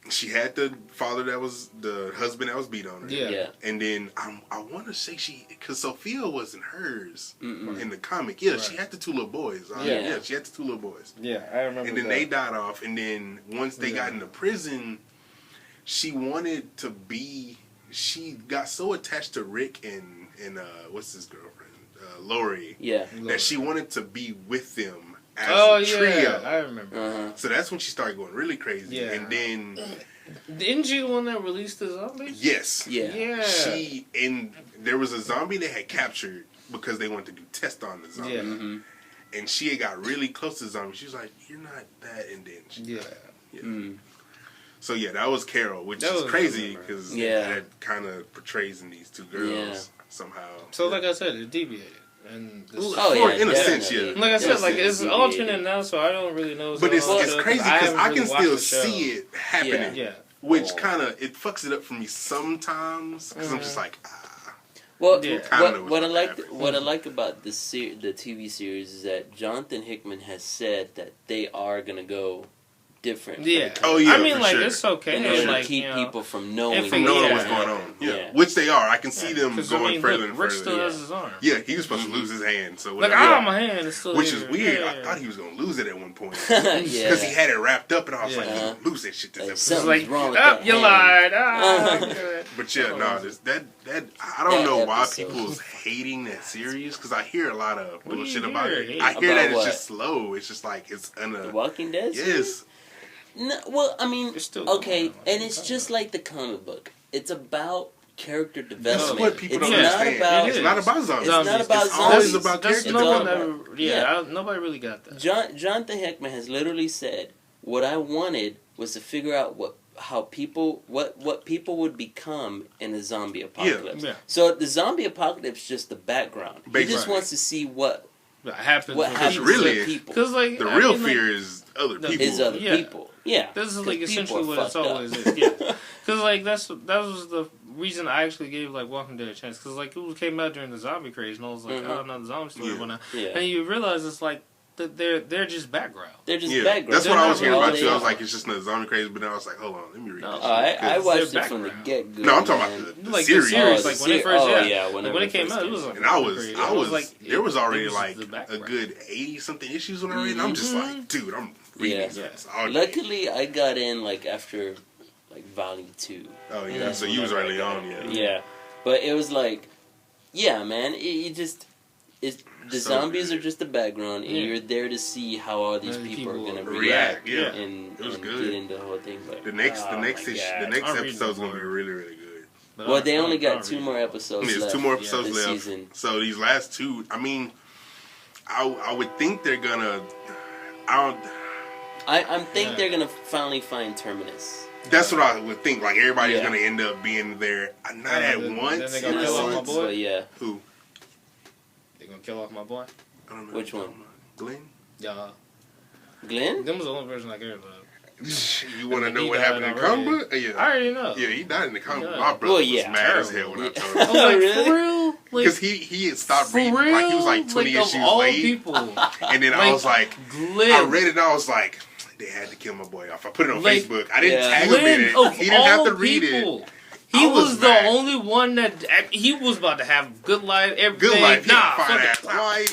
But she had the father that was the husband that was beat on her. Yeah. And then I want to say because Sophia wasn't hers Mm-mm. in the comic. Yeah, Right. she had the two little boys. Yeah. She had the two little boys. Yeah, I remember. And then they died off. And then once they got Yeah. into prison, she wanted to be. She got so attached to Rick and what's his girlfriend, Lori, Yeah. that she wanted to be with them as Oh a yeah, trio. I remember. Uh-huh. So that's when she started going really crazy. Yeah. And then Didn't she the one that released the zombies? yes, Yeah. Yeah. there was a zombie they had captured because they wanted to do tests on the zombie. Yeah. Mm-hmm. And she had got really close to the zombie. She was like, "You're not that," and then she Yeah. died. Mm. So yeah, that was Carol, which That is was- crazy I remember. because Yeah. that kind of portrays in these two girls Yeah. somehow. So like I said, it deviated. And this, Well, Oh, for- yeah, in a sense, definitely. yeah. like I said, like it's Definitely. alternate now, so I don't really know. what's But going it's on it's with it, crazy because haven't I really can watched still the show. see it happening. Yeah. Which kind of it fucks it up for me sometimes because I'm just like, Well, Yeah. Kinda was what I what like happened. what I like about the TV series is that Jonathan Hickman has said that they are gonna go different. Yeah. Oh, yeah, I mean, for like sure. it's okay. In order Like to keep you know, people from knowing, From knowing Yeah. what's going on. Yeah. Yeah. Which they are. I can see them 'cause, going further look, and Rick further. still Yeah. has his arm. Yeah, he was supposed to lose his hand. So Like whatever. my hand is still Which here. is weird. Yeah. I thought he was gonna lose it at one point yeah. because he had it wrapped up, and I was Yeah. like, he gonna lose that shit this Like, episode. It's something's like, wrong with oh, that you hand. lied. Ah, good. But yeah, no, that I don't That know why episode. people's hating that series because I hear a lot of What do you bullshit hear? about it. Hate I hear about that it's what? just slow. It's just like it's The Walking Dead. yes. No, well, I mean, It's still okay, going on. and it's just like the comic book. It's about character development. That's what people it's don't not understand. about. It's not about zombies. It's not about It's always zombies. about That's character no one development. ever. Yeah. Nobody really got that. Jonathan Hickman has literally said, "What I wanted was to figure out what people would become in a zombie apocalypse." Yeah. So the zombie apocalypse is just the background. He just Basically. wants to see what Happens. happens really- to people. Because like The I real mean, like, fear is other the- people. Is other Yeah. people. Yeah. This is 'Cause like people essentially are what it's fucked up. always is. Yeah. Because like that was the reason I actually gave like Walking Dead a chance. Because like it came out during the zombie craze, and I was like, Mhm. oh no, the zombie story Yeah. went out. Yeah. And you realize it's like that they're just background. They're just Yeah, background. that's what They're I was not hearing all about too. they I was are. like, it's just another zombie craze, but then I was like, hold on, let me read No. this. Oh, I watched their it from the background. get go. No, I'm talking about the Like series. the series, Oh, like the when it ser- first, oh, yeah, yeah, like, whenever when it it came first out, it came was out. like And I was like there was already it was like the a background. good 80 something issues when I read, and I'm just like, dude, I'm reading Yeah. this all day. Luckily, I got in like after like volume 2. Oh yeah, That's so you was whenever early I got on, it. yeah. Yeah, but it was like, yeah, man. It's the So zombies good. are just the background, and Yeah. you're there to see how all these And people are people gonna react, react, yeah. and, It was and good. get into the whole thing. But The next oh my God. I'll read episode's the gonna be more. really, really good. But Well, I- they I- only I'll got 2 read more it. episodes There's left. 2 more episodes this left. season. So these last 2, I mean, I would think they're gonna. I think Yeah. they're gonna finally find Terminus. That's what I would think. Like everybody's Yeah. gonna end up being there, not Yeah, at then once. they In gonna a kill off my sense, boy? but yeah. Who? They gonna kill off my boy. I don't know. Which one? Glenn. Yeah, Glenn? them was the only version I cared about. You want to know He what died happened in already. comic book? I Yeah. already know. Yeah, he died in the comic book. Yeah. My brother Well, was yeah. mad as hell when I Yeah. told I him. was like, Really? for real? Like, Because he had stopped for reading. real? Like, he was like 20 of issues all late. people. And then I Like, was like, Glenn. I read it and I was like, they had to kill my boy off. I put it on Like, Facebook. I didn't yeah. tag him in Glenn it. of He didn't have all to read it. people. He I was the mad. only one that he was about to have good life, everything. Good life, nah, fine fuck ass it. Wow, wife.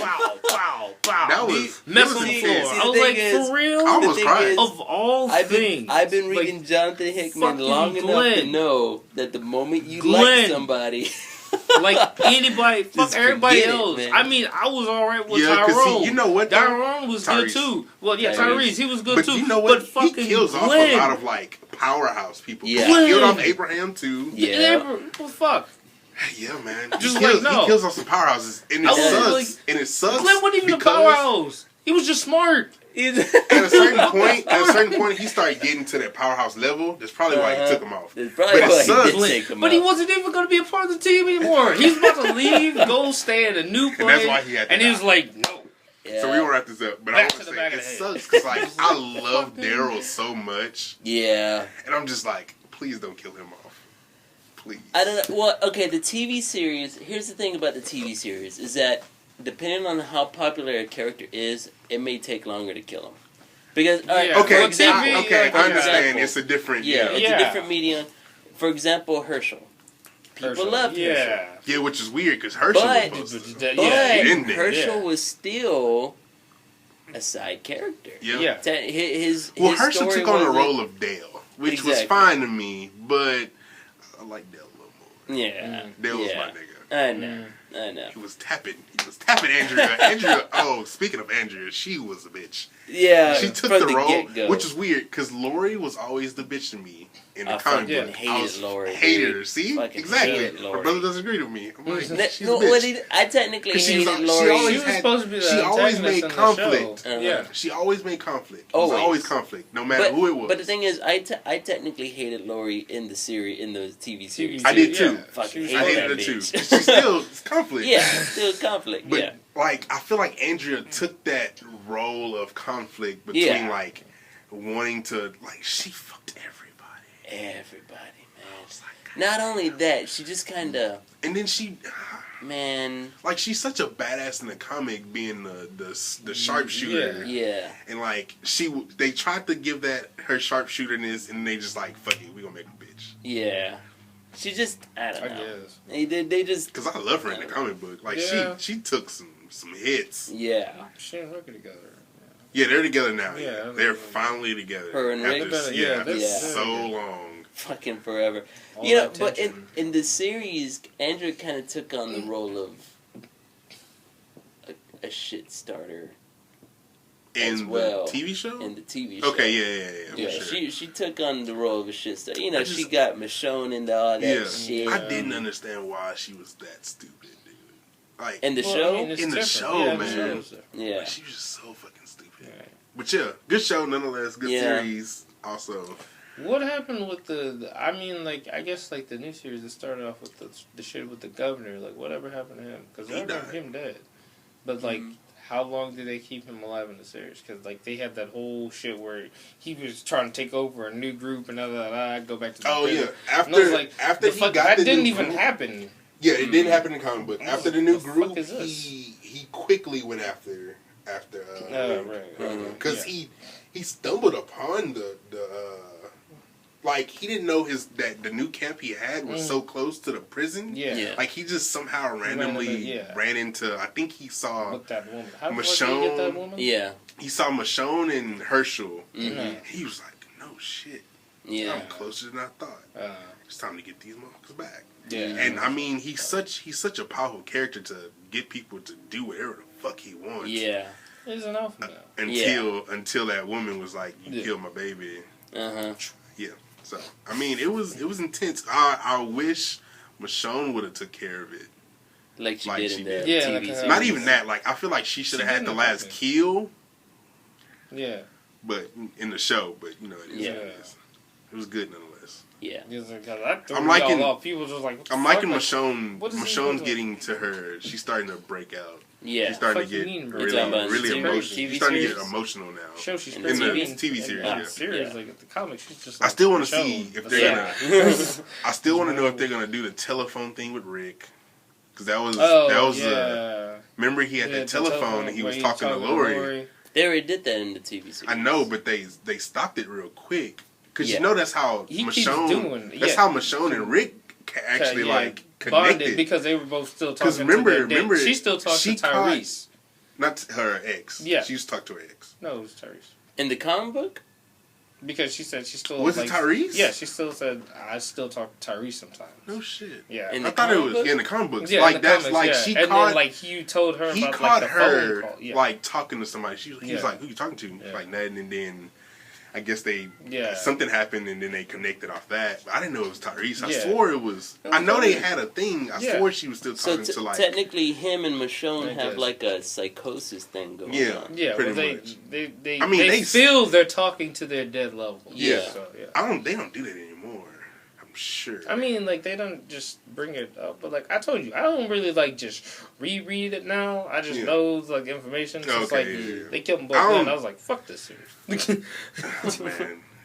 wow. That was mess it was on the intense. floor. See, I the was like, thing is, for real? I almost thing cried. is, Of all I've things, been like, reading Jonathan Hickman fucking long enough to Glenn. know that the moment you Glenn. like somebody, like anybody, fuck Just everybody forget it, else. man. I mean, I was alright with Yeah, 'cause Tyrone. see, you know what, though? Tyrone was good Tyrese. too. Well, yeah, Tyrese. Tyrese, he was good But too. you know what? But fucking He kills off Glenn. a lot of like powerhouse people. Yeah. He killed off Glenn. Abraham too. yeah, Well, fuck. Yeah, man. Just he kills, like, no. he kills off some powerhouses, and it I was sucks. like- and it sucks. Glenn wasn't even a because powerhouse. He was just smart. At a certain point, he started getting to that powerhouse level. That's probably why he took him off. That's probably But it why sucks. he did take him But he out. wasn't even going to be a part of the team anymore. He's about to leave, go stay at a new place. that's why he had to And he die. was like, no. Yeah. So we gonna wrap this up. But Back I to want the to back say of it the head. sucks because like I love Daryl so much, Yeah. and I'm just like, please don't kill him off, please. I don't know. Well, okay, the TV series, here's the thing about the TV series, is that depending on how popular a character is, it may take longer to kill him. Because, all right, Yeah. Okay, for example, TV, okay, like, I understand. example- It's a different, yeah, it's Yeah. a different medium. For example, Herschel. People loved Herschel. Yeah. yeah, which is weird because Herschel But- was supposed to. But Yeah. he didn't. Herschel Yeah. was still a side character. Yeah. Yeah. His Well, his Herschel story took on the wasn't- role of Dale, which was Exactly. fine to me, but I like Dale a little more. Yeah. Dale was yeah. my nigga. I know. I know. He was tapping Andrea. Andrea. Oh, speaking of Andrea, she was a bitch. Yeah. She took from the role, get-go. which is weird because Lori was always the bitch to me in the I comic fucking book. hated I was Lori, hated dude. her. See, Fucking exactly. hated My Lori. brother doesn't agree with me. I'm like, she's No, a what bitch. I technically 'Cause she was- hated she Lori. always She was had- supposed to be the she always antagonist made in the conflict. show. Uh-huh. Yeah. She always made conflict. It was Always. always conflict, no matter who it was. But the thing is, I technically hated Lori in the series, in the TV series. I did too. Yeah. Fucking She was hate I hated that her too. bitch. She still it's conflict. Yeah, still conflict. But yeah. like, I feel like Andrea took that role of conflict between Yeah. like wanting to like she fucked everybody. Everybody, man. Not only that, she just kind of, And then she, man, like, she's such a badass in the comic, being the sharpshooter. yeah. And like they tried to give that her sharpshooterness, and they just like, fuck it, we gonna make a bitch. Yeah. She just, I don't I know. guess. They just, Cause I love her in the comic book. Like Yeah. she took some hits. yeah. She and Hooker together. Yeah, they're together now. Yeah, Yeah, I they're know. finally together. Her and Rick? after, Yeah, after that's- so yeah. long. Fucking forever. All You know, that but tension. in the series, Andrew kind of took on the role of a shit starter In as well the TV show. in the TV show. Okay, yeah, Yeah, for sure. she took on the role of a shit starter. You know, I she just- got Michonne into all that Yeah, shit. I didn't understand why she was that stupid, dude. Like In the Well, show? I mean, it's In the different. show, Yeah, the man. show is different. Yeah. like, she was just so fucking stupid. Yeah. But yeah, good show nonetheless. Good Yeah. series also. What happened with I mean, like, I guess, like, the new series that started off with the shit with the governor. Like, whatever happened to him? Because I He remember died. him dead. But, like, how long did they keep him alive in the series? Because, like, they had that whole shit where he was trying to take over a new group and go back to the Oh prison. yeah, And I was like, after the he fuck, got that the didn't new even group- happen. Yeah, it didn't happen in the comic book. After the new The fuck group, is this? he quickly went after Right. because Yeah. he stumbled upon the like he didn't know that the new camp he had was so close to the prison. Yeah. Yeah. Like he just somehow randomly yeah. ran into. I think he saw With that woman. How the fuck did he get that Michonne. woman? Yeah. Michonne and Herschel. Mhm. He was like, "No shit, Yeah. I'm closer than I thought. It's time to get these motherfuckers back." Yeah. And I mean, he's such a powerful character to get people to do whatever the fuck he wants. Yeah. He's an alpha now. Until that woman was like, "You Yeah. killed my baby." Uh-huh. Yeah. So I mean, it was intense. I wish Michonne would have took care of it. Like she Like did she in the did. Yeah, TV like, series. Not even that. Like I feel like she should have She had the didn't last have to. kill, Yeah. but in the show. But you know, it is Yeah. what it is. It was good nonetheless. Yeah. I'm liking- off. People just like, what the I'm fuck? liking Like, Michonne. what is this Michonne's about? getting to her. She's starting to break out. Yeah. She's starting Fuck to you get mean, bro? really, You're talking about really the emotional. TV She's starting to get series? emotional now. Show she's In pretty the mean. TV In series, the yeah. series, Yeah. like the comics, she's just. I Like, still want to Michonne. see if That's they're it. gonna. I still want to know if they're gonna do the telephone thing with Rick, because that was Oh, yeah. yeah. Remember he had Yeah, that the telephone and he where was talking to Lori. They already did that in the TV series. I know, but they stopped it real quick because Yeah. you know that's how He keeps Michonne. doing- That's yeah. how Michonne and Rick actually like bonded connected because they were both still talking. remember, she still talked to Tyrese. Not her ex. Yeah. She used to talk to her ex. No, it was Tyrese. In the comic book? Because she said she still... Was it Tyrese? Yeah, she still said, I still talk to Tyrese sometimes. No shit. Yeah. I thought it was in the comic books. Yeah, like, in the that's comics, like, yeah. she and caught... then, like, you told her he about, caught like, the her, phone call. Yeah. like, talking to somebody. He was Yeah. like, who you talking to? Yeah. Like, nothing. And then, I guess they... Yeah. Something happened, and then they connected off that. But I didn't know it was Tyrese. I Yeah. swore it was... I know they had a thing. I Yeah. swore she was still So talking to, like... technically, him and Michonne I have guess. like a psychosis thing going Yeah. on. Yeah, pretty well, much. they I mean, they feel they're talking to their dead loved ones. Yeah. So, yeah. They don't do that anymore. I'm sure. I mean, like, they don't just bring it up, but, like, I told you, I don't really, like, just reread it now. I just know, like, information. So it's like, they killed them both then. I was like, fuck this series. Man,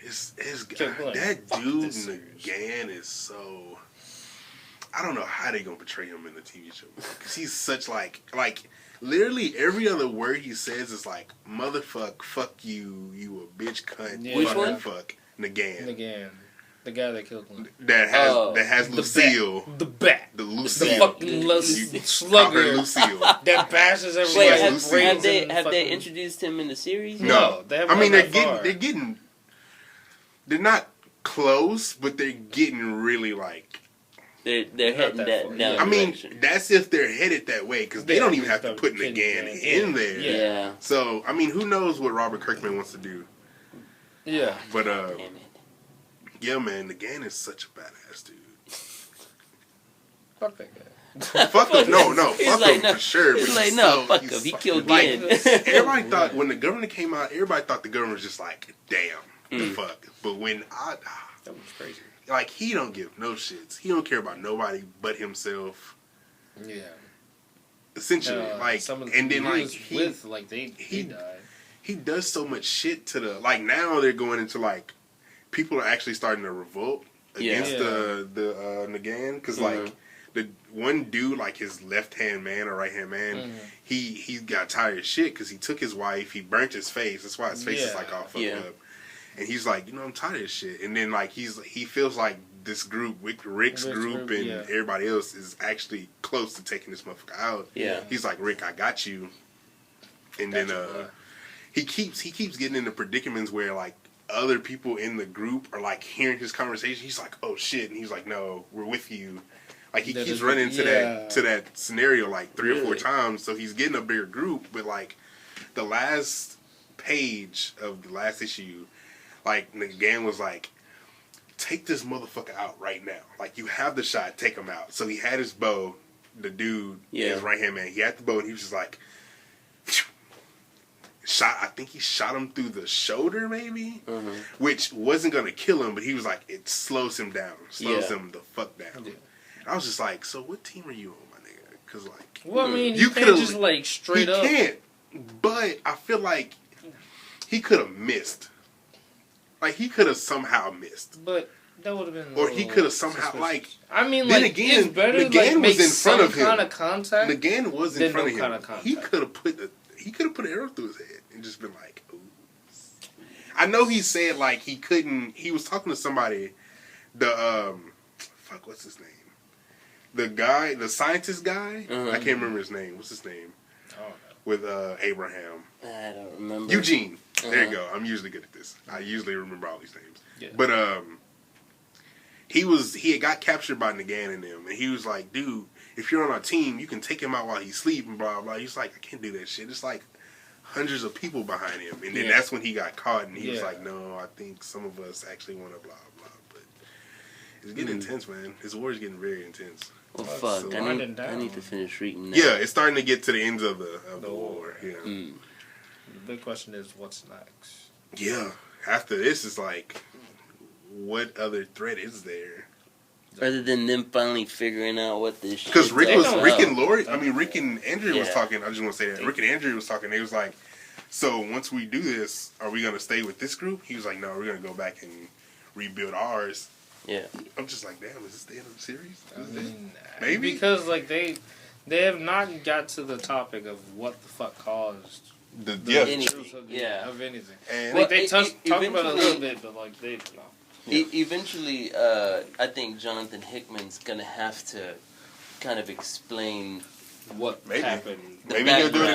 it's Like, that fuck dude this series. Negan is so... I don't know how they gonna portray him in the TV show. Because he's such, like, literally every other word he says is like, motherfuck, fuck you, you a bitch cunt, Yeah. Which fuck, one? fuck, Negan. Again, the guy that killed him. That has The Lucille. bat. The bat. The The Lucille. fucking You call her slugger Lucille. that bashes Wait, everybody. have- brains have they and have they fucking- introduced him in the series? No, they haven't I mean, gone that far. they're not close, but they're getting really, like, They're Not heading that that far. down. I mean, direction. that's if they're headed that way, because they Yeah, don't even have to they're put putting Negan Negan in in. there. Yeah. So, I mean, who knows what Robert Kirkman wants to do. Yeah. But, Damn it. yeah, man, Negan is such a badass dude. Fuck that guy. Fuck him. No, He's fuck like, him no. for sure. He's but like, he's no, so- fuck he's him. He fucking- killed like, Glenn. everybody thought, when the government came out, everybody thought the government was just like, damn, the fuck. But when That was crazy. like, he don't give no shits. He don't care about nobody but himself. Yeah. Essentially, like, some of and then he like was he with, like, they died. he does so much shit to the, like, now they're going into, like, people are actually starting to revolt against Yeah. the Negan, because like the one dude, like his left hand man or right hand man, he got tired of shit because he took his wife, he burnt his face. That's why his face is like all fucked up. And he's like, I'm tired of this shit. And then like he feels like this group, Rick's group, and everybody else is actually close to taking this motherfucker out. Yeah. He's like, Rick, I got you. And then he keeps getting into predicaments where like other people in the group are like hearing his conversation. He's like, oh shit, and he's like, no, we're with you. Like he keeps running into that scenario like 3 or 4 times. So he's getting a bigger group. But like the last page of the last issue, like Negan was like, take this motherfucker out right now. Like you have the shot, take him out. So he had his bow, the dude, his right hand man. He had the bow, and he was just like, I think he shot him through the shoulder, maybe, which wasn't gonna kill him, but he was like, it slows him down, slows him the fuck down. Yeah. And I was just like, so what team are you on, my nigga? Because like, well, I mean, you can't just like straight up. He can't, but I feel like he could have missed. Like he could have somehow missed, but that would have been. Or he could have somehow suspicious. like. I mean, then like again, it's better Negan like was make in front of some him. kind of contact. Negan was in front of him. Kind of contact. He could have put an arrow through his head and just been like, ooh. I know he said like he couldn't. He was talking to somebody. What's his name? The guy, the scientist guy. I can't remember his name. What's his name? Oh, with Abraham. I don't remember. Eugene. There you go. I'm usually good at this. I usually remember all these names. Yeah. But he had got captured by Negan and them, and he was like, dude, if you're on our team, you can take him out while he's sleeping, and blah, blah, blah. He's like, I can't do that shit. It's like hundreds of people behind him. And then that's when he got caught, and he was like, no, I think some of us actually want to blah, blah. But it's getting intense, man. This war is getting very intense. Well, fuck. So, I need to finish reading that. Yeah, it's starting to get to the ends of the war. Yeah. The big question is, what's next? Yeah. After this, it's like, what other threat is there? Other than them finally figuring out what this shit Because Rick and Andrew Yeah. was talking. I just want to say that Rick and Andrew was talking. They was like, so once we do this, are we gonna stay with this group? He was like, no, we're gonna go back and rebuild ours. Yeah. I'm just like, damn, is this the end of the series? I mean, Maybe because like they have not got to the topic of what the fuck caused the truth of anything. And Like they talk about it a eventually- little bit, but like they no. Eventually, I think Jonathan Hickman's gonna have to kind of explain what Maybe. happened. the Maybe he'll do it background.